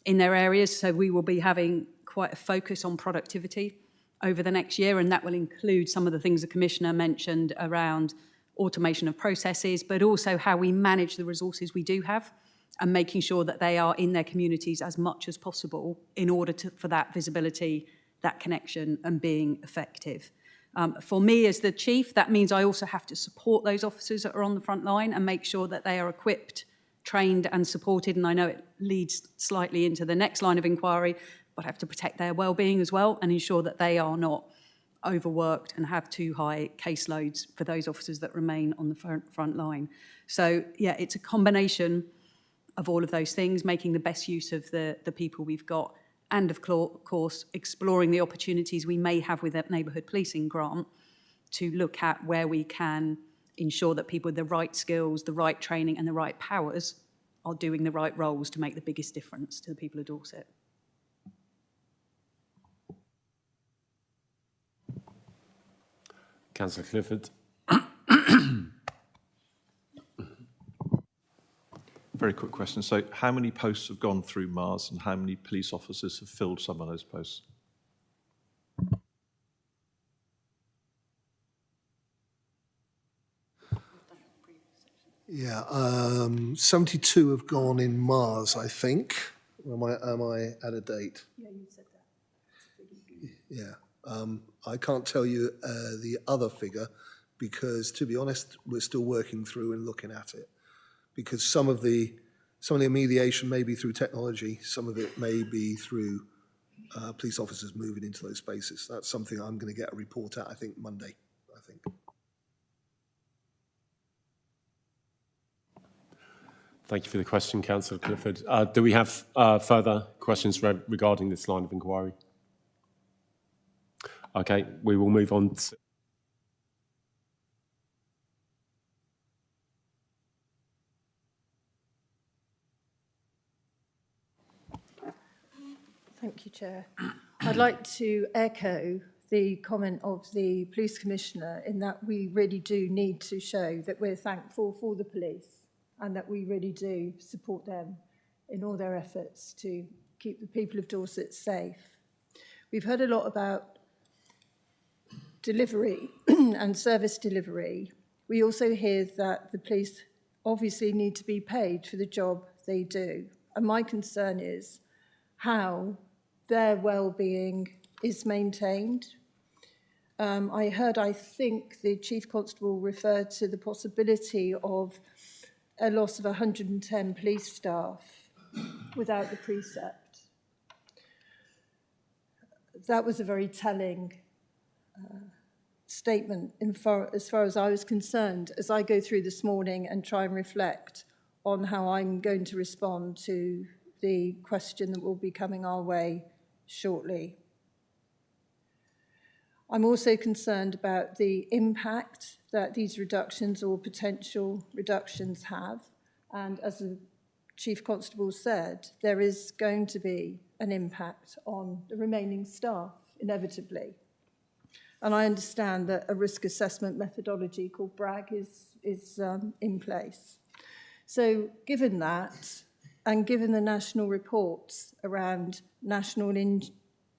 in their areas. So we will be having quite a focus on productivity over the next year, and that will include some of the things the Commissioner mentioned around automation of processes, but also how we manage the resources we do have and making sure that they are in their communities as much as possible in order for that visibility, that connection and being effective. For me as the Chief, that means I also have to support those officers that are on the front line and make sure that they are equipped, trained and supported. And I know it leads slightly into the next line of inquiry, but I have to protect their well-being as well and ensure that they are not overworked and have too high caseloads for those officers that remain on the front line. So, yeah, it's a combination of all of those things, making the best use of the people we've got, and of course, exploring the opportunities we may have with that neighbourhood policing grant to look at where we can ensure that people with the right skills, the right training and the right powers are doing the right roles to make the biggest difference to the people of Dorset. Councillor Clifford. Very quick question. So how many posts have gone through Mars and how many police officers have filled some of those posts? Yeah, 72 have gone in Mars, I think. Am I at a date? Yeah, you said that. Yeah. I can't tell you the other figure because, to be honest, we're still working through and looking at it. Because some of the mediation may be through technology, some of it may be through police officers moving into those spaces. That's something I'm going to get a report at, I think, Monday, I think. Thank you for the question, Councillor Clifford. Do we have further questions regarding this line of inquiry? Okay, we will move on to... Thank you, Chair. I'd like to echo the comment of the Police Commissioner in that we really do need to show that we're thankful for the police and that we really do support them in all their efforts to keep the people of Dorset safe. We've heard a lot about delivery and service delivery. We also hear that the police obviously need to be paid for the job they do. And my concern is how their well-being is maintained. I think the Chief Constable referred to the possibility of a loss of 110 police staff without the precept. That was a very telling statement as far as I was concerned, as I go through this morning and try and reflect on how I'm going to respond to the question that will be coming our way shortly. I'm also concerned about the impact that these reductions or potential reductions have. And as the Chief Constable said, there is going to be an impact on the remaining staff, inevitably. And I understand that a risk assessment methodology called BRAG is in place. So given that, and given the national reports around national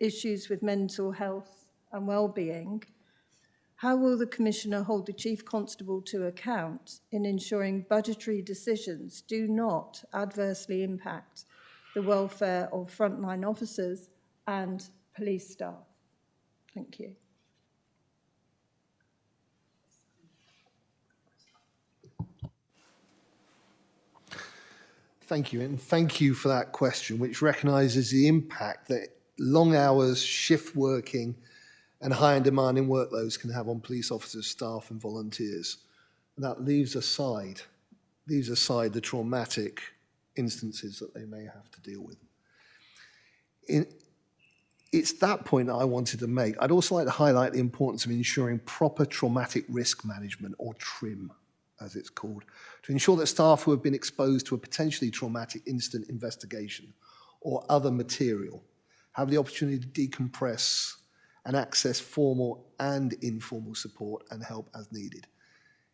issues with mental health and well-being, how will the Commissioner hold the Chief Constable to account in ensuring budgetary decisions do not adversely impact the welfare of frontline officers and police staff? Thank you. Thank you, and thank you for that question, which recognises the impact that long hours, shift working, and high and demanding workloads can have on police officers, staff, and volunteers. And that leaves aside the traumatic instances that they may have to deal with. It's that point that I wanted to make. I'd also like to highlight the importance of ensuring proper traumatic risk management, or TRIM, as it's called, to ensure that staff who have been exposed to a potentially traumatic incident investigation or other material have the opportunity to decompress and access formal and informal support and help as needed.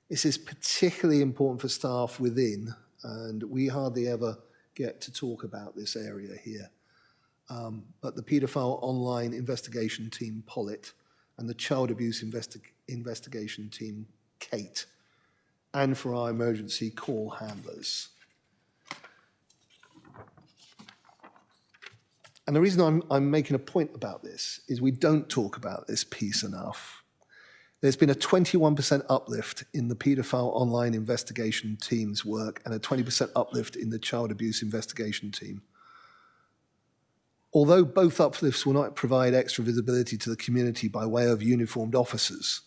This is particularly important for staff within, and we hardly ever get to talk about this area here. But the Paedophile Online Investigation Team, POLIT, and the Child Abuse Investigation Team, CATE, and for our emergency call handlers. And the reason I'm making a point about this is we don't talk about this piece enough. There's been a 21% uplift in the Paedophile Online Investigation Team's work and a 20% uplift in the Child Abuse Investigation Team. Although both uplifts will not provide extra visibility to the community by way of uniformed officers,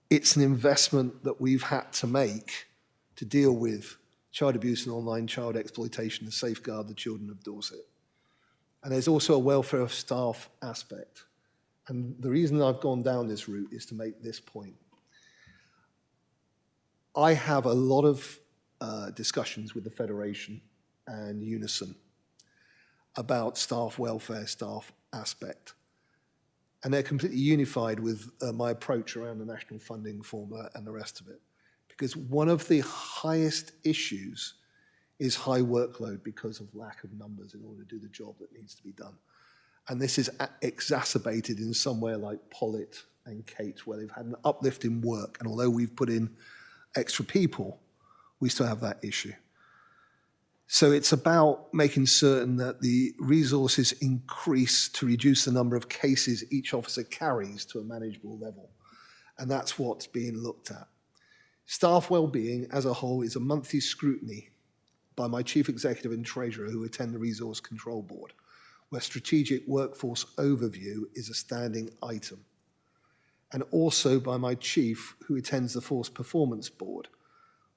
it's an investment that we've had to make to deal with child abuse and online child exploitation and safeguard the children of Dorset. And there's also a welfare of staff aspect. And the reason I've gone down this route is to make this point. I have a lot of discussions with the Federation and Unison about staff welfare, staff aspect. And they're completely unified with my approach around the national funding formula and the rest of it. Because one of the highest issues is high workload because of lack of numbers in order to do the job that needs to be done. And this is exacerbated in somewhere like POLIT and CATE, where they've had an uplift in work. And although we've put in extra people, we still have that issue. So it's about making certain that the resources increase to reduce the number of cases each officer carries to a manageable level. And that's what's being looked at. Staff wellbeing as a whole is a monthly scrutiny by my Chief Executive and Treasurer who attend the Resource Control Board, where strategic workforce overview is a standing item. And also by my Chief who attends the Force Performance Board,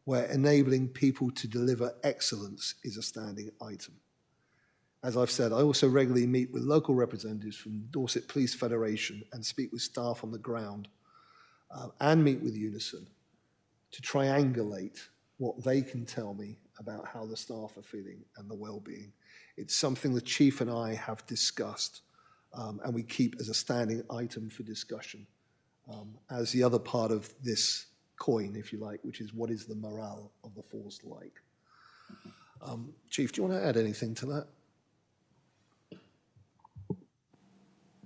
where enabling people to deliver excellence is a standing item. As I've said, I also regularly meet with local representatives from Dorset Police Federation and speak with staff on the ground and meet with Unison to triangulate what they can tell me about how the staff are feeling and the well-being. It's something the Chief and I have discussed and we keep as a standing item for discussion as the other part of this coin, if you like, which is what is the morale of the force like. Chief, do you want to add anything to that?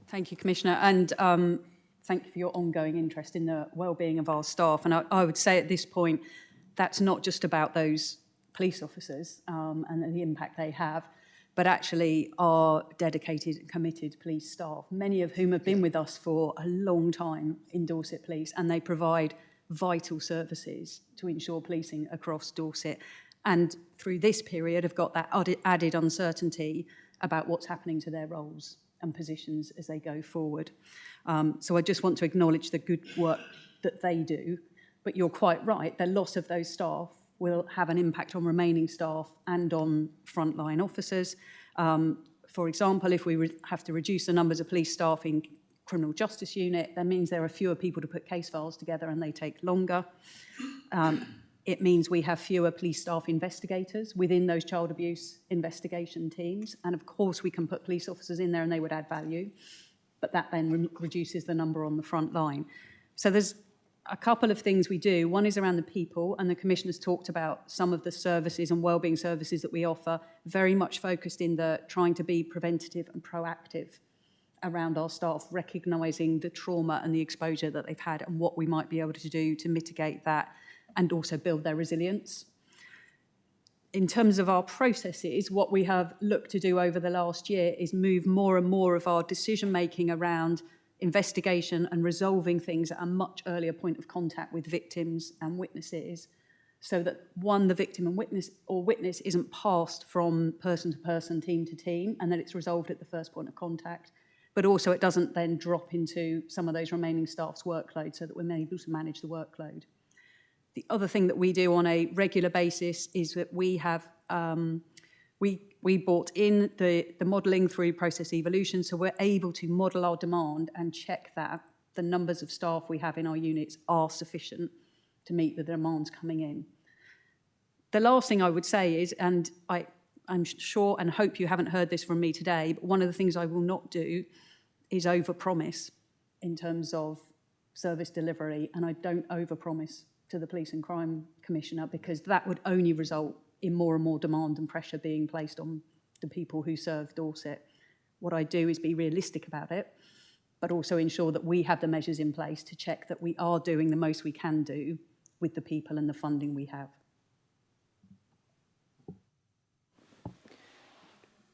Thank you, Commissioner, and thank you for your ongoing interest in the well-being of our staff. And I would say at this point, that's not just about those police officers and the impact they have. but actually are dedicated and committed police staff, many of whom have been with us for a long time in Dorset Police, and they provide vital services to ensure policing across Dorset. And through this period have got that added uncertainty about what's happening to their roles and positions as they go forward. So I just want to acknowledge the good work that they do, but you're quite right, the loss of those staff will have an impact on remaining staff and on frontline officers. For example, if we have to reduce the numbers of police staff in criminal justice unit, that means there are fewer people to put case files together and they take longer. It means we have fewer police staff investigators within those child abuse investigation teams. And of course, we can put police officers in there and they would add value, but that then reduces the number on the front line. So there's a couple of things we do. One is around the people, and the Commissioner's talked about some of the services and wellbeing services that we offer, very much focused in the trying to be preventative and proactive around our staff, recognising the trauma and the exposure that they've had and what we might be able to do to mitigate that and also build their resilience. In terms of our processes, what we have looked to do over the last year is move more and more of our decision-making around investigation and resolving things at a much earlier point of contact with victims and witnesses, so that, one, the victim and witness isn't passed from person to person, team to team, and that it's resolved at the first point of contact, but also it doesn't then drop into some of those remaining staff's workload, so that we're able to manage the workload. The other thing that we do on a regular basis is that we have we brought in the modelling through process evolution, so we're able to model our demand and check that the numbers of staff we have in our units are sufficient to meet the demands coming in. The last thing I would say is, and I'm sure and hope you haven't heard this from me today, but one of the things I will not do is overpromise in terms of service delivery, and I don't overpromise to the Police and Crime Commissioner, because that would only result in more and more demand and pressure being placed on the people who serve Dorset. What I do is be realistic about it, but also ensure that we have the measures in place to check that we are doing the most we can do with the people and the funding we have.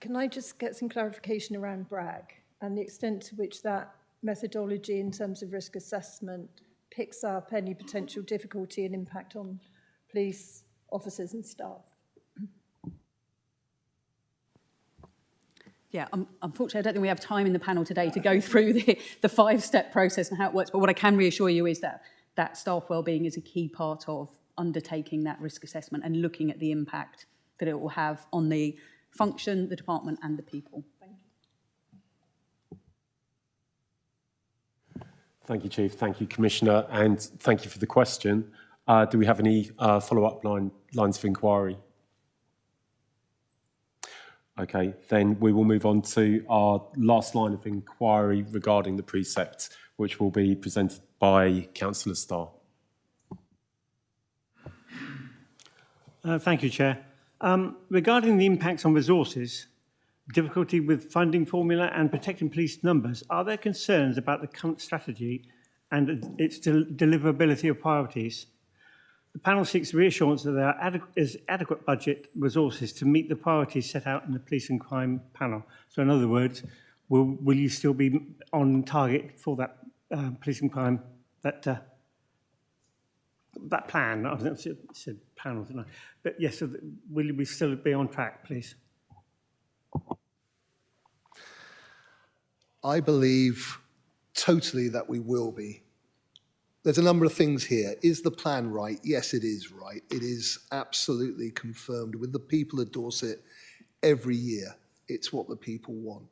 Can I just get some clarification around BRAG and the extent to which that methodology in terms of risk assessment picks up any potential difficulty and impact on police officers and staff? Yeah, unfortunately, I don't think we have time in the panel today to go through the five-step process and how it works, but what I can reassure you is that staff wellbeing is a key part of undertaking that risk assessment and looking at the impact that it will have on the function, the department and the people. Thank you. Thank you, Chief. Thank you, Commissioner, and thank you for the question. Do we have any follow-up lines of inquiry? Okay, then we will move on to our last line of inquiry regarding the precept, which will be presented by Councillor Starr. Thank you, Chair. Regarding the impacts on resources, difficulty with funding formula and protecting police numbers, are there concerns about the current strategy and its deliverability of priorities? The panel seeks reassurance that there is adequate budget resources to meet the priorities set out in the Police and Crime panel. So in other words, will you still be on target for that Police and Crime, that plan? I said panel, didn't I? But yes, so will we still be on track, please? I believe totally that we will be. There's a number of things here. Is the plan right? Yes, it is right. It is absolutely confirmed with the people of Dorset every year. It's what the people want.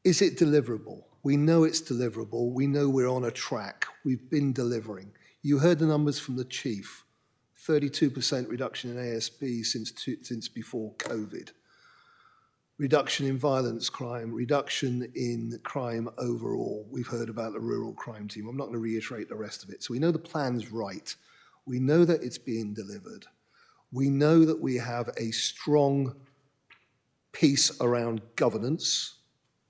Is it deliverable? We know it's deliverable. We know we're on a track. We've been delivering. You heard the numbers from the Chief. 32% reduction in ASB since before COVID. Reduction in violence crime, reduction in crime overall. We've heard about the rural crime team. I'm not going to reiterate the rest of it. So we know the plan's right. We know that it's being delivered. We know that we have a strong piece around governance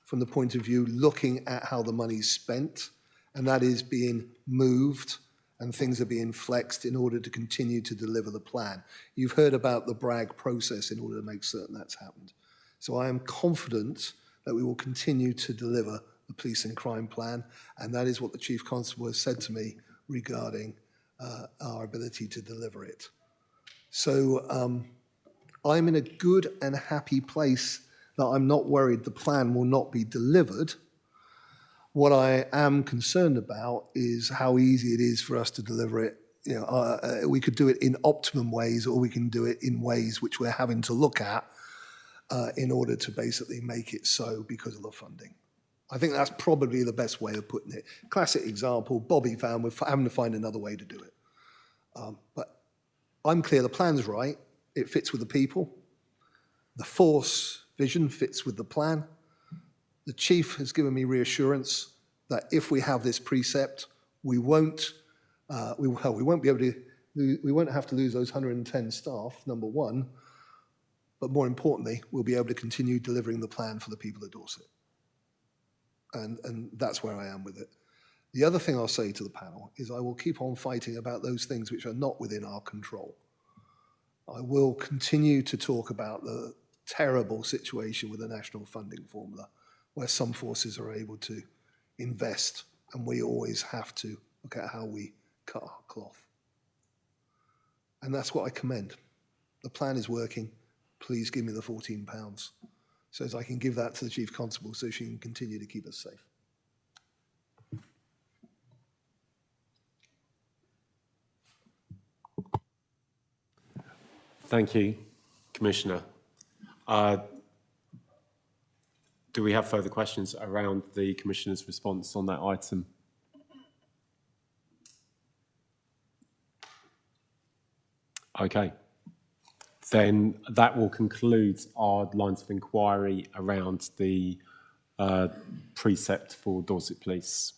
from the point of view looking at how the money's spent, and that is being moved and things are being flexed in order to continue to deliver the plan. You've heard about the BRAG process in order to make certain that's happened. So I am confident that we will continue to deliver the police and crime plan, and that is what the Chief Constable has said to me regarding our ability to deliver it. So I'm in a good and happy place that I'm not worried the plan will not be delivered. What I am concerned about is how easy it is for us to deliver it. You know, we could do it in optimum ways, or we can do it in ways which we're having to look at in order to basically make it so because of the funding. I think that's probably the best way of putting it. Classic example, Bobby found we're having to find another way to do it. But I'm clear the plan's right. It fits with the people. The force vision fits with the plan. The Chief has given me reassurance that if we have this precept, we won't be able to, we won't have to lose those 110 staff, number one, but more importantly, we'll be able to continue delivering the plan for the people of Dorset. And that's where I am with it. The other thing I'll say to the panel is I will keep on fighting about those things which are not within our control. I will continue to talk about the terrible situation with the national funding formula, where some forces are able to invest, and we always have to look at how we cut our cloth. And that's what I commend. The plan is working. Please give me the £14 so as I can give that to the Chief Constable so she can continue to keep us safe. Thank you, Commissioner. Do we have further questions around the Commissioner's response on that item? Okay. Then that will conclude our lines of inquiry around the precept for Dorset Police.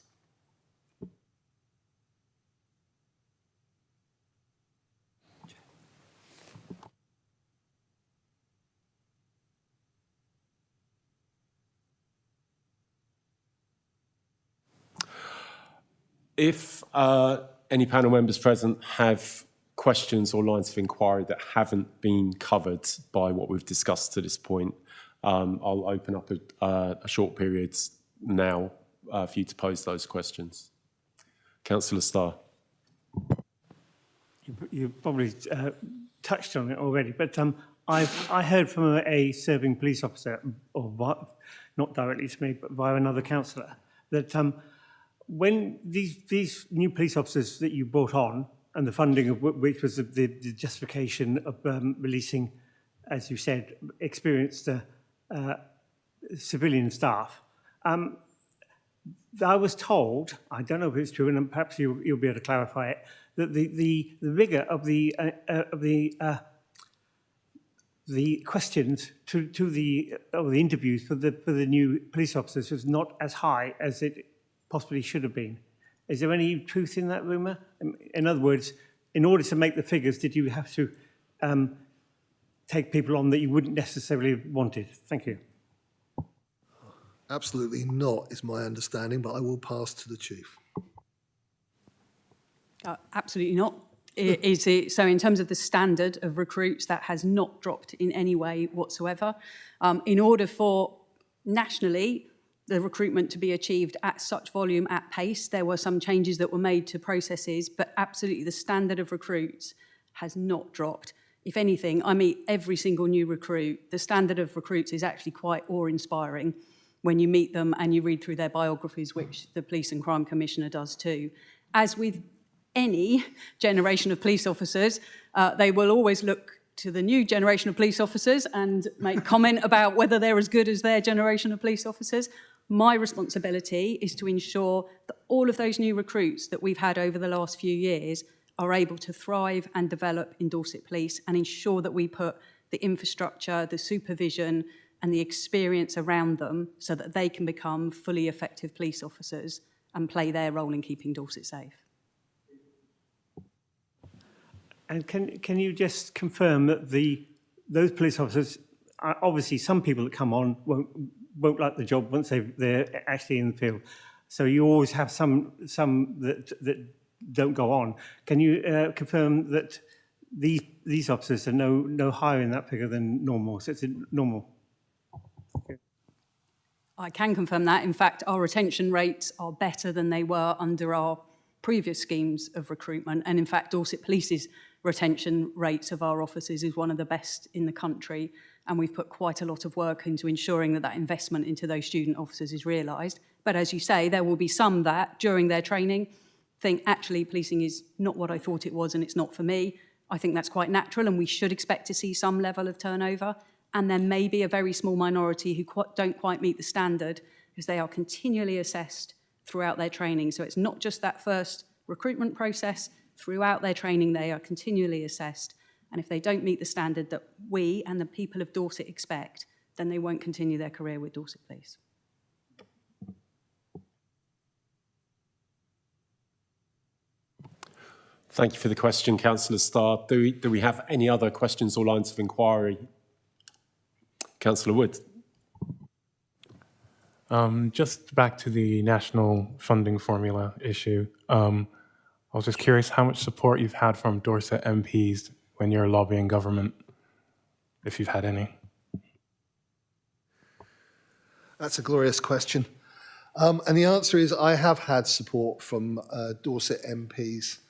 If any panel members present have questions or lines of inquiry that haven't been covered by what we've discussed to this point, I'll open up a short period now for you to pose those questions. Councillor Starr. You probably touched on it already, but I heard from a serving police officer, or not directly to me, but via another councillor, that when these new police officers that you brought on, and the funding of which was the justification of releasing, as you said, experienced civilian staff, I was told, I don't know if it's true, and perhaps you'll be able to clarify it, that the rigor of the questions to the interviews for the new police officers was not as high as it possibly should have been. Is there any truth in that rumour? In other words, in order to make the figures, did you have to take people on that you wouldn't necessarily have wanted? Thank you. Absolutely not, is my understanding, but I will pass to the Chief. Absolutely not. So in terms of the standard of recruits, that has not dropped in any way whatsoever. In order for nationally the recruitment to be achieved at such volume, at pace, there were some changes that were made to processes, but absolutely the standard of recruits has not dropped. If anything, I meet every single new recruit. The standard of recruits is actually quite awe-inspiring when you meet them and you read through their biographies, which the Police and Crime Commissioner does too. As with any generation of police officers, they will always look to the new generation of police officers and make comment about whether they're as good as their generation of police officers. My responsibility is to ensure that all of those new recruits that we've had over the last few years are able to thrive and develop in Dorset Police, and ensure that we put the infrastructure, the supervision and the experience around them so that they can become fully effective police officers and play their role in keeping Dorset safe. And can you just confirm that those police officers, obviously some people that come on won't like the job once they're actually in the field. So you always have some that don't go on. Can you confirm that these officers are no higher in that figure than normal? So it's normal. I can confirm that. In fact, our retention rates are better than they were under our previous schemes of recruitment. And in fact, Dorset Police's retention rates of our officers is one of the best in the country. And we've put quite a lot of work into ensuring that that investment into those student officers is realised. But as you say, there will be some that during their training think, actually, policing is not what I thought it was and it's not for me. I think that's quite natural, and we should expect to see some level of turnover. And there may be a very small minority who don't quite meet the standard, because they are continually assessed throughout their training. So it's not just that first recruitment process. Throughout their training, they are continually assessed. And if they don't meet the standard that we and the people of Dorset expect, then they won't continue their career with Dorset Police. Thank you for the question, Councillor Starr. Do we have any other questions or lines of inquiry? Councillor Wood. Just back to the national funding formula issue. I was just curious how much support you've had from Dorset MPs when you're lobbying government, if you've had any. That's a glorious question. And the answer is I have had support from Dorset MPs.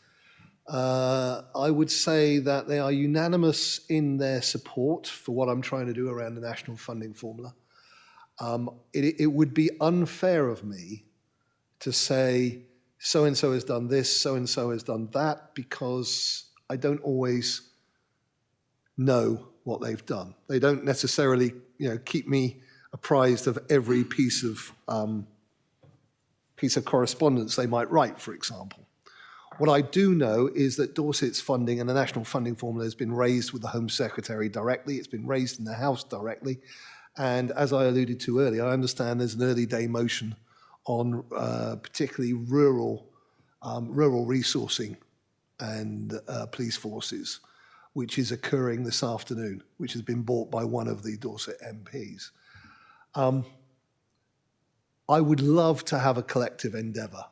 I would say that they are unanimous in their support for what I'm trying to do around the national funding formula. It would be unfair of me to say so-and-so has done this, so-and-so has done that, because I don't always know what they've done. They don't necessarily, keep me apprised of every piece of correspondence they might write, for example. What I do know is that Dorset's funding and the national funding formula has been raised with the Home Secretary directly. It's been raised in the House directly. And as I alluded to earlier, I understand there's an early day motion on particularly rural resourcing and police forces, which is occurring this afternoon, which has been brought by one of the Dorset MPs. I would love to have a collective endeavour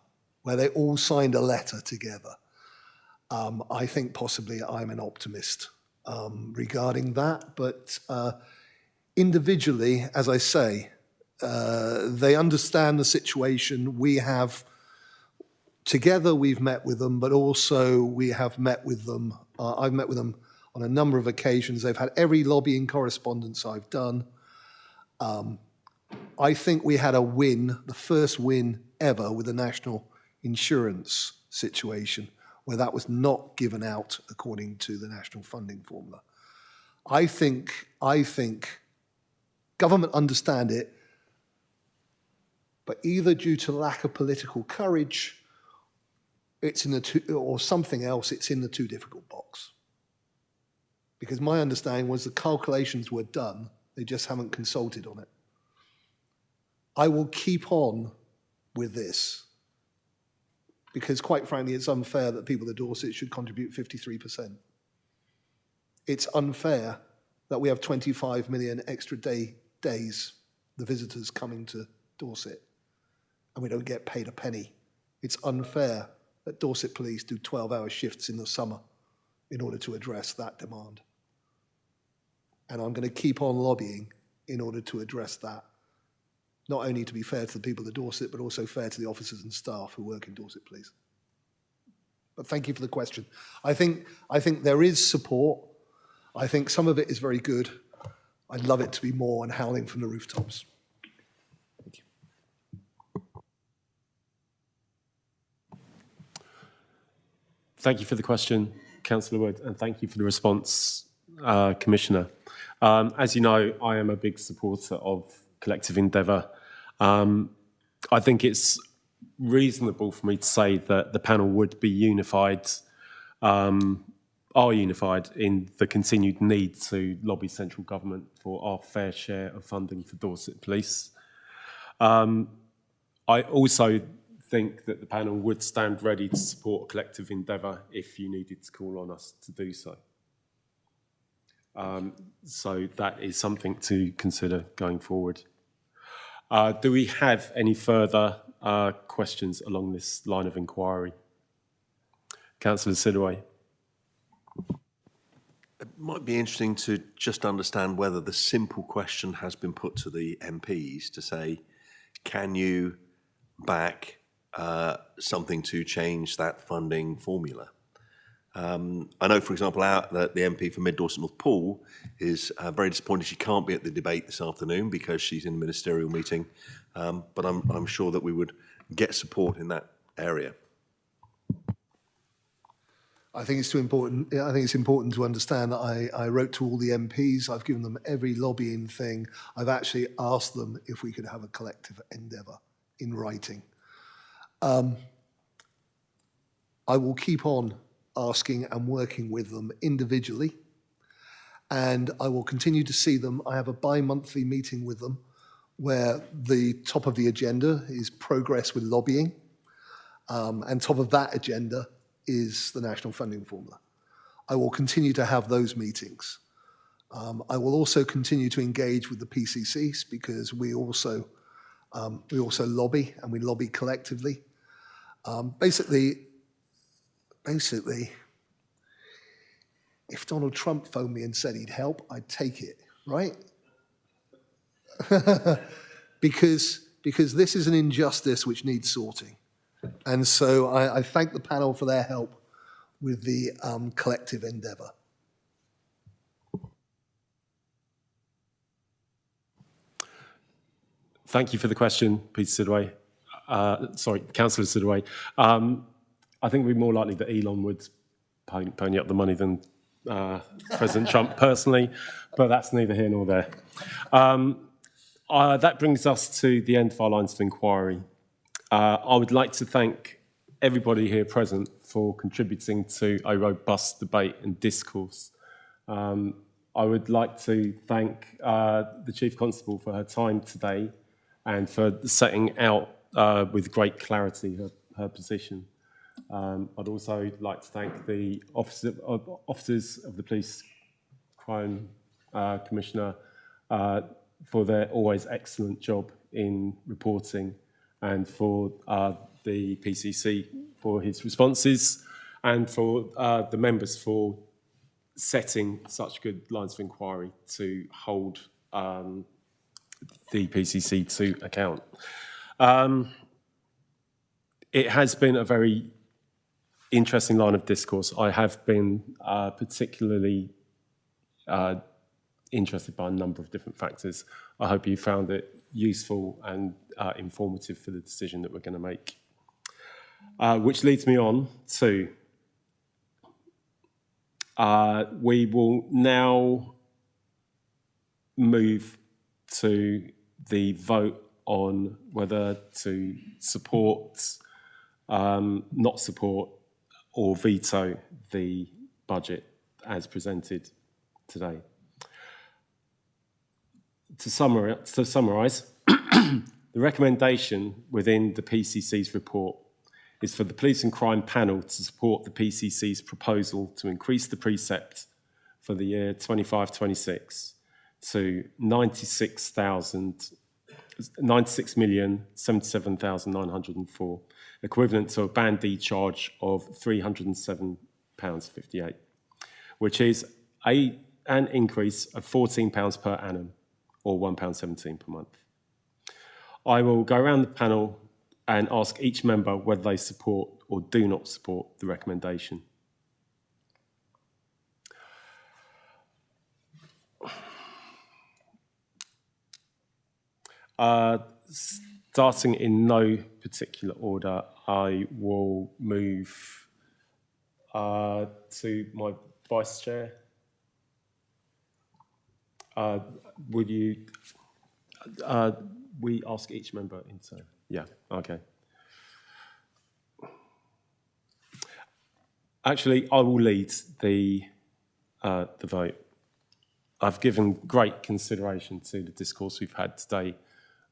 where they all signed a letter together. I think possibly I'm an optimist regarding that, but individually, as I say, they understand the situation. Together we've met with them, but also we have met with them. I've met with them on a number of occasions. They've had every lobbying correspondence I've done. I think we had a win, the first win ever with the national insurance situation, where that was not given out according to the national funding formula. I think government understand it, but either due to lack of political courage, it's in the or something else, it's in the too difficult box. Because my understanding was the calculations were done, they just haven't consulted on it. I will keep on with this, because quite frankly, it's unfair that people at Dorset should contribute 53%. It's unfair that we have 25 million extra days, the visitors coming to Dorset, and we don't get paid a penny. It's unfair that Dorset Police do 12-hour shifts in the summer in order to address that demand. And I'm going to keep on lobbying in order to address that, not only to be fair to the people of Dorset, but also fair to the officers and staff who work in Dorset Police. But thank you for the question. I think there is support. I think some of it is very good. I'd love it to be more and howling from the rooftops. Thank you. Thank you for the question, Councillor Wood, and thank you for the response, Commissioner. As you know, I am a big supporter of collective endeavour. I think it's reasonable for me to say that the panel would be unified, are unified in the continued need to lobby central government for our fair share of funding for Dorset Police. I also think that the panel would stand ready to support collective endeavour if you needed to call on us to do so. So that is something to consider going forward. Do we have any further questions along this line of inquiry? Councillor Sidaway. It might be interesting to just understand whether the simple question has been put to the MPs to say, can you back something to change that funding formula? I know, for example, that the MP for Mid Dorset North Poole is very disappointed she can't be at the debate this afternoon because she's in a ministerial meeting, but I'm sure that we would get support in that area. I think it's too important. I think it's important to understand that I wrote to all the MPs. I've given them every lobbying thing. I've actually asked them if we could have a collective endeavour in writing. I will keep on asking and working with them individually, and I will continue to see them. I have a bi-monthly meeting with them where the top of the agenda is progress with lobbying, and top of that agenda is the national funding formula. I will continue to have those meetings. I will also continue to engage with the PCCs because we also lobby, and we lobby collectively. Basically, if Donald Trump phoned me and said he'd help, I'd take it, right? because this is an injustice which needs sorting. And so I thank the panel for their help with the collective endeavour. Thank you for the question, Peter Sidway. Councillor Sidway. I think we're more likely that Elon would pony up the money than President Trump personally, but that's neither here nor there. That brings us to the end of our lines of inquiry. I would like to thank everybody here present for contributing to a robust debate and discourse. I would like to thank the Chief Constable for her time today and for setting out with great clarity her position. I'd also like to thank the officers of the Police Crime Commissioner for their always excellent job in reporting, and for the PCC for his responses, and for the members for setting such good lines of inquiry to hold the PCC to account. It has been a very interesting line of discourse. I have been particularly interested by a number of different factors. I hope you found it useful and informative for the decision that we're going to make. Which leads me on to, we will now move to the vote on whether to support, not support, or veto the budget as presented today. To summarise, the recommendation within the PCC's report is for the Police and Crime Panel to support the PCC's proposal to increase the precept for the year 25-26 to 96,077,904, equivalent to a Band D charge of £307.58, which is an increase of £14 per annum, or £1.17 per month. I will go around the panel and ask each member whether they support or do not support the recommendation. Starting in no particular order, I will move to my Vice Chair. Would you, we ask each member in turn? Yeah, okay. Actually, I will lead the vote. I've given great consideration to the discourse we've had today.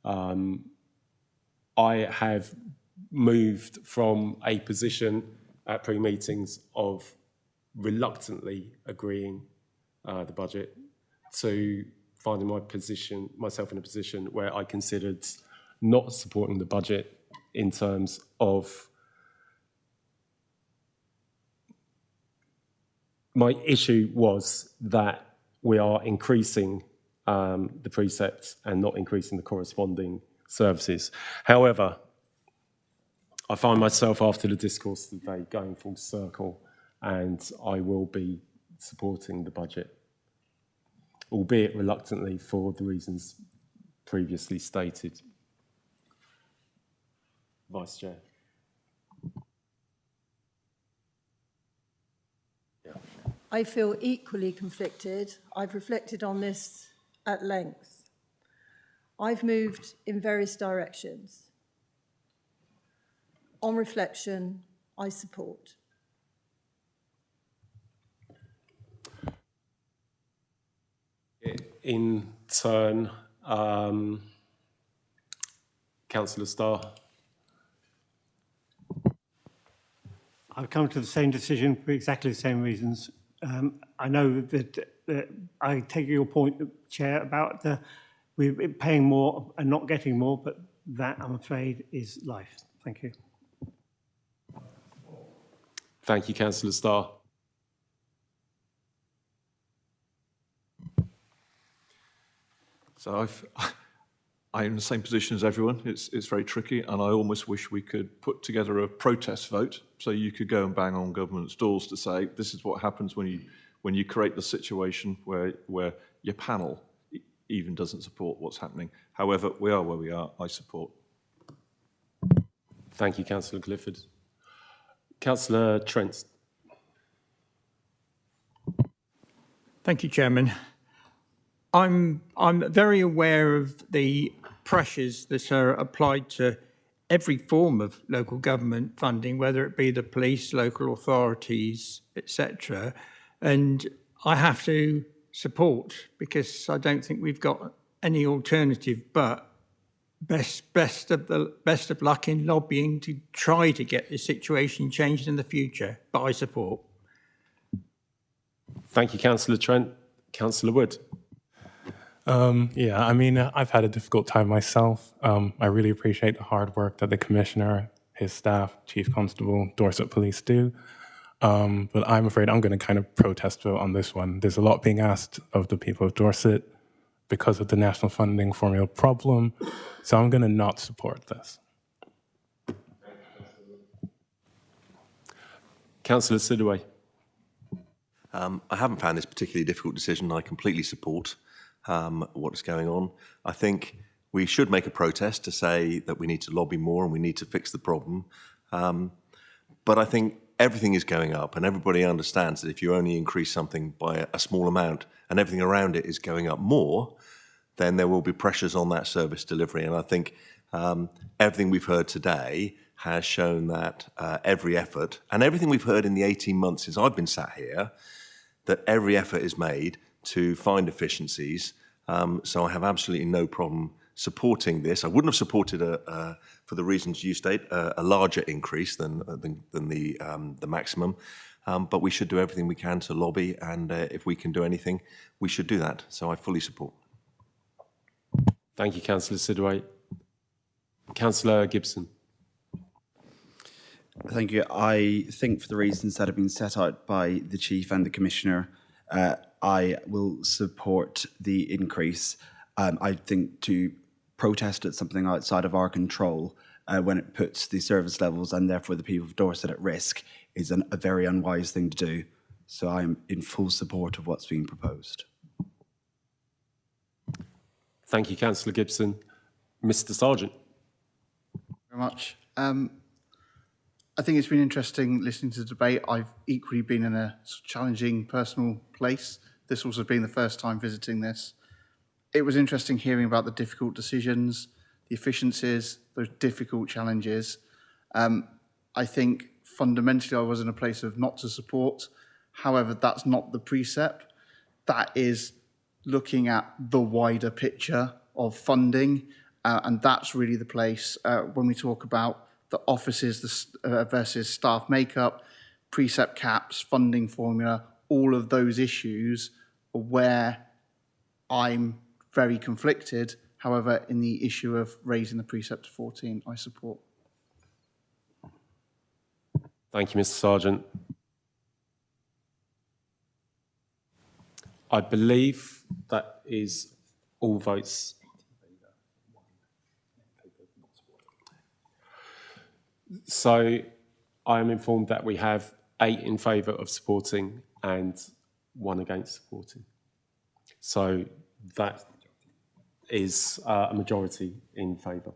I have moved from a position at pre-meetings of reluctantly agreeing the budget to finding myself in a position where I considered not supporting the budget in terms of my issue was that we are increasing the precepts and not increasing the corresponding services. However, I find myself after the discourse today going full circle, and I will be supporting the budget, albeit reluctantly for the reasons previously stated. Vice Chair. I feel equally conflicted. I've reflected on this at length. I've moved in various directions. On reflection, I support. In turn, Councillor Starr. I've come to the same decision for exactly the same reasons. I know that I take your point, Chair, about we're paying more and not getting more, but that, I'm afraid, is life. Thank you. Thank you, Councillor Starr. So I'm in the same position as everyone. It's very tricky, and I almost wish we could put together a protest vote so you could go and bang on government's doors to say this is what happens when you create the situation where your panel even doesn't support what's happening. However, we are where we are. I support. Thank you, Councillor Clifford. Councillor Trent. Thank you, Chairman. I'm very aware of the pressures that are applied to every form of local government funding, whether it be the police, local authorities, etc. And I have to support because I don't think we've got any alternative but best of luck in lobbying to try to get the situation changed in the future. But I support. Thank you, Councillor Trent. Councillor Wood. Yeah, I mean, I've had a difficult time myself. I really appreciate the hard work that the Commissioner, his staff, Chief Constable, Dorset Police do. But I'm afraid I'm going to kind of protest vote on this one. There's a lot being asked of the people of Dorset because of the national funding formula problem. So I'm going to not support this. Councillor Sidaway. I haven't found this particularly difficult decision. I completely support what is going on. I think we should make a protest to say that we need to lobby more and we need to fix the problem. But I think everything is going up and everybody understands that if you only increase something by a small amount and everything around it is going up more, then there will be pressures on that service delivery. And I think everything we've heard today has shown that every effort, and everything we've heard in the 18 months since I've been sat here, that every effort is made to find efficiencies. So I have absolutely no problem supporting this. I wouldn't have supported, for the reasons you state, a larger increase than the maximum. But we should do everything we can to lobby, and if we can do anything, we should do that. So I fully support. Thank you, Councillor Sidaway. Councillor Gibson. Thank you. I think for the reasons that have been set out by the Chief and the Commissioner, I will support the increase. I think to protest at something outside of our control when it puts the service levels and therefore the people of Dorset at risk is a very unwise thing to do. So I'm in full support of what's being proposed. Thank you, Councillor Gibson. Mr. Sargent. Very much. I think it's been interesting listening to the debate. I've equally been in a challenging personal place. This also being the first time visiting this. It was interesting hearing about the difficult decisions, the efficiencies, those difficult challenges. I think fundamentally I was in a place of not to support. However, that's not the precept. That is looking at the wider picture of funding. And that's really the place when we talk about the offices versus staff makeup, precept caps, funding formula, all of those issues are where I'm very conflicted. However, in the issue of raising the precept to 14, I support. Thank you, Mr. Sargent. I believe that is all votes So I am informed that we have 8 in favour of supporting and 1 against supporting. So that is a majority in favour.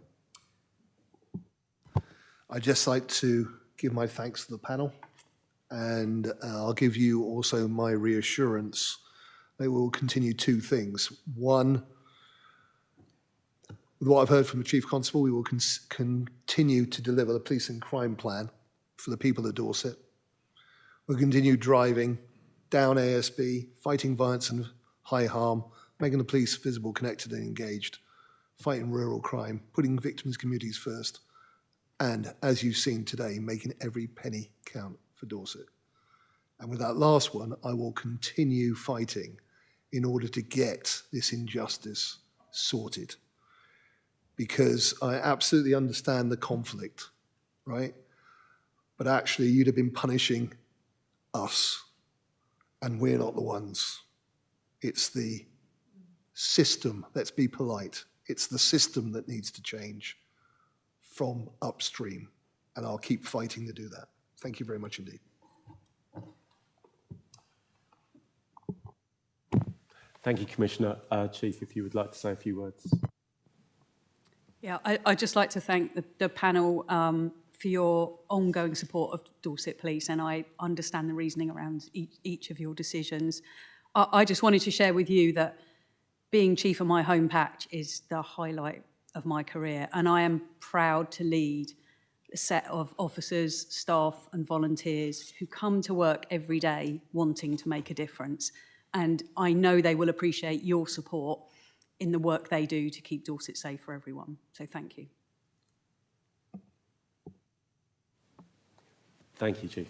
I'd just like to give my thanks to the panel, and I'll give you also my reassurance they will continue 2 things. One, with what I've heard from the Chief Constable, we will continue to deliver the police and crime plan for the people of Dorset. We'll continue driving down ASB, fighting violence and high harm, making the police visible, connected and engaged, fighting rural crime, putting victims' communities first, and, as you've seen today, making every penny count for Dorset. And with that last one, I will continue fighting in order to get this injustice sorted. Because I absolutely understand the conflict, right? But actually, you'd have been punishing us, and we're not the ones. It's the system, let's be polite. It's the system that needs to change from upstream, and I'll keep fighting to do that. Thank you very much indeed. Thank you, Commissioner. Chief, if you would like to say a few words. Yeah, I'd just like to thank the panel for your ongoing support of Dorset Police, and I understand the reasoning around each of your decisions. I just wanted to share with you that being chief of my home patch is the highlight of my career, and I am proud to lead a set of officers, staff and volunteers who come to work every day wanting to make a difference. And I know they will appreciate your support in the work they do to keep Dorset safe for everyone. So thank you. Thank you, Chief.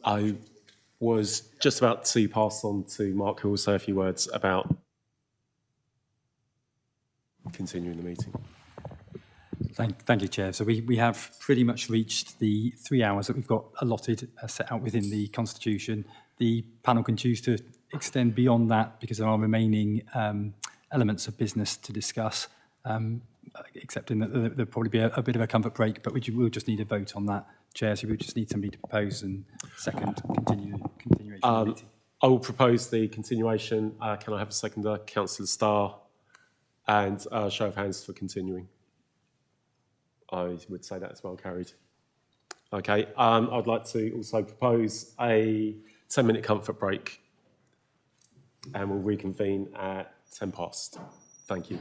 I was just about to pass on to Mark, who will say a few words about continuing the meeting. Thank you, Chair. So we have pretty much reached the 3 hours that we've got allotted, set out within the Constitution. The panel can choose to extend beyond that because there are remaining elements of business to discuss, excepting that there'll probably be a bit of a comfort break, but we'll just need a vote on that, Chair. So we'll just need somebody to propose and second continuation of the meeting. I will propose the continuation. Can I have a seconder? Councillor Starr, and show of hands for continuing. I would say that's well carried. Okay, I'd like to also propose a 10-minute comfort break, and we'll reconvene at 10 past. Thank you.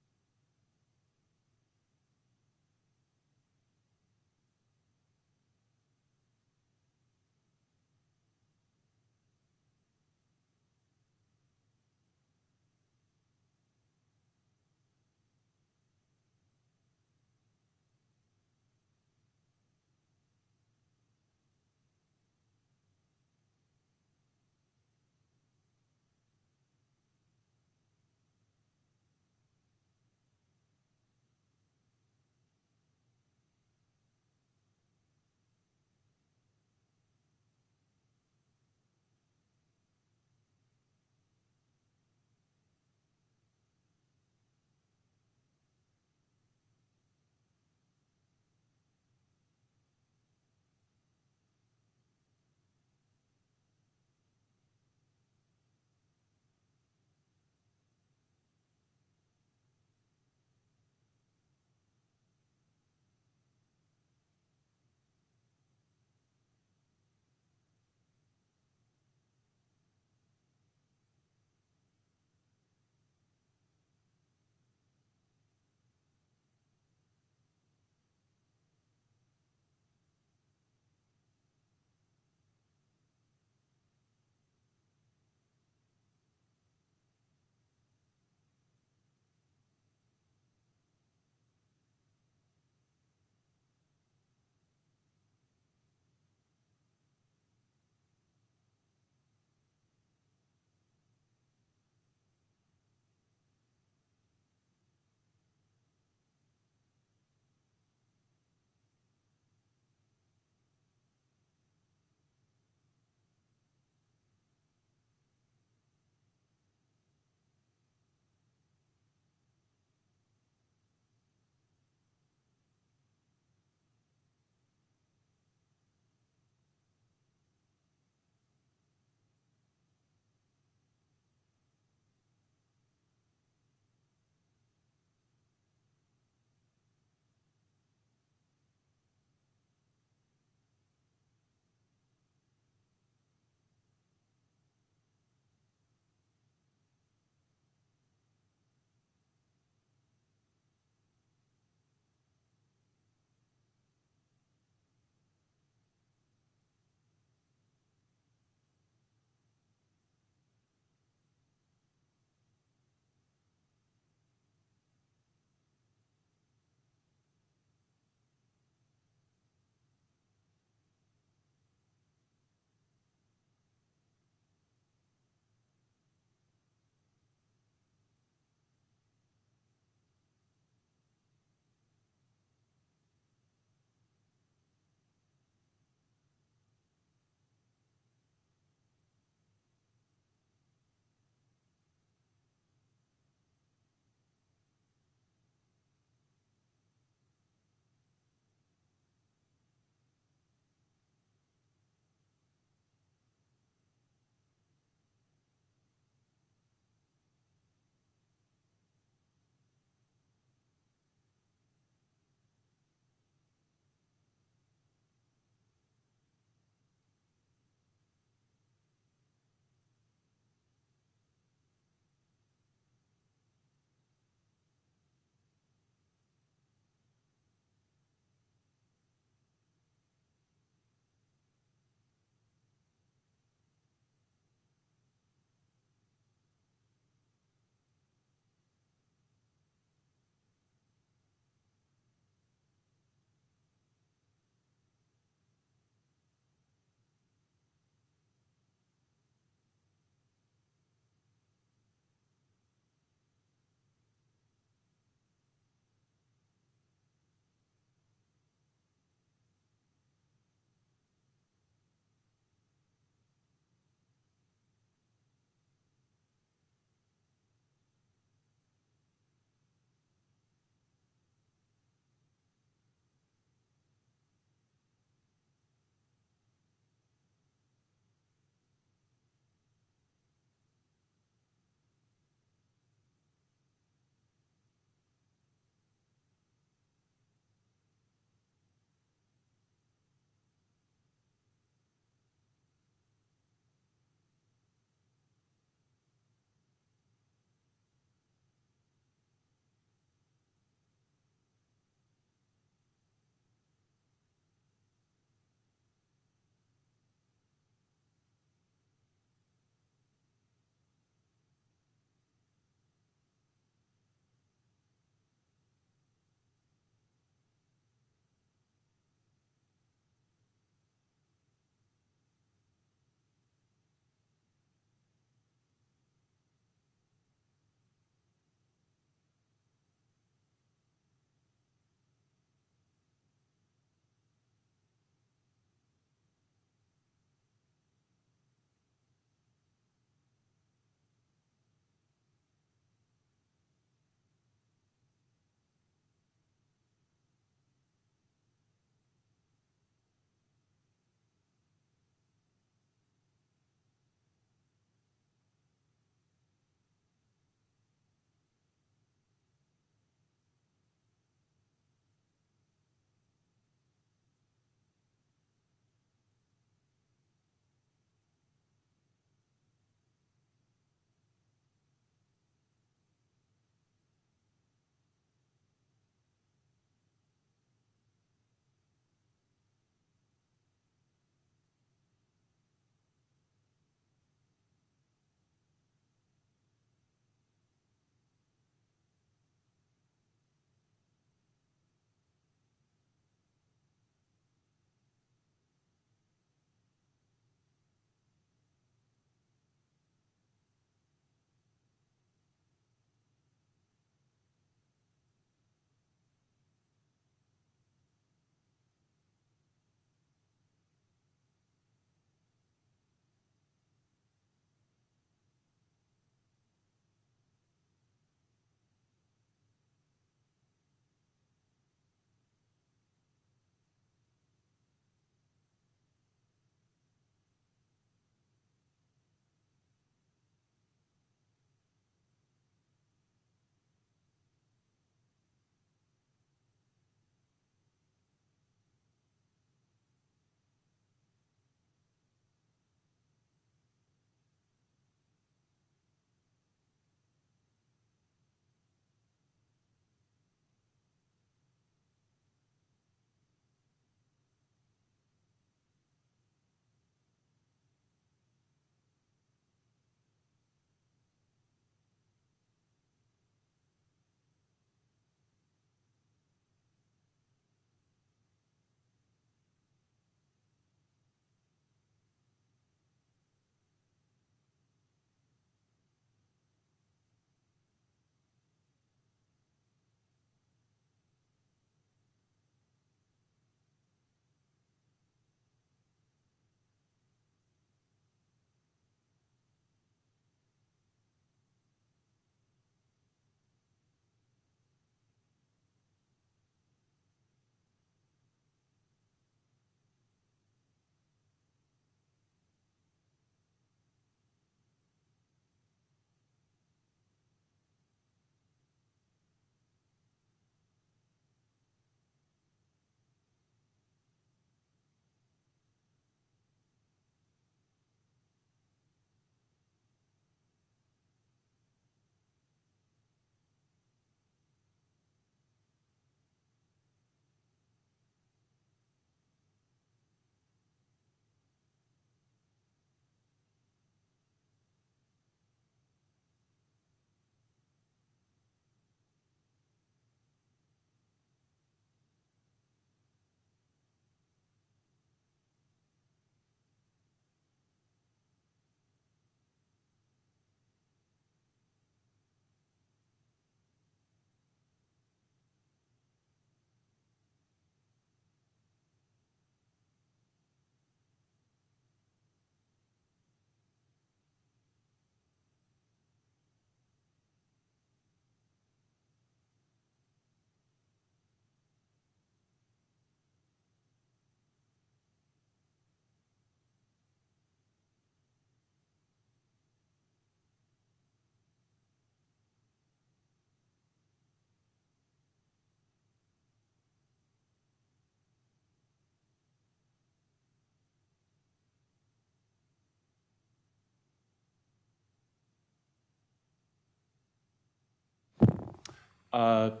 Councillor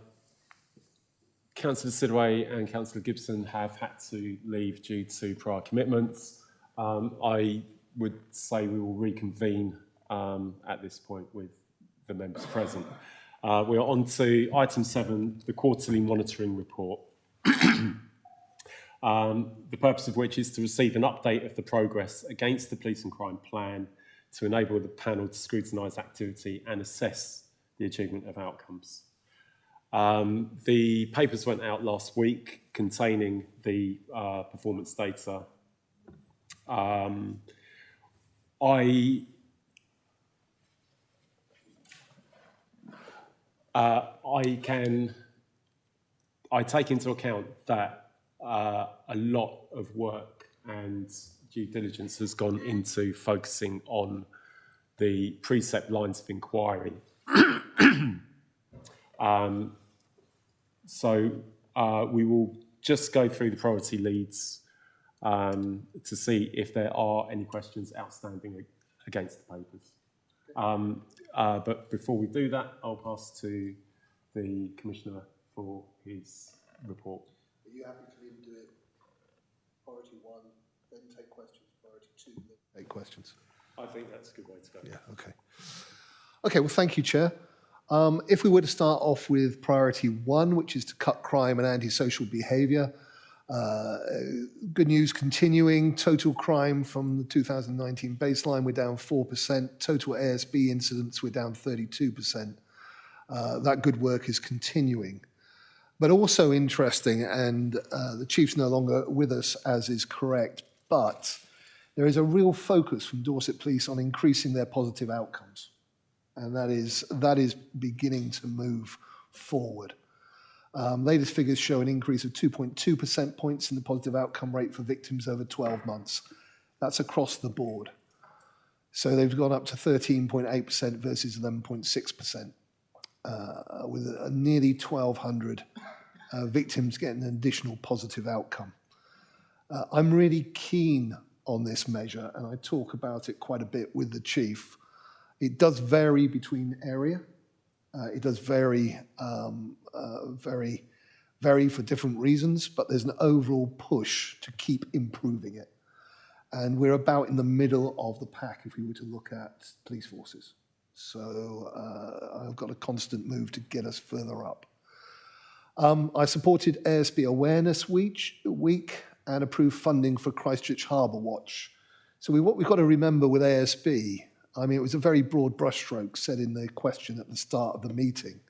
Sidaway and Councillor Gibson have had to leave due to prior commitments. I would say we will reconvene at this point with the members present. We are on to item 7, the quarterly monitoring report. The purpose of which is to receive an update of the progress against the police and crime plan to enable the panel to scrutinise activity and assess the achievement of outcomes. The papers went out last week containing the performance data. I take into account that a lot of work and due diligence has gone into focusing on the precept lines of inquiry. We will just go through the priority leads to see if there are any questions outstanding against the papers. But before we do that, I'll pass to the Commissioner for his report. Are you happy for me to do it priority 1, then take questions, priority 2, then take questions? I think that's a good way to go. Yeah, okay. Okay, well, thank you, Chair. If we were to start off with priority 1, which is to cut crime and antisocial behaviour, good news continuing. Total crime from the 2019 baseline, we're down 4%. Total ASB incidents, we're down 32%. That good work is continuing. But also interesting, and the Chief's no longer with us, as is correct, but there is a real focus from Dorset Police on increasing their positive outcomes. And that is beginning to move forward. Latest figures show an increase of 2.2% points in the positive outcome rate for victims over 12 months. That's across the board. So they've gone up to 13.8% versus 11.6%, with nearly 1,200 victims getting an additional positive outcome. I'm really keen on this measure, and I talk about it quite a bit with the Chief. It does vary between area. It does vary for different reasons, but there's an overall push to keep improving it. And we're about in the middle of the pack if we were to look at police forces. So I've got a constant move to get us further up. I supported ASB Awareness Week and approved funding for Christchurch Harbour Watch. So what we've got to remember with ASB, I mean, it was a very broad brushstroke said in the question at the start of the meeting.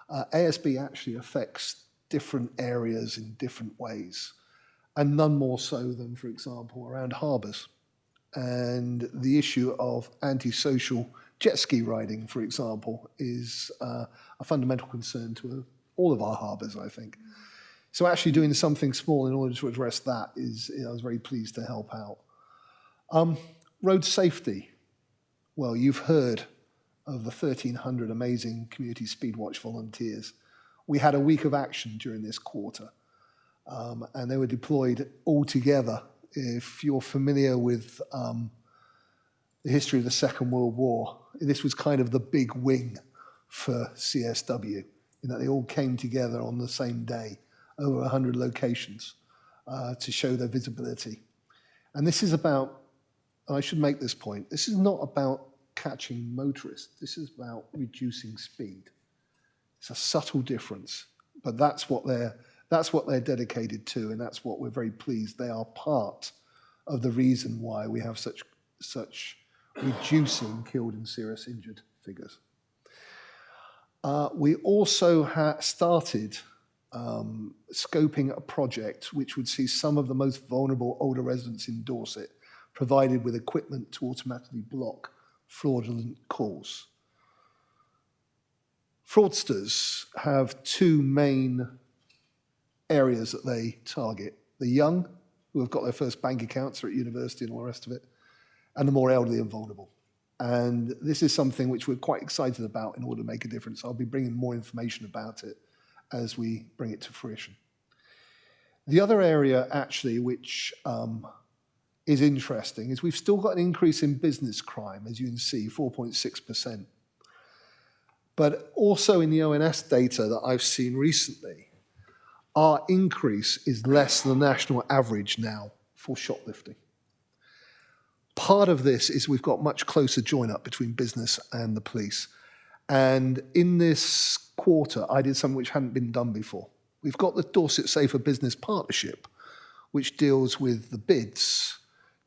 ASB actually affects different areas in different ways, and none more so than, for example, around harbours. And the issue of antisocial jet ski riding, for example, is a fundamental concern to all of our harbours, I think. So actually doing something small in order to address that is, I was very pleased to help out. Road safety. Well, you've heard of the 1,300 amazing Community Speedwatch volunteers. We had a week of action during this quarter, and they were deployed all together. If you're familiar with the history of the Second World War, this was kind of the big wing for CSW, in that they all came together on the same day, over 100 locations, to show their visibility. And this is about, I should make this point, this is not about catching motorists, this is about reducing speed. It's a subtle difference, but that's what they're dedicated to, and that's what we're very pleased. They are part of the reason why we have such reducing killed and serious injured figures. We also started scoping a project which would see some of the most vulnerable older residents in Dorset provided with equipment to automatically block fraudulent calls. Fraudsters have two main areas that they target: the young, who have got their first bank accounts, are at university and all the rest of it, and the more elderly and vulnerable. And this is something which we're quite excited about in order to make a difference. I'll be bringing more information about it as we bring it to fruition. The other area, actually, which is interesting, is we've still got an increase in business crime, as you can see, 4.6%. But also in the ONS data that I've seen recently, our increase is less than the national average now for shoplifting. Part of this is we've got much closer join-up between business and the police. And in this quarter, I did something which hadn't been done before. We've got the Dorset Safer Business Partnership, which deals with the bids,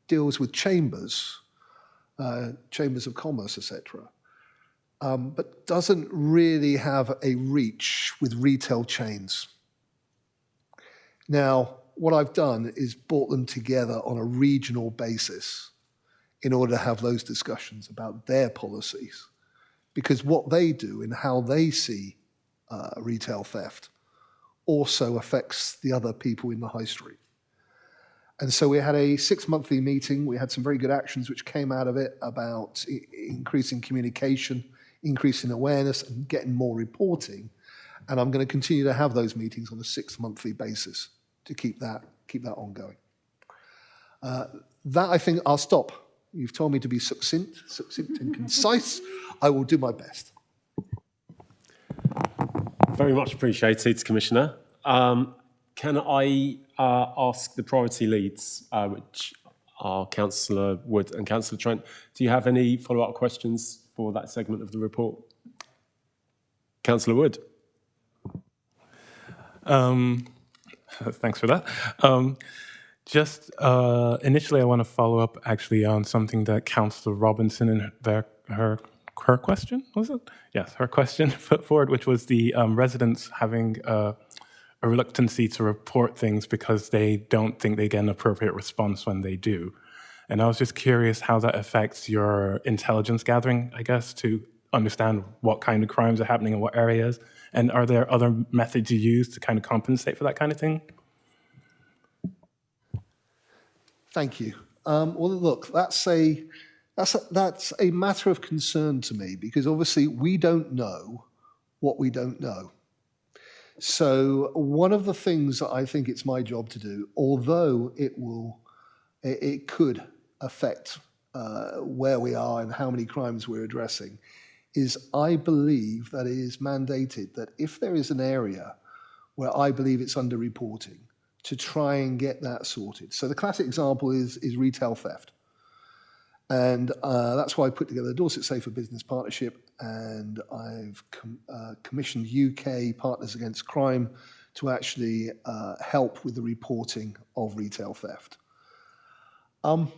deals with chambers, chambers of commerce, etc., but doesn't really have a reach with retail chains. Now, what I've done is brought them together on a regional basis in order to have those discussions about their policies, because what they do and how they see retail theft also affects the other people in the high street. And so we had a 6-monthly meeting. We had some very good actions which came out of it about increasing communication, increasing awareness, and getting more reporting. And I'm going to continue to have those meetings on a 6-monthly basis to keep that ongoing. That, I think, I'll stop. You've told me to be succinct and concise. I will do my best. Very much appreciated, Commissioner. Can I ask the priority leads, which are Councillor Wood and Councillor Trent, do you have any follow-up questions for that segment of the report? Councillor Wood. Thanks for that. Initially, I want to follow up actually on something that Councillor Robinson and her question, was it? Yes, her question put forward, which was the residents having a reluctancy to report things because they don't think they get an appropriate response when they do. And I was just curious how that affects your intelligence gathering, I guess, to understand what kind of crimes are happening in what areas. And are there other methods you use to kind of compensate for that kind of thing? Thank you. Well, look, that's a matter of concern to me, because obviously we don't know what we don't know. So one of the things that I think it's my job to do, although it could affect where we are and how many crimes we're addressing, is I believe that it is mandated that if there is an area where I believe it's underreporting, to try and get that sorted. So the classic example is retail theft. And that's why I put together the Dorset Safer Business Partnership, and I've commissioned UK Partners Against Crime to actually help with the reporting of retail theft. I'm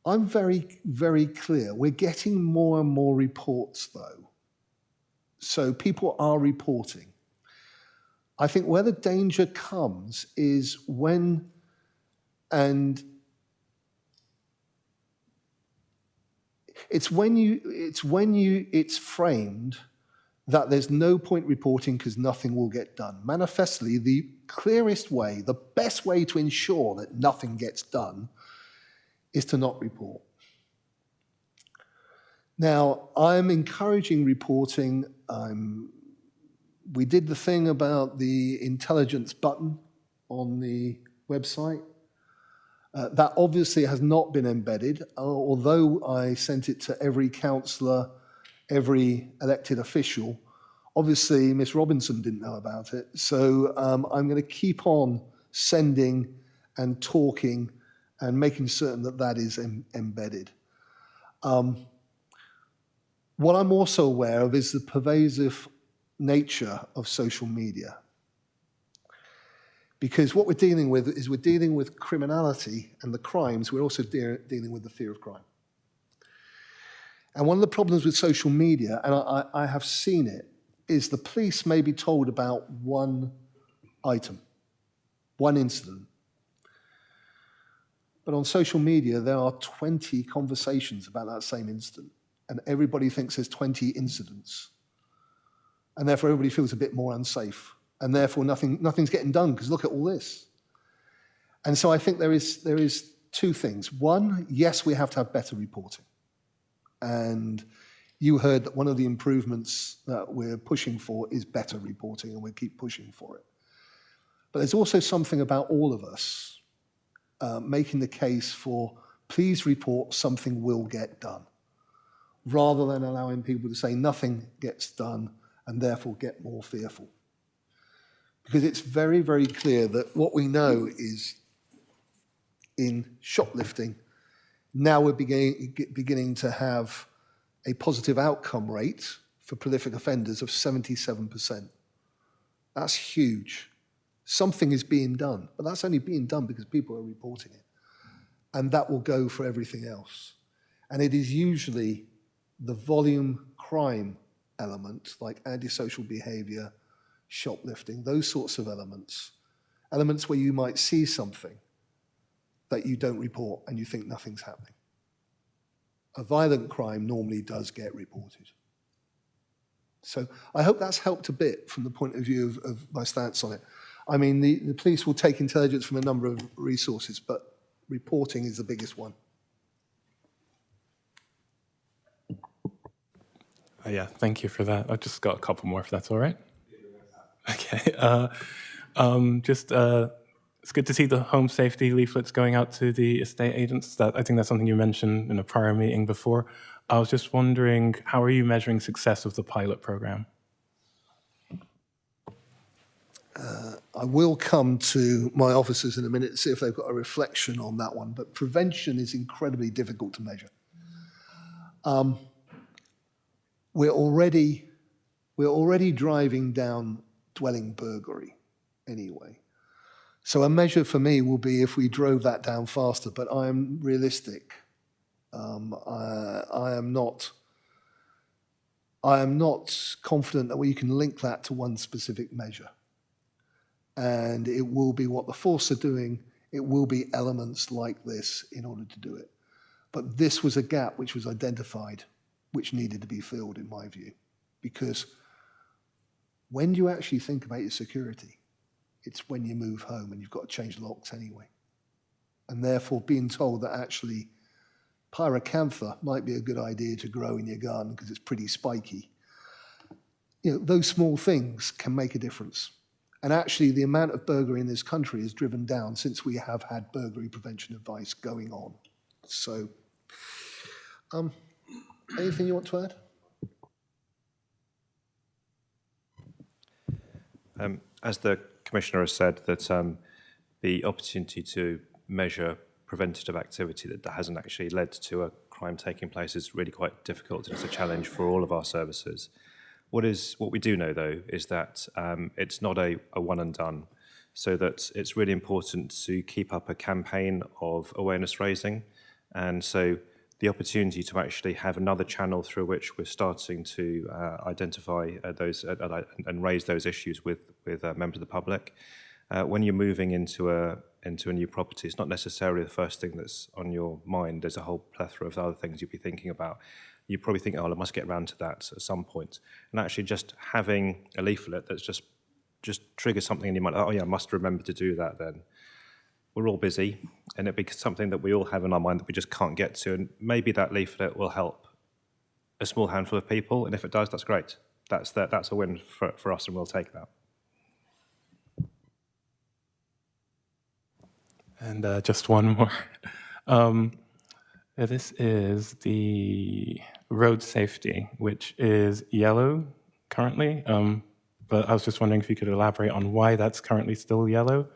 very, very clear. We're getting more and more reports, though. So people are reporting. I think where the danger comes is when, and it's framed that there's no point reporting because nothing will get done. Manifestly, the clearest way, the best way to ensure that nothing gets done is to not report. Now, I'm encouraging reporting. We did the thing about the intelligence button on the website. That obviously has not been embedded, although I sent it to every councillor, every elected official. Obviously, Ms. Robinson didn't know about it. So I'm going to keep on sending and talking and making certain that that is embedded. What I'm also aware of is the pervasive nature of social media. Because what we're dealing with is we're dealing with criminality and the crimes, we're also dealing with the fear of crime. And one of the problems with social media, and I have seen it, is the police may be told about one item, one incident. But on social media, there are 20 conversations about that same incident, and everybody thinks there's 20 incidents. And therefore, everybody feels a bit more unsafe. And therefore, nothing's getting done, because look at all this. And so I think there is two things. One, yes, we have to have better reporting. And you heard that one of the improvements that we're pushing for is better reporting, and we'll keep pushing for it. But there's also something about all of us making the case for, please report, something will get done. rather than allowing people to say nothing gets done and therefore get more fearful. Because it's very, very clear that what we know is in shoplifting, now we're beginning to have a positive outcome rate for prolific offenders of 77%. That's huge. Something is being done, but that's only being done because people are reporting it. And that will go for everything else. And it is usually the volume crime element, like antisocial behavior, shoplifting, those sorts of elements where you might see something that you don't report and you think nothing's happening. A violent crime normally does get reported. So I hope that's helped a bit from the point of view of my stance on it. I mean, the police will take intelligence from a number of resources, but reporting is the biggest one. Yeah, thank you for that. I've just got a couple more, if that's all right. Okay. It's good to see the home safety leaflets going out to the estate agents. I think that's something you mentioned in a prior meeting before. I was just wondering, how are you measuring success of the pilot program? I will come to my officers in a minute to see if they've got a reflection on that one, but prevention is incredibly difficult to measure. We're already driving down dwelling burglary anyway. So a measure for me will be if we drove that down faster, but I am realistic. I am not confident that we can link that to one specific measure. And it will be what the force are doing. It will be elements like this in order to do it. But this was a gap which was identified, which needed to be filled, in my view. Because when you actually think about your security, it's when you move home and you've got to change locks anyway. And therefore being told that actually pyracantha might be a good idea to grow in your garden because it's pretty spiky. You know, those small things can make a difference. And actually the amount of burglary in this country is driven down since we have had burglary prevention advice going on. So, anything you want to add? As the Commissioner has said, that the opportunity to measure preventative activity that hasn't actually led to a crime taking place is really quite difficult. It's a challenge for all of our services. What we do know, though, is that it's not a one and done, so that it's really important to keep up a campaign of awareness raising. And so the opportunity to actually have another channel through which we're starting to identify those and raise those issues with members of the public. When you're moving into a new property, it's not necessarily the first thing that's on your mind. There's a whole plethora of other things you'd be thinking about. You probably think, oh, I must get around to that at some point. And actually just having a leaflet that's just triggers something in your mind, oh yeah, I must remember to do that then. We're all busy, and it'd be something that we all have in our mind that we just can't get to, and maybe that leaflet will help a small handful of people, and if it does, that's great. That's a win for us, and we'll take that. And just one more. This is the road safety, which is yellow currently, but I was just wondering if you could elaborate on why that's currently still yellow.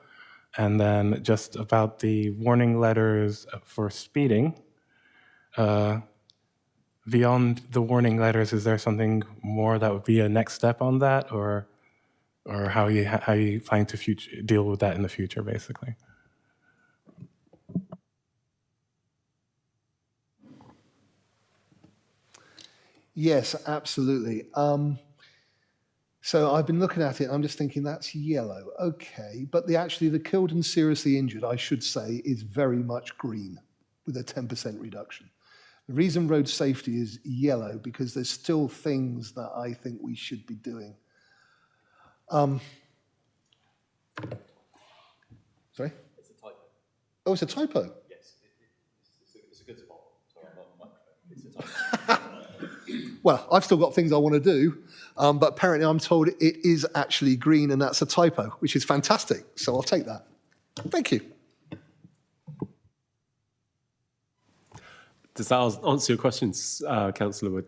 And then just about the warning letters for speeding. Beyond the warning letters, is there something more that would be a next step on that, or how you plan to deal with that in the future, basically? Yes, absolutely. So I've been looking at it, I'm just thinking that's yellow, okay. But the killed and seriously injured, I should say, is very much green with a 10% reduction. The reason road safety is yellow, because there's still things that I think we should be doing. Sorry? It's a typo. Oh, it's a typo? Yes, it's a good spot. Sorry, I'm not on the microphone. It's a typo. Well, I've still got things I want to do, but apparently I'm told it is actually green and that's a typo, which is fantastic. So I'll take that. Thank you. Does that answer your questions, Councillor Wood?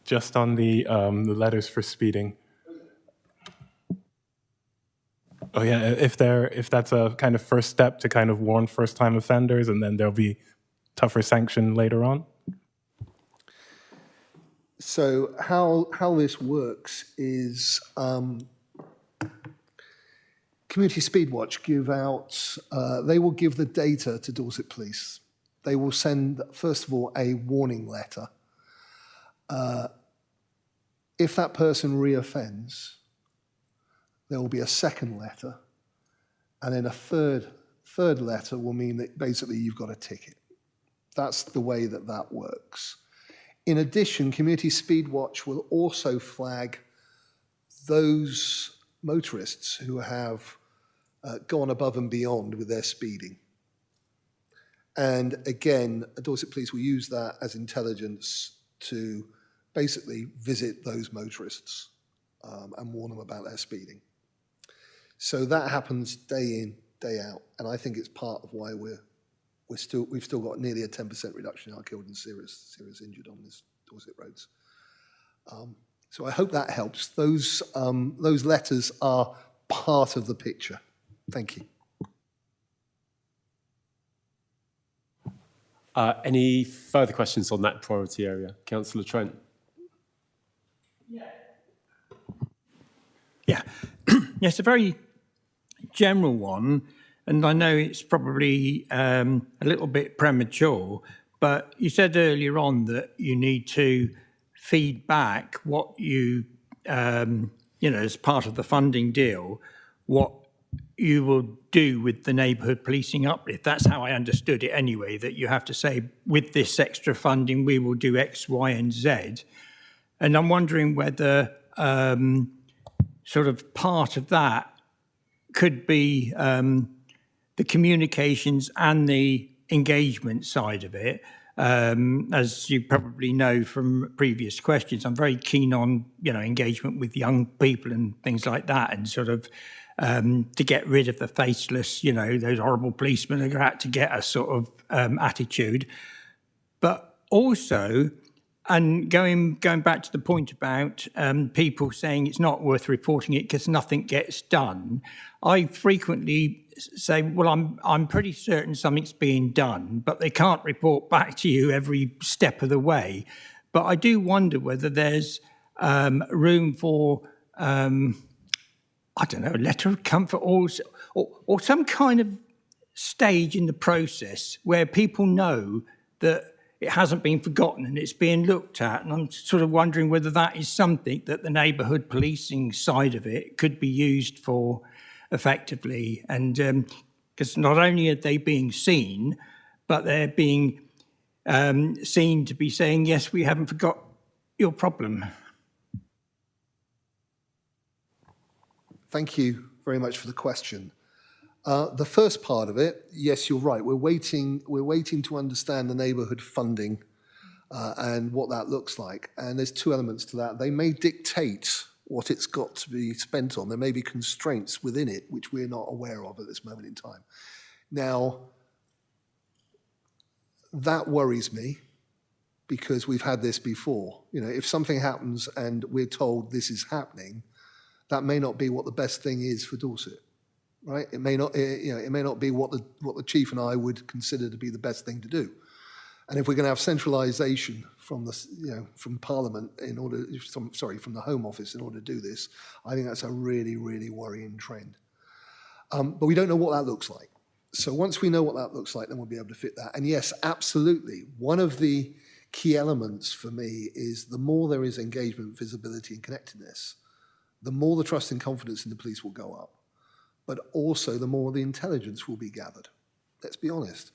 Just on the letters for speeding. Oh yeah, if that's a kind of first step to kind of warn first-time offenders, and then there'll be tougher sanction later on. So how this works is Community Speedwatch give out, they will give the data to Dorset Police. They will send, first of all, a warning letter. If that person reoffends, there will be a second letter, and then a third letter will mean that basically you've got a ticket. That's the way that works. In addition, Community Speedwatch will also flag those motorists who have gone above and beyond with their speeding. And again, Dorset Police will use that as intelligence to basically visit those motorists and warn them about their speeding. So that happens day in, day out, and I think it's part of why we've still got nearly a 10% reduction in our killed and serious injured on these Dorset roads. So I hope that helps. Those letters are part of the picture. Thank you. Any further questions on that priority area? Councillor Trent. Yeah, it's a very general one, and I know it's probably a little bit premature, but you said earlier on that you need to feed back what you, as part of the funding deal, what you will do with the neighbourhood policing uplift. That's how I understood it anyway, that you have to say, with this extra funding, we will do X, Y, and Z. And I'm wondering whether sort of part of that could be the communications and the engagement side of it. As you probably know from previous questions, I'm very keen on, engagement with young people and things like that, and sort of to get rid of the faceless, those horrible policemen who are out to get us sort of attitude. But also, and going back to the point about people saying it's not worth reporting it because nothing gets done, I frequently say, well, I'm pretty certain something's being done, but they can't report back to you every step of the way. But I do wonder whether there's room for, I don't know, a letter of comfort or some kind of stage in the process where people know that it hasn't been forgotten and it's being looked at. And I'm sort of wondering whether that is something that the neighbourhood policing side of it could be used for effectively. And because not only are they being seen, but they're being seen to be saying, yes, we haven't forgot your problem. Thank you very much for the question. The first part of it, yes, you're right. We're waiting to understand the neighbourhood funding and what that looks like. And there's two elements to that. They may dictate what it's got to be spent on. There may be constraints within it which we're not aware of at this moment in time. Now, that worries me because we've had this before. If something happens and we're told this is happening, that may not be what the best thing is for Dorset. Right? It may not, it may not be what the chief and I would consider to be the best thing to do. And if we're going to have centralisation from from Parliament from the Home Office in order to do this, I think that's a really, really worrying trend. But we don't know what that looks like. So once we know what that looks like, then we'll be able to fit that. And yes, absolutely. One of the key elements for me is the more there is engagement, visibility, and connectedness, the more the trust and confidence in the police will go up. But also the more the intelligence will be gathered. Let's be honest.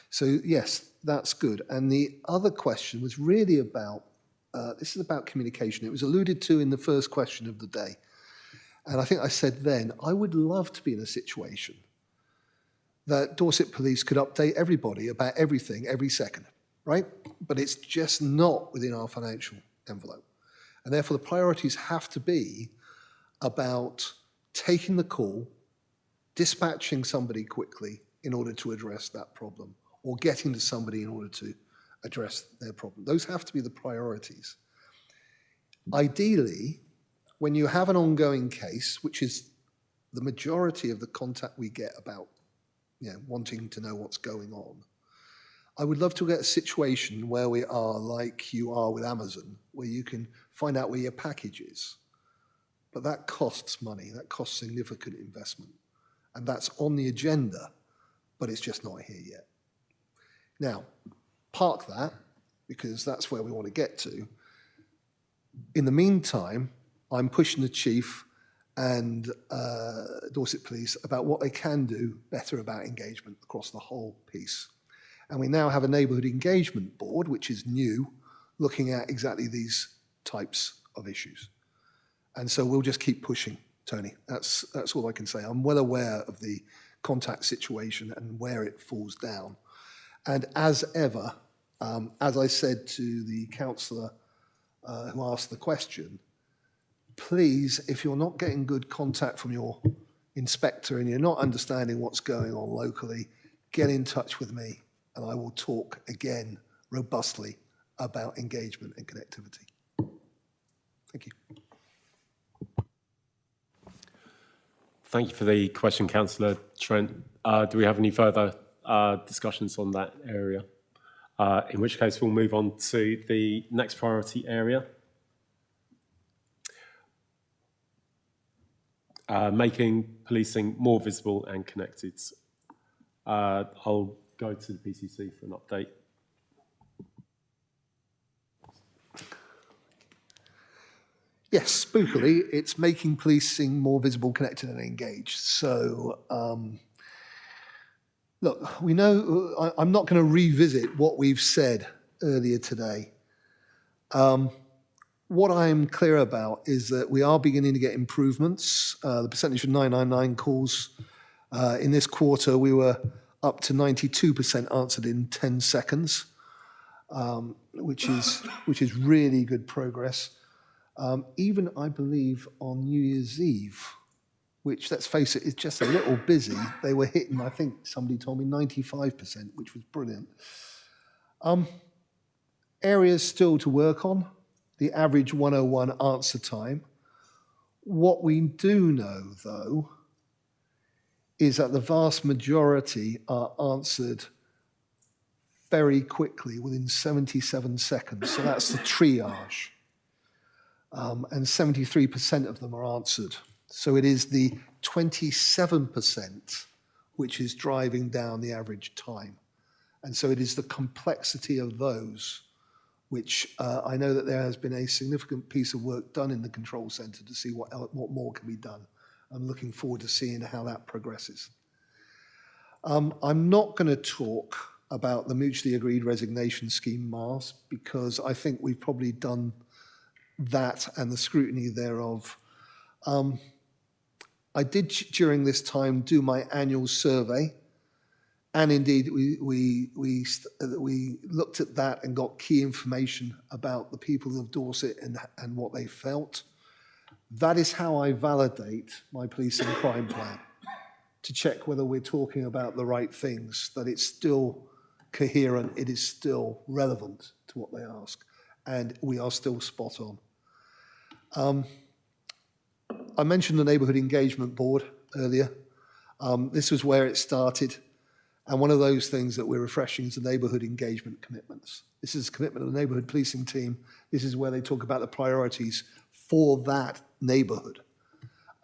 So yes, that's good. And the other question was really about, this is about communication. It was alluded to in the first question of the day. And I think I said then, I would love to be in a situation that Dorset Police could update everybody about everything every second, right? But it's just not within our financial envelope. And therefore the priorities have to be about taking the call, dispatching somebody quickly in order to address that problem, or getting to somebody in order to address their problem. Those have to be the priorities. Ideally, when you have an ongoing case, which is the majority of the contact we get about wanting to know what's going on, I would love to get a situation where we are like you are with Amazon, where you can find out where your package is. But that costs money, that costs significant investment. And that's on the agenda, but it's just not here yet. Now, park that, because that's where we want to get to. In the meantime, I'm pushing the Chief and Dorset Police about what they can do better about engagement across the whole piece. And we now have a neighbourhood engagement board, which is new, looking at exactly these types of issues. And so we'll just keep pushing, Tony. That's all I can say. I'm well aware of the contact situation and where it falls down. And as ever, as I said to the councillor who asked the question, please, if you're not getting good contact from your inspector and you're not understanding what's going on locally, get in touch with me and I will talk again robustly about engagement and connectivity. Thank you. Thank you for the question, Councillor Trent. Do we have any further discussions on that area? In which case, we'll move on to the next priority area. Making policing more visible and connected. I'll go to the PCC for an update. Yes, spookily, it's making policing more visible, connected and engaged. So, look, we know, I'm not going to revisit what we've said earlier today. What I'm clear about is that we are beginning to get improvements. The percentage of 999 calls in this quarter, we were up to 92% answered in 10 seconds, which is really good progress. Even, I believe, on New Year's Eve, which, let's face it, is just a little busy, they were hitting, I think somebody told me, 95%, which was brilliant. Areas still to work on, the average 101 answer time. What we do know, though, is that the vast majority are answered very quickly, within 77 seconds. So that's the triage. And 73% of them are answered. So it is the 27% which is driving down the average time. And so it is the complexity of those which I know that there has been a significant piece of work done in the control centre to see what more can be done. I'm looking forward to seeing how that progresses. I'm not going to talk about the mutually agreed resignation scheme, Mars, because I think we've probably done that and the scrutiny thereof. I did, during this time, do my annual survey, and indeed we looked at that and got key information about the people of Dorset and what they felt. That is how I validate my police and crime plan, to check whether we're talking about the right things, that it's still coherent, it is still relevant to what they ask, and we are still spot on. I mentioned the Neighbourhood Engagement Board earlier. This was where it started, and one of those things that we're refreshing is the neighbourhood engagement commitments. This is a commitment of the neighbourhood policing team. This is where they talk about the priorities for that neighbourhood.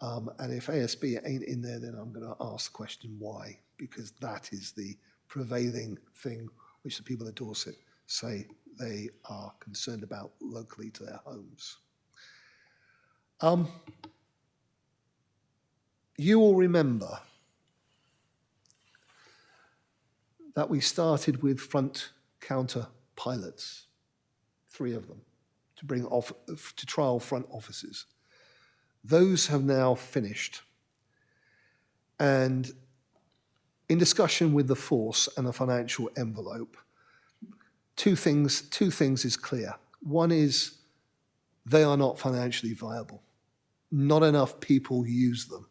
And if ASB ain't in there, then I'm going to ask the question why, because that is the prevailing thing which the people of Dorset say they are concerned about locally to their homes. You will remember that we started with front counter pilots, 3 of them, to bring off to trial front officers. Those have now finished. And in discussion with the force and the financial envelope, two things is clear. One is they are not financially viable. Not enough people use them.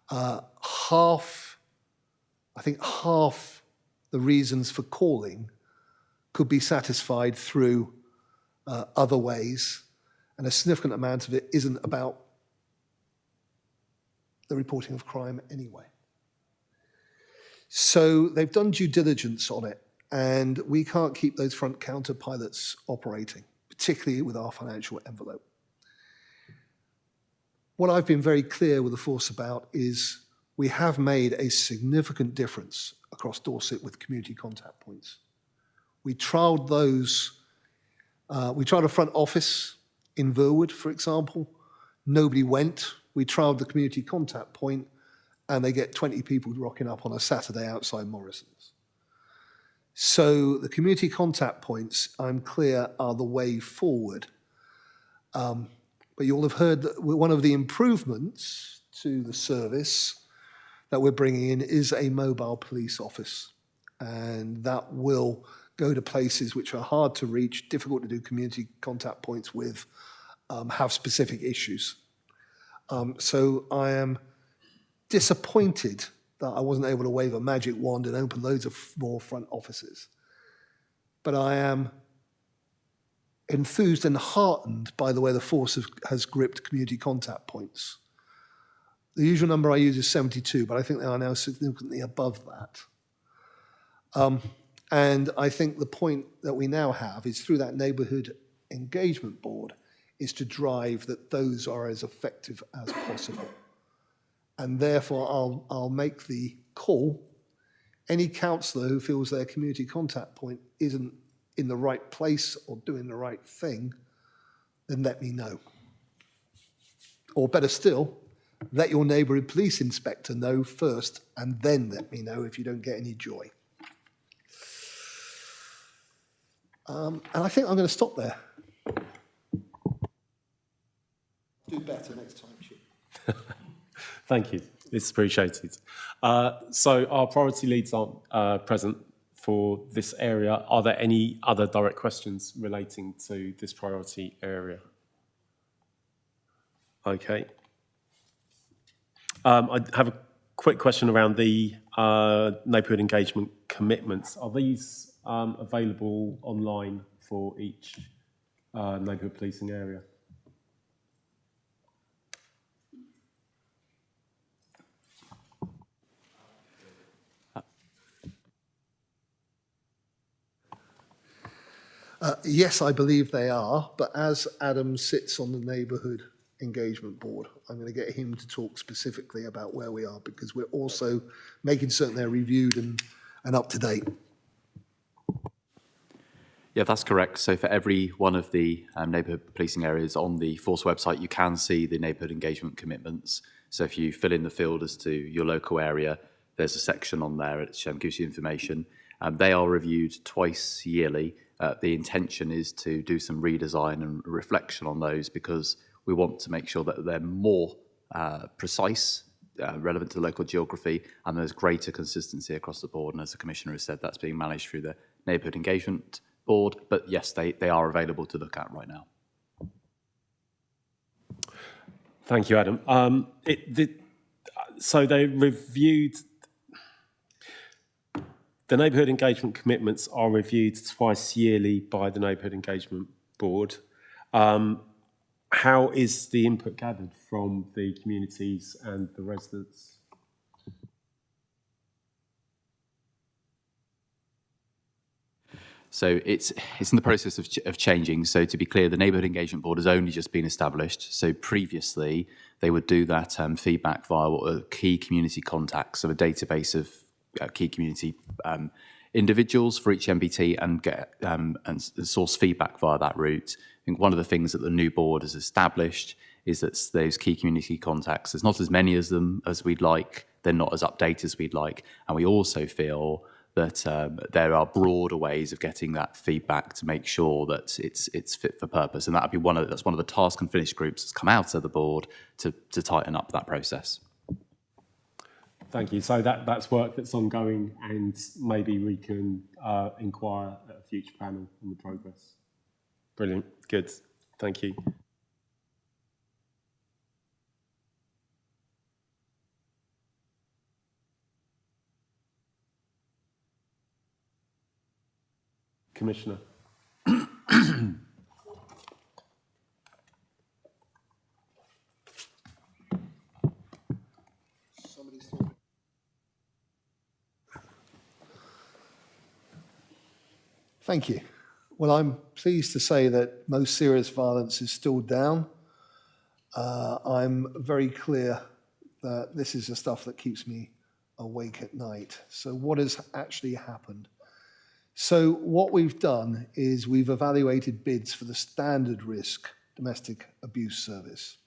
I think half the reasons for calling could be satisfied through other ways, and a significant amount of it isn't about the reporting of crime anyway. So they've done due diligence on it, and we can't keep those front counter pilots operating, particularly with our financial envelope. What I've been very clear with the force about is we have made a significant difference across Dorset with community contact points. We trialled those, we trialled a front office in Verwood, for example. Nobody went. We trialled the community contact point, and they get 20 people rocking up on a Saturday outside Morrison's. So the community contact points, I'm clear, are the way forward. But you'll have heard that one of the improvements to the service that we're bringing in is a mobile police office. And that will go to places which are hard to reach, difficult to do community contact points with, have specific issues. So I am disappointed that I wasn't able to wave a magic wand and open loads of more front offices. But I am enthused and heartened by the way the force has gripped community contact points. The usual number I use is 72, but I think they are now significantly above that. And I think the point that we now have is through that neighbourhood engagement board is to drive that those are as effective as possible. And therefore, I'll make the call. Any councillor who feels their community contact point isn't in the right place or doing the right thing, then let me know. Or better still, let your neighbourhood police inspector know first, and then let me know if you don't get any joy. And I think I'm going to stop there. Do better next time, Chief. Thank you. It's appreciated. So our priority leads aren't present for this area. Are there any other direct questions relating to this priority area? Okay. I have a quick question around the neighbourhood engagement commitments. Are these available online for each neighbourhood policing area? Yes, I believe they are, but as Adam sits on the neighbourhood engagement board, I'm going to get him to talk specifically about where we are, because we're also making certain they're reviewed and up to date. Yeah, that's correct. So for every one of the neighbourhood policing areas on the Force website, you can see the neighbourhood engagement commitments. So if you fill in the field as to your local area, there's a section on there which gives you information. They are reviewed twice yearly. The intention is to do some redesign and reflection on those, because we want to make sure that they're more precise, relevant to the local geography, and there's greater consistency across the board. And as the Commissioner has said, that's being managed through the Neighbourhood Engagement Board. But yes, they are available to look at right now. Thank you, Adam. So they reviewed. The neighbourhood engagement commitments are reviewed twice yearly by the Neighbourhood Engagement Board. How is the input gathered from the communities and the residents? So it's in the process of changing. So to be clear, the Neighbourhood Engagement Board has only just been established. So previously, they would do that feedback via what are key community contacts, so a database of key community individuals for each MBT, and get and source feedback via that route. I think one of the things that the new board has established is that those key community contacts, there's not as many of them as we'd like, they're not as updated as we'd like, and we also feel that there are broader ways of getting that feedback to make sure that it's fit for purpose, and that'd be that's one of the task and finish groups that's come out of the board to tighten up that process. Thank you. So that's work that's ongoing, and maybe we can inquire at a future panel on the progress. Brilliant. Good. Thank you. Commissioner. Thank you. Well, I'm pleased to say that most serious violence is still down. I'm very clear that this is the stuff that keeps me awake at night. So what has actually happened? So what we've done is we've evaluated bids for the standard risk domestic abuse service.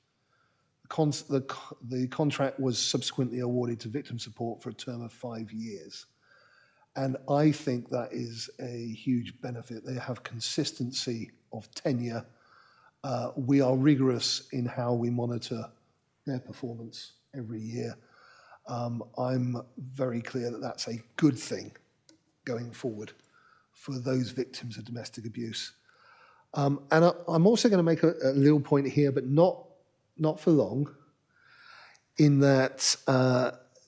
The contract was subsequently awarded to Victim Support for a term of 5 years. And I think that is a huge benefit. They have consistency of tenure. We are rigorous in how we monitor their performance every year. I'm very clear that that's a good thing going forward for those victims of domestic abuse. And I'm also going to make a little point here, but not for long, in that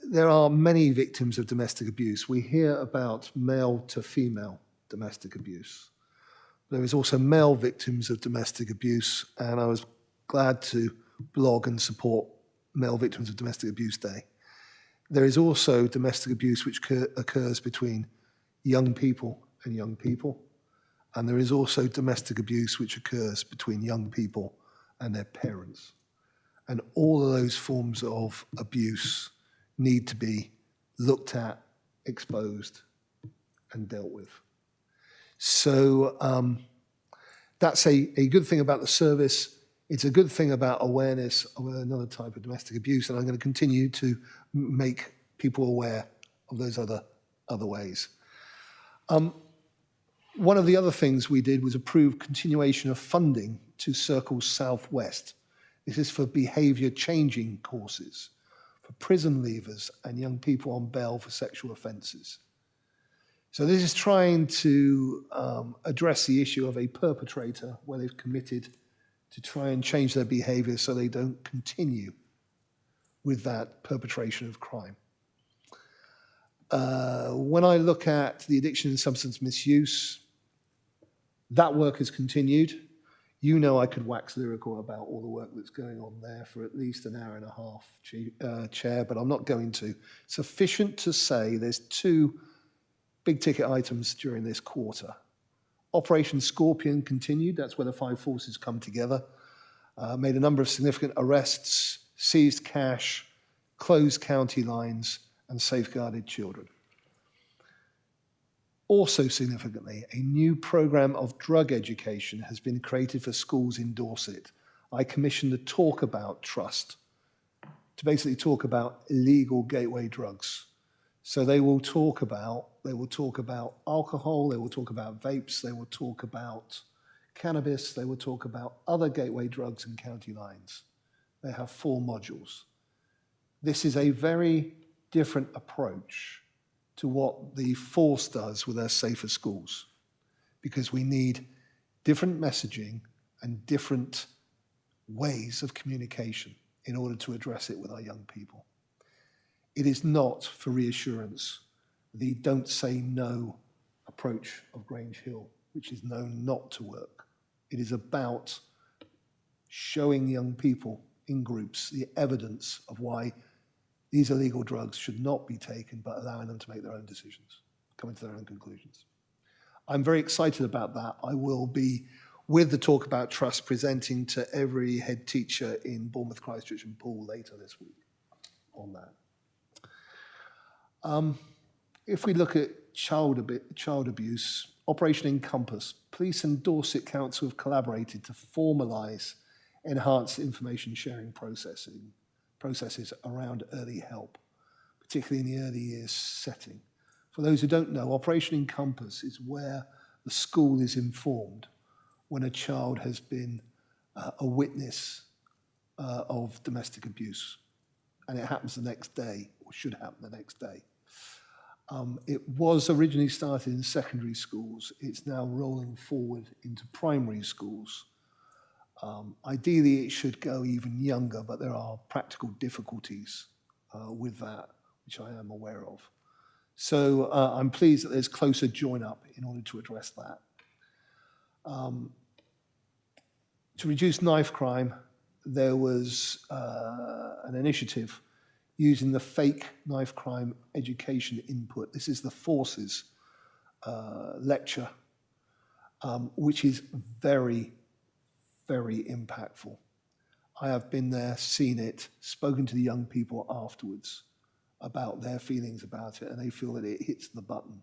there are many victims of domestic abuse. We hear about male to female domestic abuse. There is also male victims of domestic abuse, and I was glad to blog and support Male Victims of Domestic Abuse Day. There is also domestic abuse which occurs between young people and young people, and there is also domestic abuse which occurs between young people and their parents. And all of those forms of abuse need to be looked at, exposed, and dealt with. So that's a good thing about the service. It's a good thing about awareness of another type of domestic abuse, and I'm going to continue to make people aware of those other ways. One of the other things we did was approve continuation of funding to Circle Southwest. This is for behaviour changing courses for prison leavers and young people on bail for sexual offences. So this is trying to address the issue of a perpetrator where they've committed to try and change their behaviour so they don't continue with that perpetration of crime. When I look at the addiction and substance misuse, that work has continued. You know I could wax lyrical about all the work that's going on there for at least an hour and a half, Chair, but I'm not going to. Sufficient to say there's 2 big ticket items during this quarter. Operation Scorpion continued. That's where the 5 forces come together. Made a number of significant arrests, seized cash, closed county lines, and safeguarded children. Also significantly, a new programme of drug education has been created for schools in Dorset. I commissioned the Talk About Trust to basically talk about illegal gateway drugs. So they will talk about alcohol, they will talk about vapes, they will talk about cannabis, they will talk about other gateway drugs and county lines. They have 4 modules. This is a very different approach to what the Force does with their safer schools, because we need different messaging and different ways of communication in order to address it with our young people. It is not for reassurance the don't say no approach of Grange Hill, which is known not to work. It is about showing young people in groups the evidence of why these illegal drugs should not be taken, but allowing them to make their own decisions, coming to their own conclusions. I'm very excited about that. I will be, with the Talk About Trust, presenting to every head teacher in Bournemouth, Christchurch and Poole later this week on that. If we look at child abuse, Operation Encompass, police and Dorset Council have collaborated to formalise enhanced information sharing processes around early help, particularly in the early years setting. For those who don't know, Operation Encompass is where the school is informed when a child has been a witness of domestic abuse, and it happens the next day, or should happen the next day. It was originally started in secondary schools. It's now rolling forward into primary schools. Ideally, it should go even younger, but there are practical difficulties with that, which I am aware of. So I'm pleased that there's closer join-up in order to address that To reduce knife crime, there was an initiative using the fake knife crime education input. This is the Forces lecture, which is very, very impactful. I have been there, seen it, spoken to the young people afterwards about their feelings about it, and they feel that it hits the button.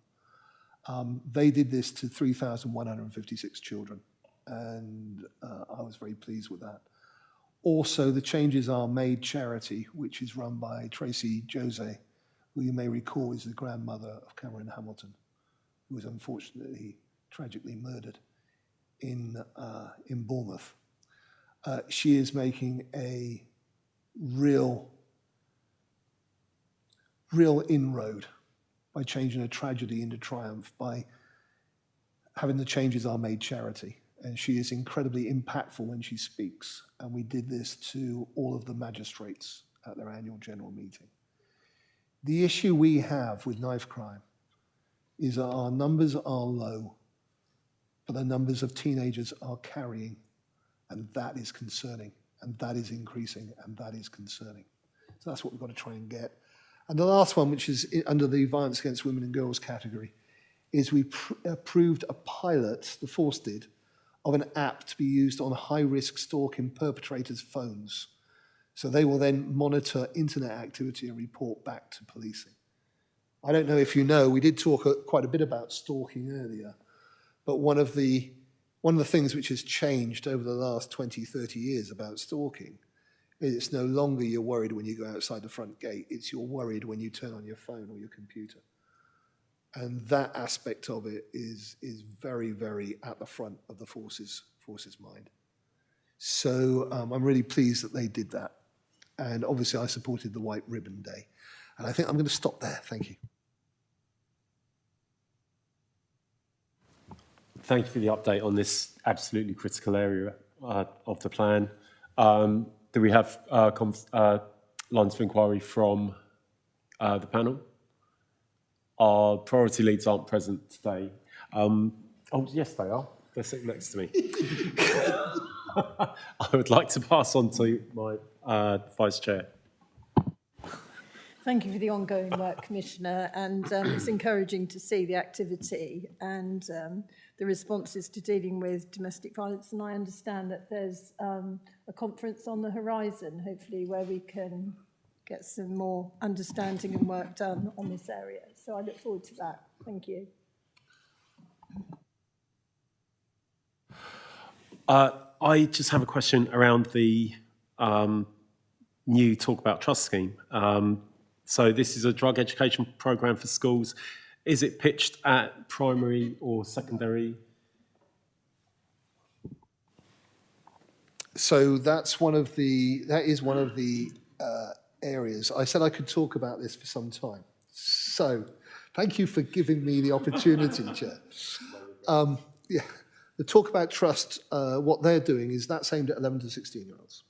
They did this to 3,156 children, and I was very pleased with that. Also, the Changes Are Made charity, which is run by Tracy Jose, who you may recall is the grandmother of Cameron Hamilton, who was unfortunately tragically murdered in Bournemouth. She is making a real inroad by changing a tragedy into triumph, by having the Changes Are Made charity. And she is incredibly impactful when she speaks. And we did this to all of the magistrates at their annual general meeting. The issue we have with knife crime is that our numbers are low, but the numbers of teenagers are carrying, and that is concerning, and that is increasing, and that is concerning. So that's what we've got to try and get. And the last one, which is under the violence against women and girls category, is we approved a pilot, the Force did, of an app to be used on high-risk stalking perpetrators' phones. So they will then monitor internet activity and report back to policing. I don't know if you know, we did talk quite a bit about stalking earlier, but one of the things which has changed over the last 20, 30 years about stalking is it's no longer you're worried when you go outside the front gate, it's you're worried when you turn on your phone or your computer. And that aspect of it is very, very at the front of the Forces mind. So I'm really pleased that they did that. And obviously I supported the White Ribbon Day. And I think I'm going to stop there. Thank you. Thank you for the update on this absolutely critical area of the plan. Do we have lines of inquiry from the panel? Our priority leads aren't present today. Oh, yes, they are. They're sitting next to me. I would like to pass on to my Vice Chair. Thank you for the ongoing work, Commissioner, and it's encouraging to see the activity and the responses to dealing with domestic violence. And I understand that there's a conference on the horizon, hopefully, where we can get some more understanding and work done on this area. So I look forward to that. Thank you. I just have a question around the new Talk About Trust scheme. So this is a drug education programme for schools. Is it pitched at primary or secondary? So that is one of the areas. I said I could talk about this for some time. So thank you for giving me the opportunity, Chair. Yeah, the Talk About Trust, what they're doing is that's aimed at 11 to 16-year-olds.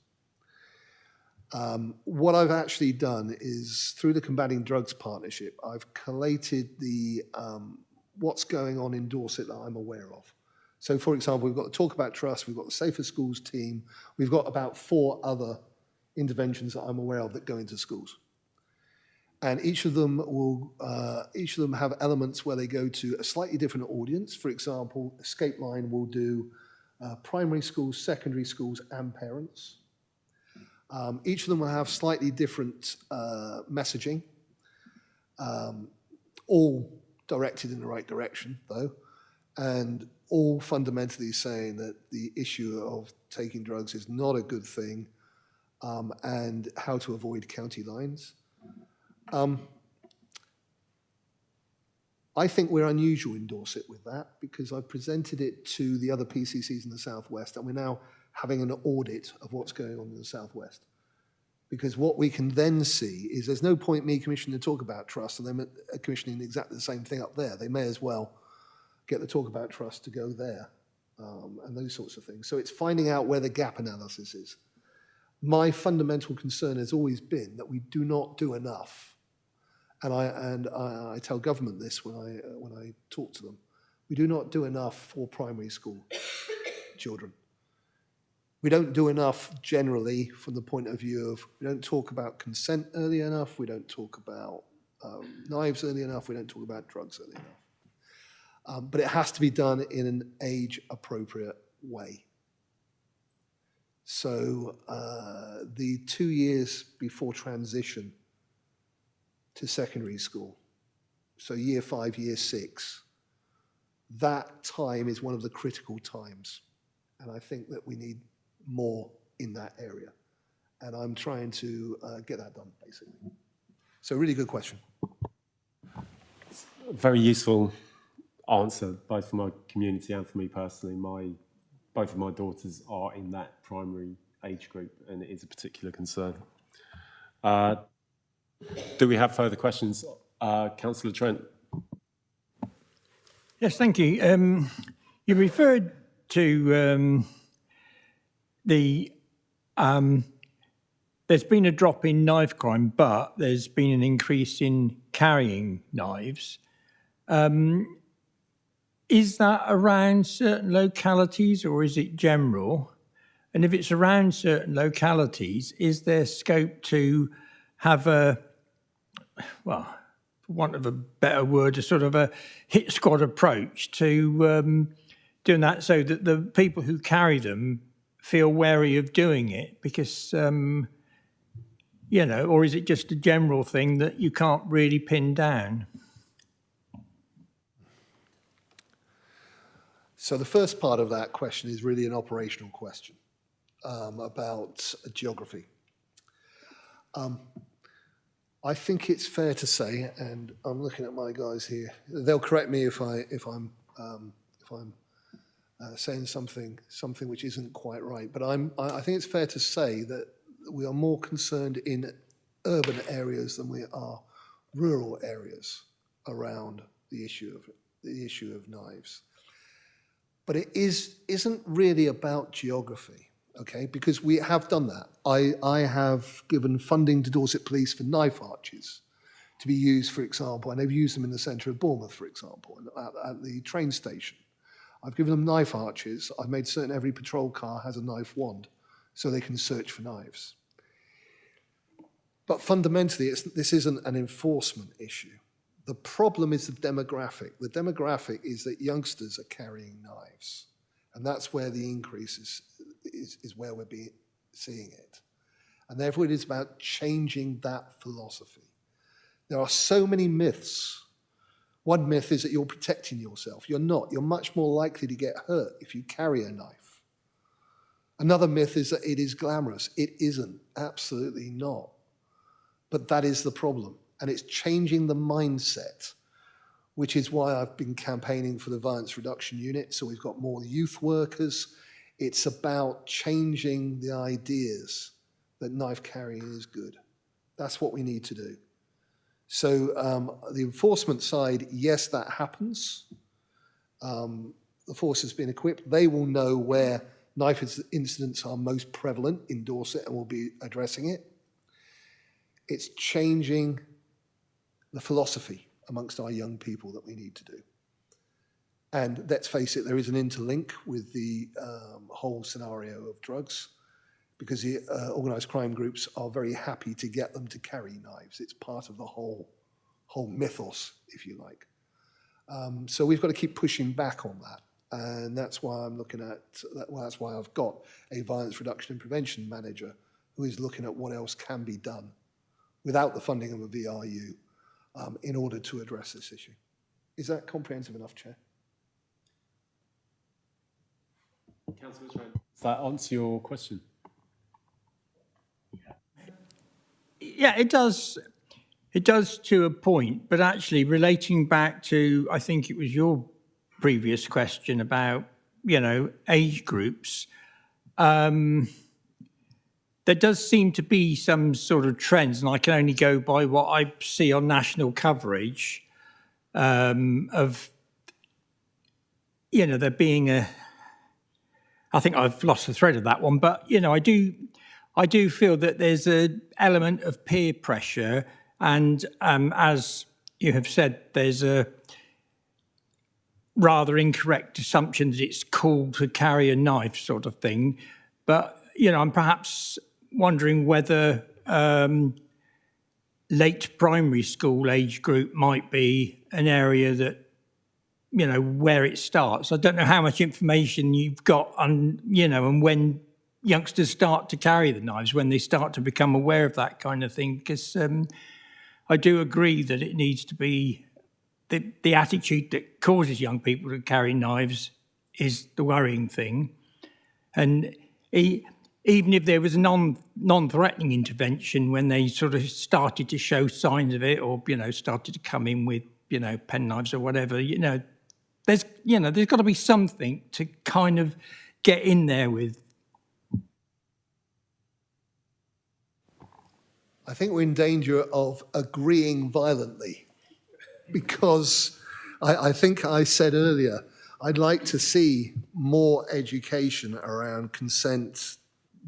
What I've actually done is, through the Combating Drugs Partnership, I've collated the what's going on in Dorset that I'm aware of. So, for example, we've got the Talk About Trust, we've got the Safer Schools team, we've got about 4 other interventions that I'm aware of that go into schools. And each of them have elements where they go to a slightly different audience. For example, Escape Line will do primary schools, secondary schools, and parents. Each of them will have slightly different messaging, all directed in the right direction, though, and all fundamentally saying that the issue of taking drugs is not a good thing, and how to avoid county lines. I think we're unusual in Dorset with that, because I presented it to the other PCCs in the Southwest, and we're now having an audit of what's going on in the Southwest. Because what we can then see is there's no point me commissioning to Talk About Trust and them commissioning exactly the same thing up there. They may as well get the Talk About Trust to go there, and those sorts of things. So it's finding out where the gap analysis is. My fundamental concern has always been that we do not do enough. And I tell government this when I talk to them. We do not do enough for primary school children. We don't do enough generally from the point of view of, we don't talk about consent early enough, we don't talk about knives early enough, we don't talk about drugs early enough. But it has to be done in an age-appropriate way. So the 2 years before transition to secondary school, so year 5, year 6, that time is one of the critical times. And I think that we need more in that area. And I'm trying to get that done, basically. So really good question. Very useful answer, both for my community and for me personally. Both of my daughters are in that primary age group, and it is a particular concern. Do we have further questions? Councillor Trent. Yes, thank you. You referred to there's been a drop in knife crime, but there's been an increase in carrying knives. Is that around certain localities or is it general? And if it's around certain localities, is there scope to have a, well, for want of a better word, a sort of a hit squad approach to doing that so that the people who carry them feel wary of doing it? Because, you know, or is it just a general thing that you can't really pin down? So the first part of that question is really an operational question about geography. I think it's fair to say, and I'm looking at my guys here, they'll correct me if I'm saying something which isn't quite right, but I think it's fair to say that we are more concerned in urban areas than we are rural areas around the issue of knives. But it isn't really about geography, okay? Because we have done that. I have given funding to Dorset Police for knife arches to be used, for example, and they've used them in the centre of Bournemouth, for example, at the train station. I've given them knife arches. I've made certain every patrol car has a knife wand so they can search for knives. But fundamentally, this isn't an enforcement issue. The problem is the demographic. The demographic is that youngsters are carrying knives, and that's where the increase is where we're seeing it. And therefore, it is about changing that philosophy. There are so many myths. One myth is that you're protecting yourself. You're not. You're much more likely to get hurt if you carry a knife. Another myth is that it is glamorous. It isn't. Absolutely not. But that is the problem. And it's changing the mindset, which is why I've been campaigning for the Violence Reduction Unit. So we've got more youth workers. It's about changing the ideas that knife carrying is good. That's what we need to do. So the enforcement side, yes, that happens. The force has been equipped. They will know where knife incidents are most prevalent in Dorset and will be addressing it. It's changing the philosophy amongst our young people that we need to do. And let's face it, there is an interlink with the whole scenario of drugs, because the organised crime groups are very happy to get them to carry knives. It's part of the whole mythos, if you like. So we've got to keep pushing back on that. And that's why I'm looking at, that's why I've got a violence reduction and prevention manager who is looking at what else can be done without the funding of a VRU in order to address this issue. Is that comprehensive enough, Chair? Councillor Trent, does that answer your question? Yeah, it does. It does to a point, but actually relating back to, I think it was your previous question about, you know, age groups, there does seem to be some sort of trends, and I can only go by what I see on national coverage of, you know, there being a, I think I've lost the thread of that one, but, you know, I do feel that there's an element of peer pressure, and as you have said, there's rather incorrect assumption that it's cool to carry a knife sort of thing. But, you know, I'm perhaps wondering whether late primary school age group might be an area that, you know, where it starts. I don't know how much information you've got on, you know, and when youngsters start to carry the knives, when they start to become aware of that kind of thing, because I do agree that it needs to be the attitude that causes young people to carry knives is the worrying thing. And even if there was a non-threatening intervention when they sort of started to show signs of it, or, you know, started to come in with, you know, penknives or whatever, there's got to be something to kind of get in there with. I think we're in danger of agreeing violently, because I think I said earlier, I'd like to see more education around consent,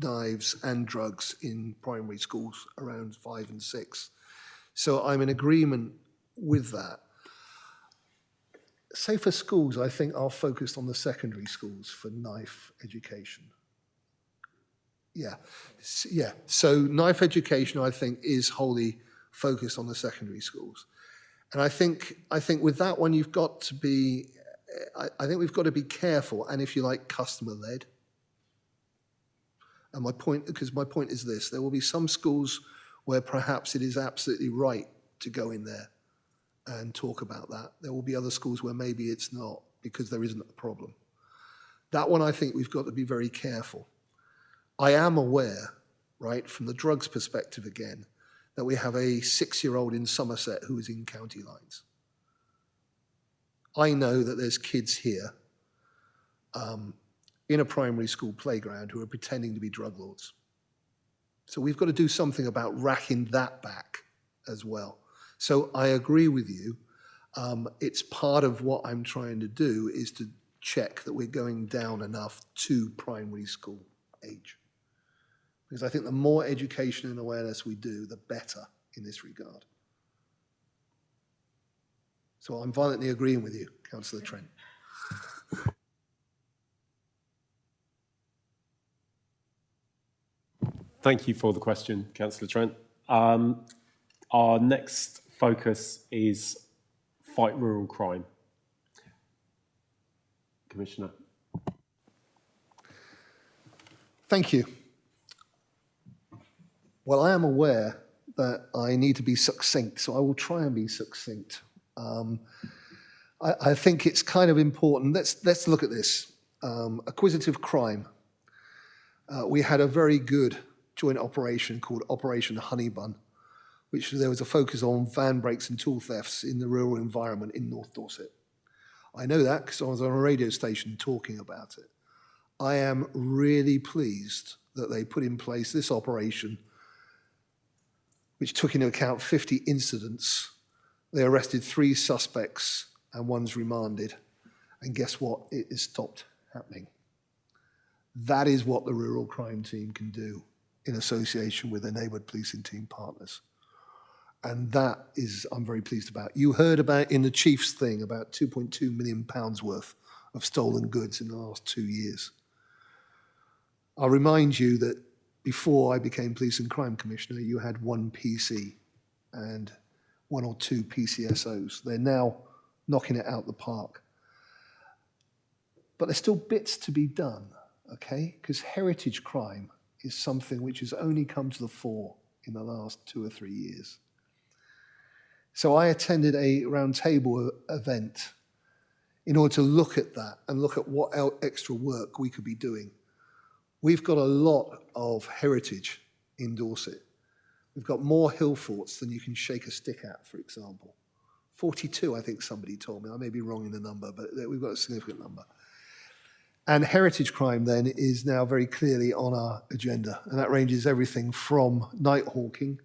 knives and drugs in primary schools around 5 and 6. So I'm in agreement with that. Safer schools, I think, are focused on the secondary schools for knife education. Yeah. So knife education, I think, is wholly focused on the secondary schools. And I think with that one, you've got to be, I think we've got to be careful and, if you like, customer-led. And my point is this: there will be some schools where perhaps it is absolutely right to go in there and talk about that. There will be other schools where maybe it's not, because there isn't a problem. That one, I think we've got to be very careful. I am aware, right, from the drugs perspective again, that we have a 6-year-old in Somerset who is in county lines. I know that there's kids here in a primary school playground who are pretending to be drug lords. So we've got to do something about racking that back as well. So I agree with you. It's part of what I'm trying to do is to check that we're going down enough to primary school age. Because I think the more education and awareness we do, the better in this regard. So I'm violently agreeing with you, Councillor Trent. Thank you for the question, Councillor Trent. Our next focus is fight rural crime. Commissioner. Thank you. Well, I am aware that I need to be succinct, so I will try and be succinct. I think it's kind of important. Let's look at this. Acquisitive crime. We had a very good joint operation called Operation Honeybun, which there was a focus on van breaks and tool thefts in the rural environment in North Dorset. I know that because I was on a radio station talking about it. I am really pleased that they put in place this operation, which took into account 50 incidents. They arrested 3 suspects and one's remanded. And guess what? It has stopped happening. That is what the rural crime team can do in association with their neighbourhood policing team partners. And that is, I'm very pleased about. You heard about in the Chief's thing about £2.2 million worth of stolen goods in the last 2 years. I'll remind you that before I became Police and Crime Commissioner, you had 1 PC and 1 or 2 PCSOs. They're now knocking it out the park. But there's still bits to be done, okay? Because heritage crime is something which has only come to the fore in the last 2 or 3 years. So I attended a roundtable event in order to look at that and look at what extra work we could be doing. We've got a lot of heritage in Dorset. We've got more hill forts than you can shake a stick at, for example. 42, I think somebody told me. I may be wrong in the number, but we've got a significant number. And heritage crime then is now very clearly on our agenda. And that ranges everything from night hawking,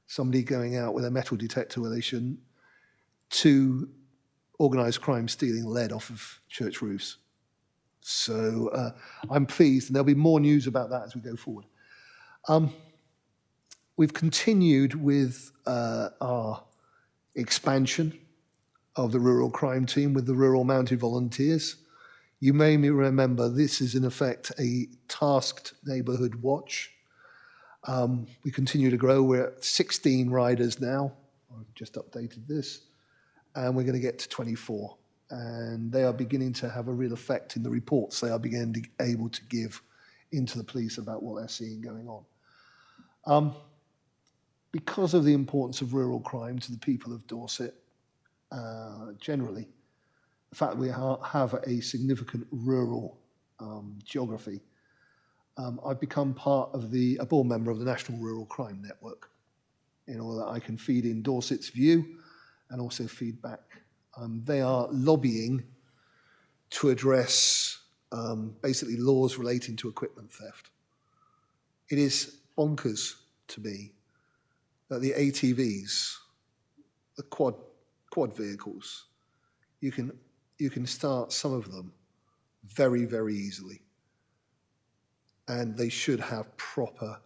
somebody going out with a metal detector where they shouldn't, to organised crime stealing lead off of church roofs. So I'm pleased, and there'll be more news about that as we go forward. We've continued with our expansion of the Rural Crime Team with the Rural Mounted Volunteers. You may remember this is in effect a tasked neighbourhood watch. We continue to grow. We're at 16 riders now. I've just updated this. And we're going to get to 24. And they are beginning to have a real effect in the reports they are beginning to able to give into the police about what they're seeing going on. Because of the importance of rural crime to the people of Dorset, generally, the fact that we have a significant rural geography, I've become a board member of the National Rural Crime Network, in order that I can feed in Dorset's view and also feedback. They are lobbying to address basically laws relating to equipment theft. It is bonkers to me that the ATVs, the quad vehicles, you can start some of them very, very easily. And they should have proper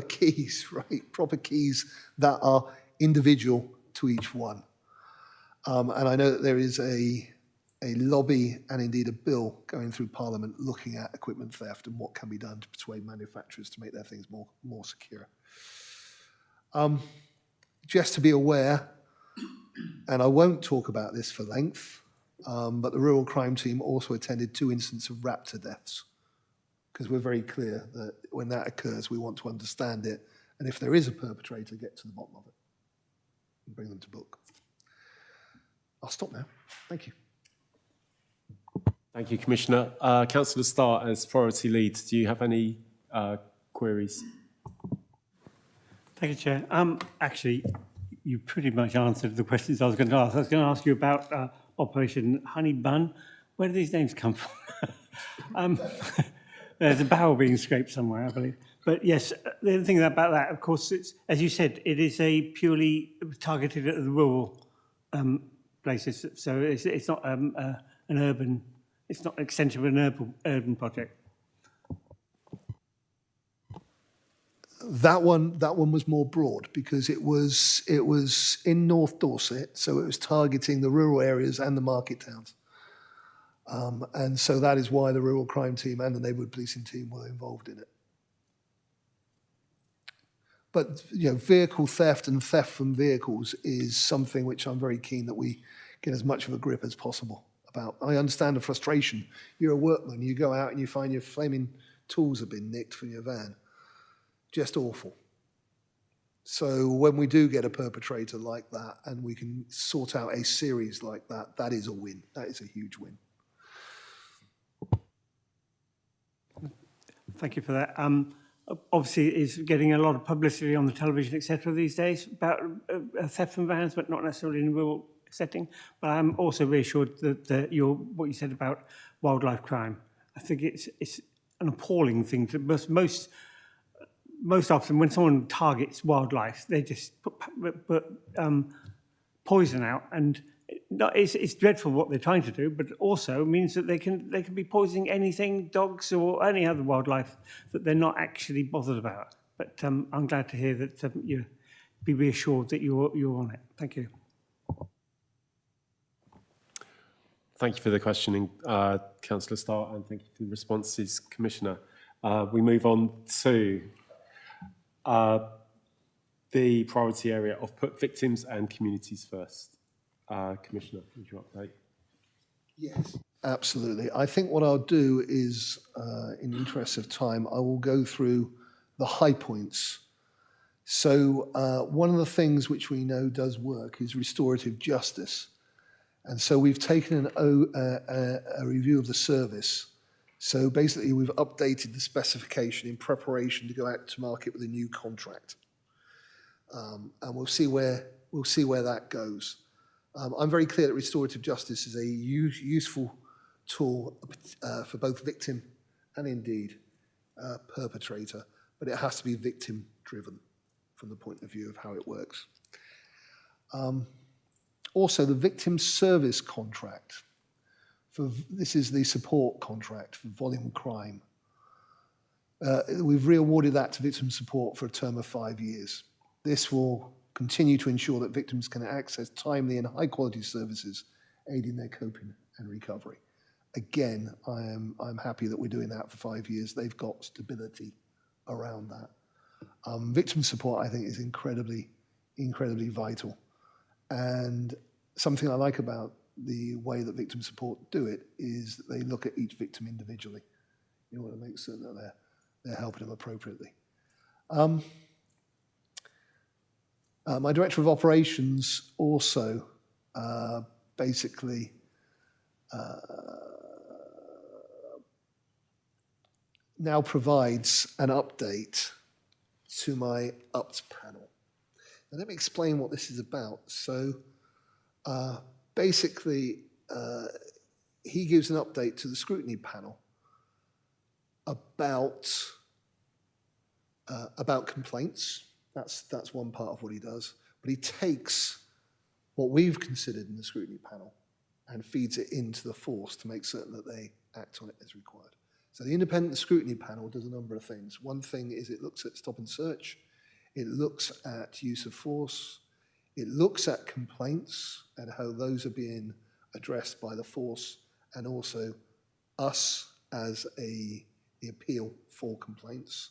keys, right? Proper keys that are individual to each one. And I know that there is a lobby and indeed a bill going through Parliament looking at equipment theft and what can be done to persuade manufacturers to make their things more secure. Just to be aware, and I won't talk about this for length, but the Rural Crime Team also attended 2 instances of raptor deaths, because we're very clear that when that occurs, we want to understand it, and if there is a perpetrator, get to the bottom of it and bring them to book. I'll stop now. Thank you. Thank you, Commissioner. Councillor Starr, as priority lead, do you have any queries? Thank you, Chair. Actually, you pretty much answered the questions I was going to ask. I was going to ask you about Operation Honey Bun. Where do these names come from? There's a barrel being scraped somewhere, I believe. But yes, the other thing about that, of course, it's, as you said, it is a purely targeted at the rural places. So it's not an urban, it's not an extension of an urban project. That one was more broad because it was in North Dorset, so it was targeting the rural areas and the market towns. And so that is why the Rural Crime Team and the Neighbourhood Policing Team were involved in it. But vehicle theft and theft from vehicles is something which I'm very keen that we get as much of a grip as possible about. I understand the frustration. You're a workman, you go out and you find your flaming tools have been nicked from your van. Just awful. So when we do get a perpetrator like that and we can sort out a series like that, that is a win. That is a huge win. Thank you for that. Obviously, it's getting a lot of publicity on the television, etc. these days about theft from vans, but not necessarily in a rural setting. But I'm also reassured that what you said about wildlife crime. I think it's an appalling thing to most often when someone targets wildlife, they just put poison out, and it's dreadful what they're trying to do, but also means that they can be poisoning anything, dogs or any other wildlife that they're not actually bothered about. But I'm glad to hear that you be reassured that you're on it. Thank you. Thank you for the questioning, Councillor Starr, and thank you for the responses, Commissioner. We move on to the priority area of put victims and communities first. Commissioner, would you update? Yes, absolutely. I think what I'll do is, in the interest of time, I will go through the high points. So one of the things which we know does work is restorative justice. And so we've taken a review of the service. So basically we've updated the specification in preparation to go out to market with a new contract. And we'll see where that goes. I'm very clear that restorative justice is a useful tool for both victim and indeed perpetrator, but it has to be victim driven from the point of view of how it works. Also, the victim service contract, this is the support contract for volume crime. We've re-awarded that to victim support for a term of 5 years. This will continue to ensure that victims can access timely and high-quality services, aiding their coping and recovery. Again, I'm happy that we're doing that for 5 years. They've got stability around that. Victim support, I think, is incredibly vital. And something I like about the way that victim support do it is that they look at each victim individually in order to make certain that they're helping them appropriately. My Director of Operations also basically now provides an update to my UPT panel. Now, let me explain what this is about. So basically, he gives an update to the scrutiny panel about complaints. That's one part of what he does. But he takes what we've considered in the scrutiny panel and feeds it into the force to make certain that they act on it as required. So the independent scrutiny panel does a number of things. One thing is it looks at stop and search. It looks at use of force. It looks at complaints and how those are being addressed by the force, and also us as the appeal for complaints.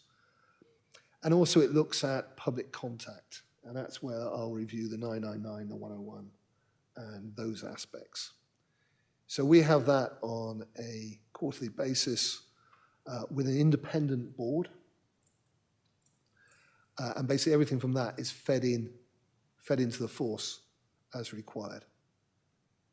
And also it looks at public contact, and that's where I'll review the 999, the 101, and those aspects. So we have that on a quarterly basis with an independent board. And basically everything from that is fed into the force as required.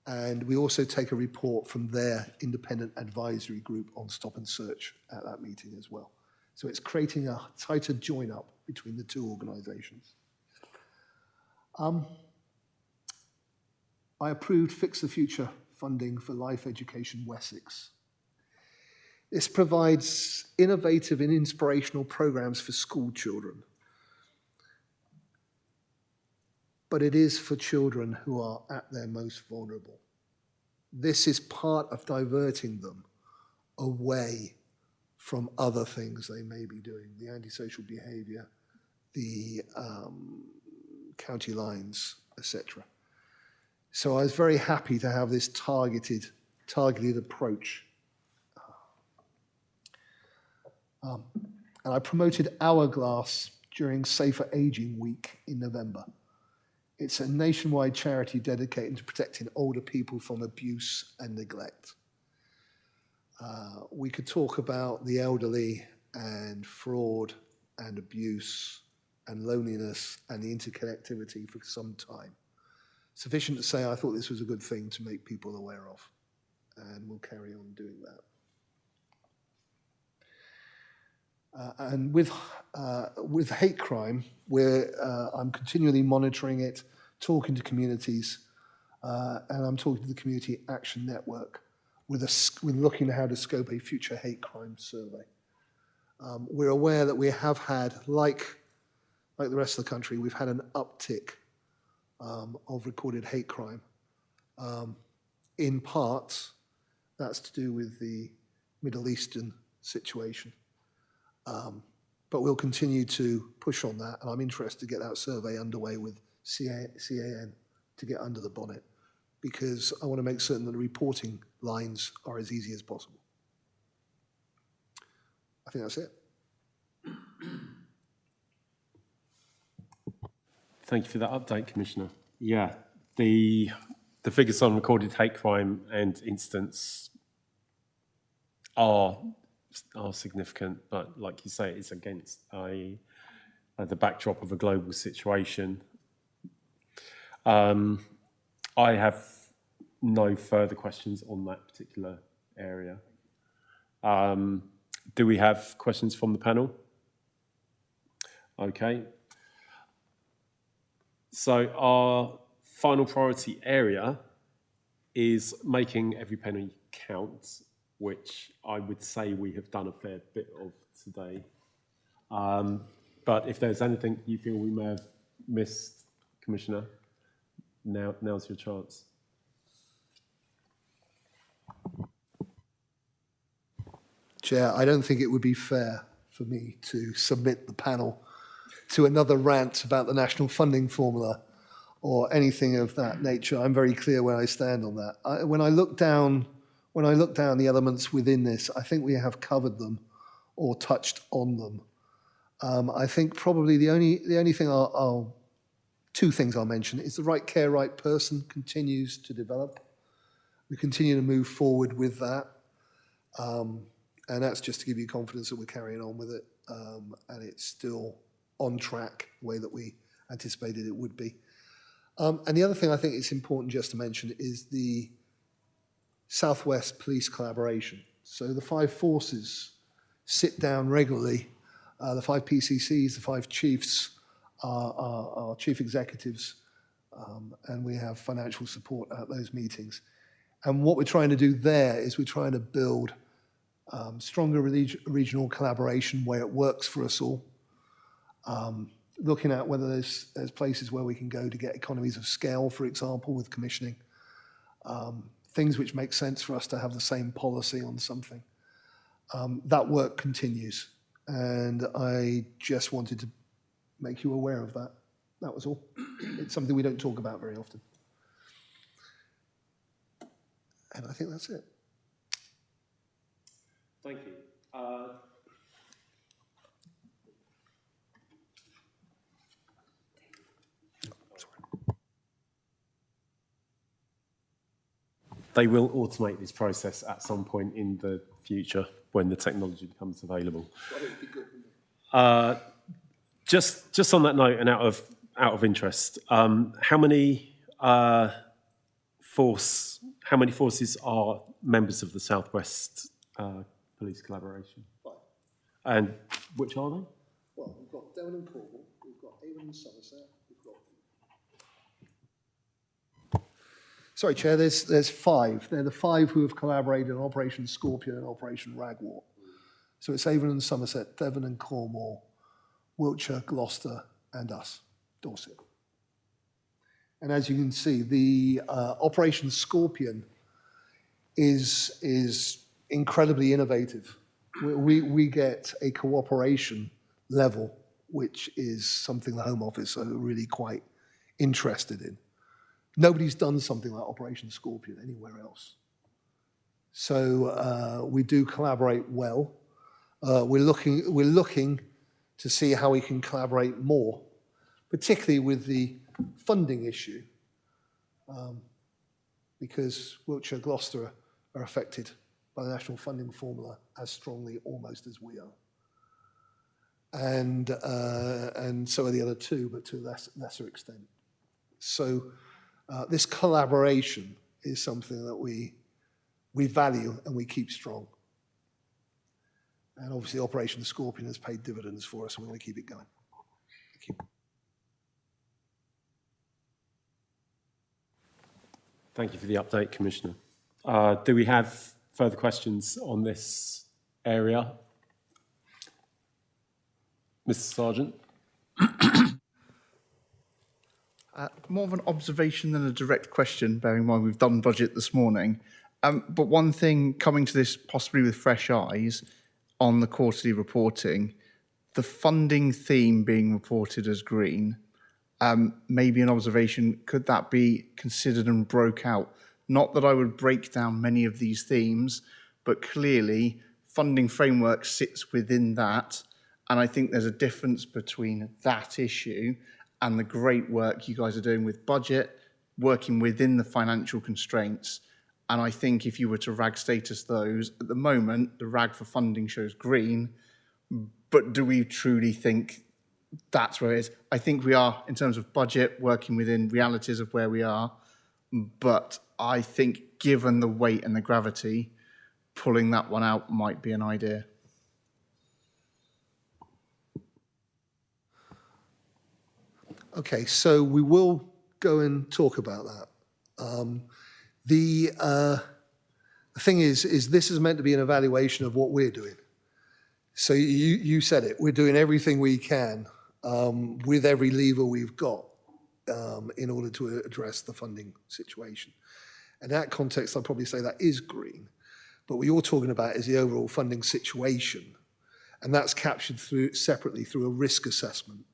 And we also take a report from their independent advisory group on stop and search at that meeting as well. So it's creating a tighter join up between the two organisations. I approved Fix the Future funding for Life Education Wessex. This provides innovative and inspirational programs for school children. But it is for children who are at their most vulnerable. This is part of diverting them away from other things they may be doing, the antisocial behaviour, the county lines, etc. So I was very happy to have this targeted approach. And I promoted Hourglass during Safer Ageing Week in November. It's a nationwide charity dedicated to protecting older people from abuse and neglect. We could talk about the elderly and fraud and abuse and loneliness and the interconnectivity for some time. Sufficient to say I thought this was a good thing to make people aware of, and we'll carry on doing that. And with hate crime, I'm continually monitoring it, talking to communities, and I'm talking to the Community Action Network with looking at how to scope a future hate crime survey. We're aware that we have had, like the rest of the country, we've had an uptick of recorded hate crime. In part, that's to do with the Middle Eastern situation. But we'll continue to push on that, and I'm interested to get that survey underway with CAN to get under the bonnet, because I want to make certain that the reporting lines are as easy as possible. I think that's it. Thank you for that update, Commissioner. Yeah, the figures on recorded hate crime and incidents are significant, but like you say, it's against the backdrop of a global situation. I have no further questions on that particular area. Do we have questions from the panel? Okay. So our final priority area is making every penny count, which I would say we have done a fair bit of today. But if there's anything you feel we may have missed, Commissioner, now's your chance. Chair, I don't think it would be fair for me to submit the panel to another rant about the national funding formula or anything of that nature. I'm very clear where I stand on that. When I look down the elements within this, I think we have covered them or touched on them. I think probably the only thing two things I'll mention is the right care, right person continues to develop. We continue to move forward with that. And that's just to give you confidence that we're carrying on with it. And it's still on track the way that we anticipated it would be. And the other thing I think it's important just to mention is the Southwest Police collaboration. So the 5 forces sit down regularly, the 5 PCCs, the 5 chiefs, our chief executives, and we have financial support at those meetings. And what we're trying to do there is we're trying to build stronger regional collaboration where it works for us all, looking at whether there's places where we can go to get economies of scale, for example, with commissioning, things which make sense for us to have the same policy on something. That work continues, and I just wanted to make you aware of that. That was all. It's something we don't talk about very often. And I think that's it. Thank you. They will automate this process at some point in the future when the technology becomes available. Just on that note, and out of interest, how many forces are members of the Southwest Police Collaboration? 5. And which are they? Well, we've got Devon and Cornwall, we've got Avon and Somerset, we've got... Sorry, Chair, there's 5. They're the 5 who have collaborated on Operation Scorpion and Operation Ragwort. So it's Avon and Somerset, Devon and Cornwall, Wiltshire, Gloucester, and us, Dorset. And as you can see, the Operation Scorpion is incredibly innovative. We get a cooperation level, which is something the Home Office are really quite interested in. Nobody's done something like Operation Scorpion anywhere else. So we do collaborate well. We're looking to see how we can collaborate more, particularly with the funding issue, because Wiltshire, Gloucester are affected by the national funding formula as strongly almost as we are. And so are the other 2, but to a lesser extent. So this collaboration is something that we value and we keep strong. And obviously Operation Scorpion has paid dividends for us, and we're going to keep it going. Thank you. Thank you for the update, Commissioner. Do we have further questions on this area? Mr. Sergeant. More of an observation than a direct question, bearing in mind we've done budget this morning. But one thing coming to this possibly with fresh eyes on the quarterly reporting, the funding theme being reported as green, maybe an observation, could that be considered and broke out? Not that I would break down many of these themes, but clearly funding framework sits within that. And I think there's a difference between that issue and the great work you guys are doing with budget, working within the financial constraints. And I think if you were to RAG status those, at the moment, the RAG for funding shows green, but do we truly think that's where it is? I think we are, in terms of budget, working within realities of where we are, but I think given the weight and the gravity, pulling that one out might be an idea. Okay, so we will go and talk about that. The thing is this is meant to be an evaluation of what we're doing. So you said it, we're doing everything we can with every lever we've got in order to address the funding situation. And in that context, I'll probably say that is green. But what you're talking about is the overall funding situation. And that's captured separately through a risk assessment.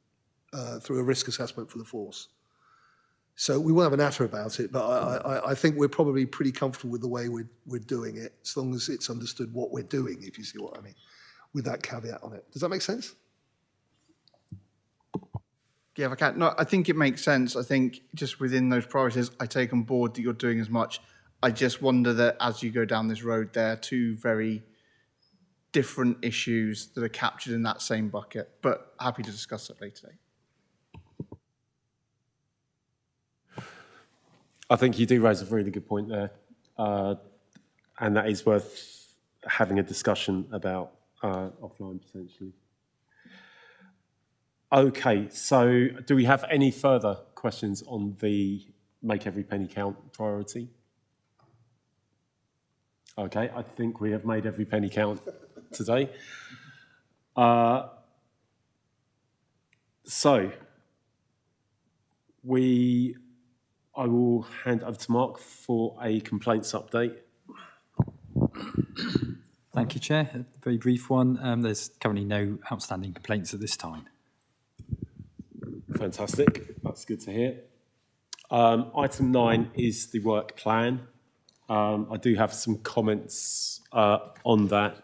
through a risk assessment for the force. So we will have a natter about it, but I think we're probably pretty comfortable with the way we're doing it, as long as it's understood what we're doing, if you see what I mean, with that caveat on it. Does that make sense? Yeah, if I can. No, I think it makes sense. I think just within those priorities, I take on board that you're doing as much. I just wonder that as you go down this road, there are two very different issues that are captured in that same bucket, but happy to discuss it later. I think you do raise a really good point there, and that is worth having a discussion about offline potentially. Okay, so do we have any further questions on the Make Every Penny Count priority? Okay, I think we have made every penny count today. So I will hand over to Mark for a complaints update. Thank you, Chair. A very brief one. There's currently no outstanding complaints at this time. Fantastic. That's good to hear. Item 9 is the work plan. I do have some comments on that.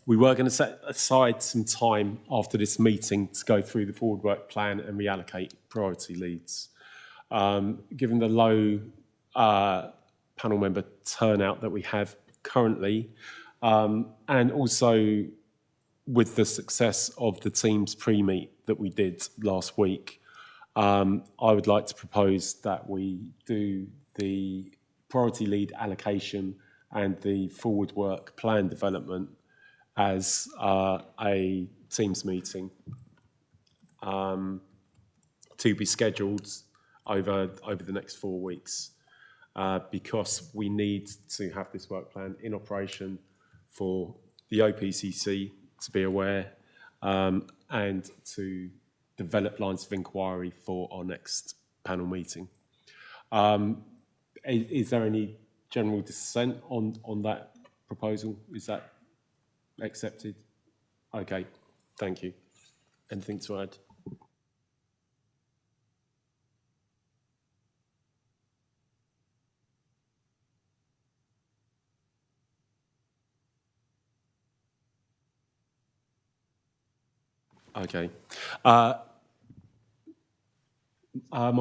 We were going to set aside some time after this meeting to go through the forward work plan and reallocate priority leads. Given the low panel member turnout that we have currently, and also with the success of the Teams pre-meet that we did last week, I would like to propose that we do the priority lead allocation and the forward work plan development as a Teams meeting to be scheduled over the next 4 weeks, because we need to have this work plan in operation for the OPCC to be aware, and to develop lines of inquiry for our next panel meeting. Is there any general dissent on that proposal? Is that accepted? Okay, thank you. Anything to add? Okay. My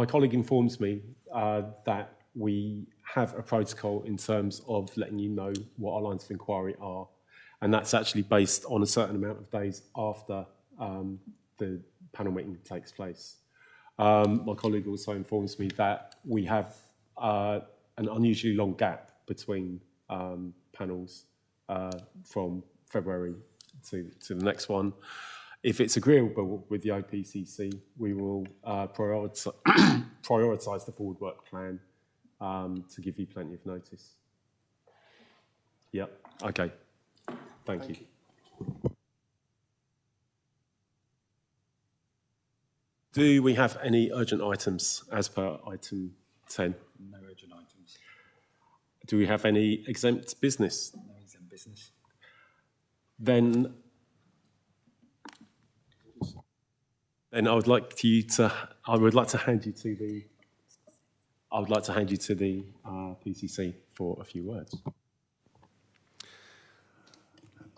colleague informs me that we have a protocol in terms of letting you know what our lines of inquiry are, and that's actually based on a certain amount of days after the panel meeting takes place. My colleague also informs me that we have an unusually long gap between panels from February to the next one. If it's agreeable with the OPCC, we will prioritise the forward work plan to give you plenty of notice. Yep, okay. Thank you. Do we have any urgent items as per item 10? No urgent items. Do we have any exempt business? No exempt business. Then I would like to hand you to the PCC for a few words.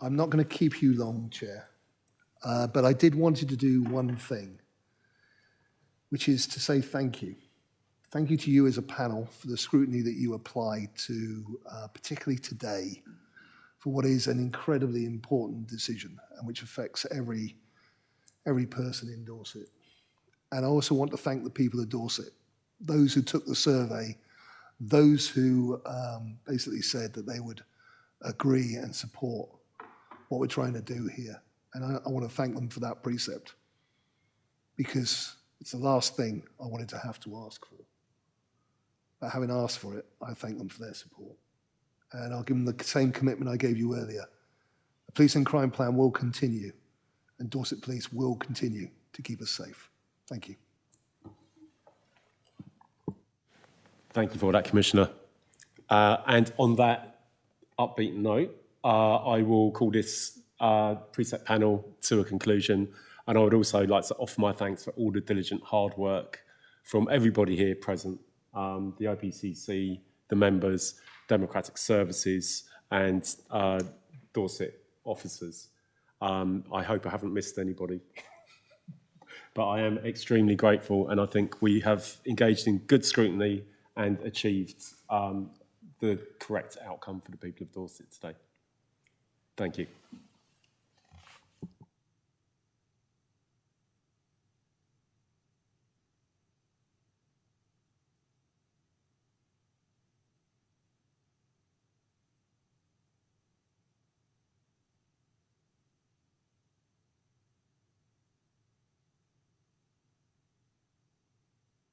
I'm not going to keep you long, Chair, but I did wanted to do one thing, which is to say thank you. Thank you to you as a panel for the scrutiny that you apply to, particularly today, for what is an incredibly important decision and which affects every person in Dorset. And I also want to thank the people of Dorset, those who took the survey, those who basically said that they would agree and support what we're trying to do here. And I want to thank them for that precept, because it's the last thing I wanted to have to ask for. But having asked for it, I thank them for their support. And I'll give them the same commitment I gave you earlier. The police and crime plan will continue, and Dorset Police will continue to keep us safe. Thank you. Thank you for that, Commissioner. And on that upbeat note, I will call this Precept panel to a conclusion. And I would also like to offer my thanks for all the diligent hard work from everybody here present, the IPCC, the members, Democratic Services, and Dorset officers. I hope I haven't missed anybody. But I am extremely grateful, and I think we have engaged in good scrutiny and achieved the correct outcome for the people of Dorset today. Thank you.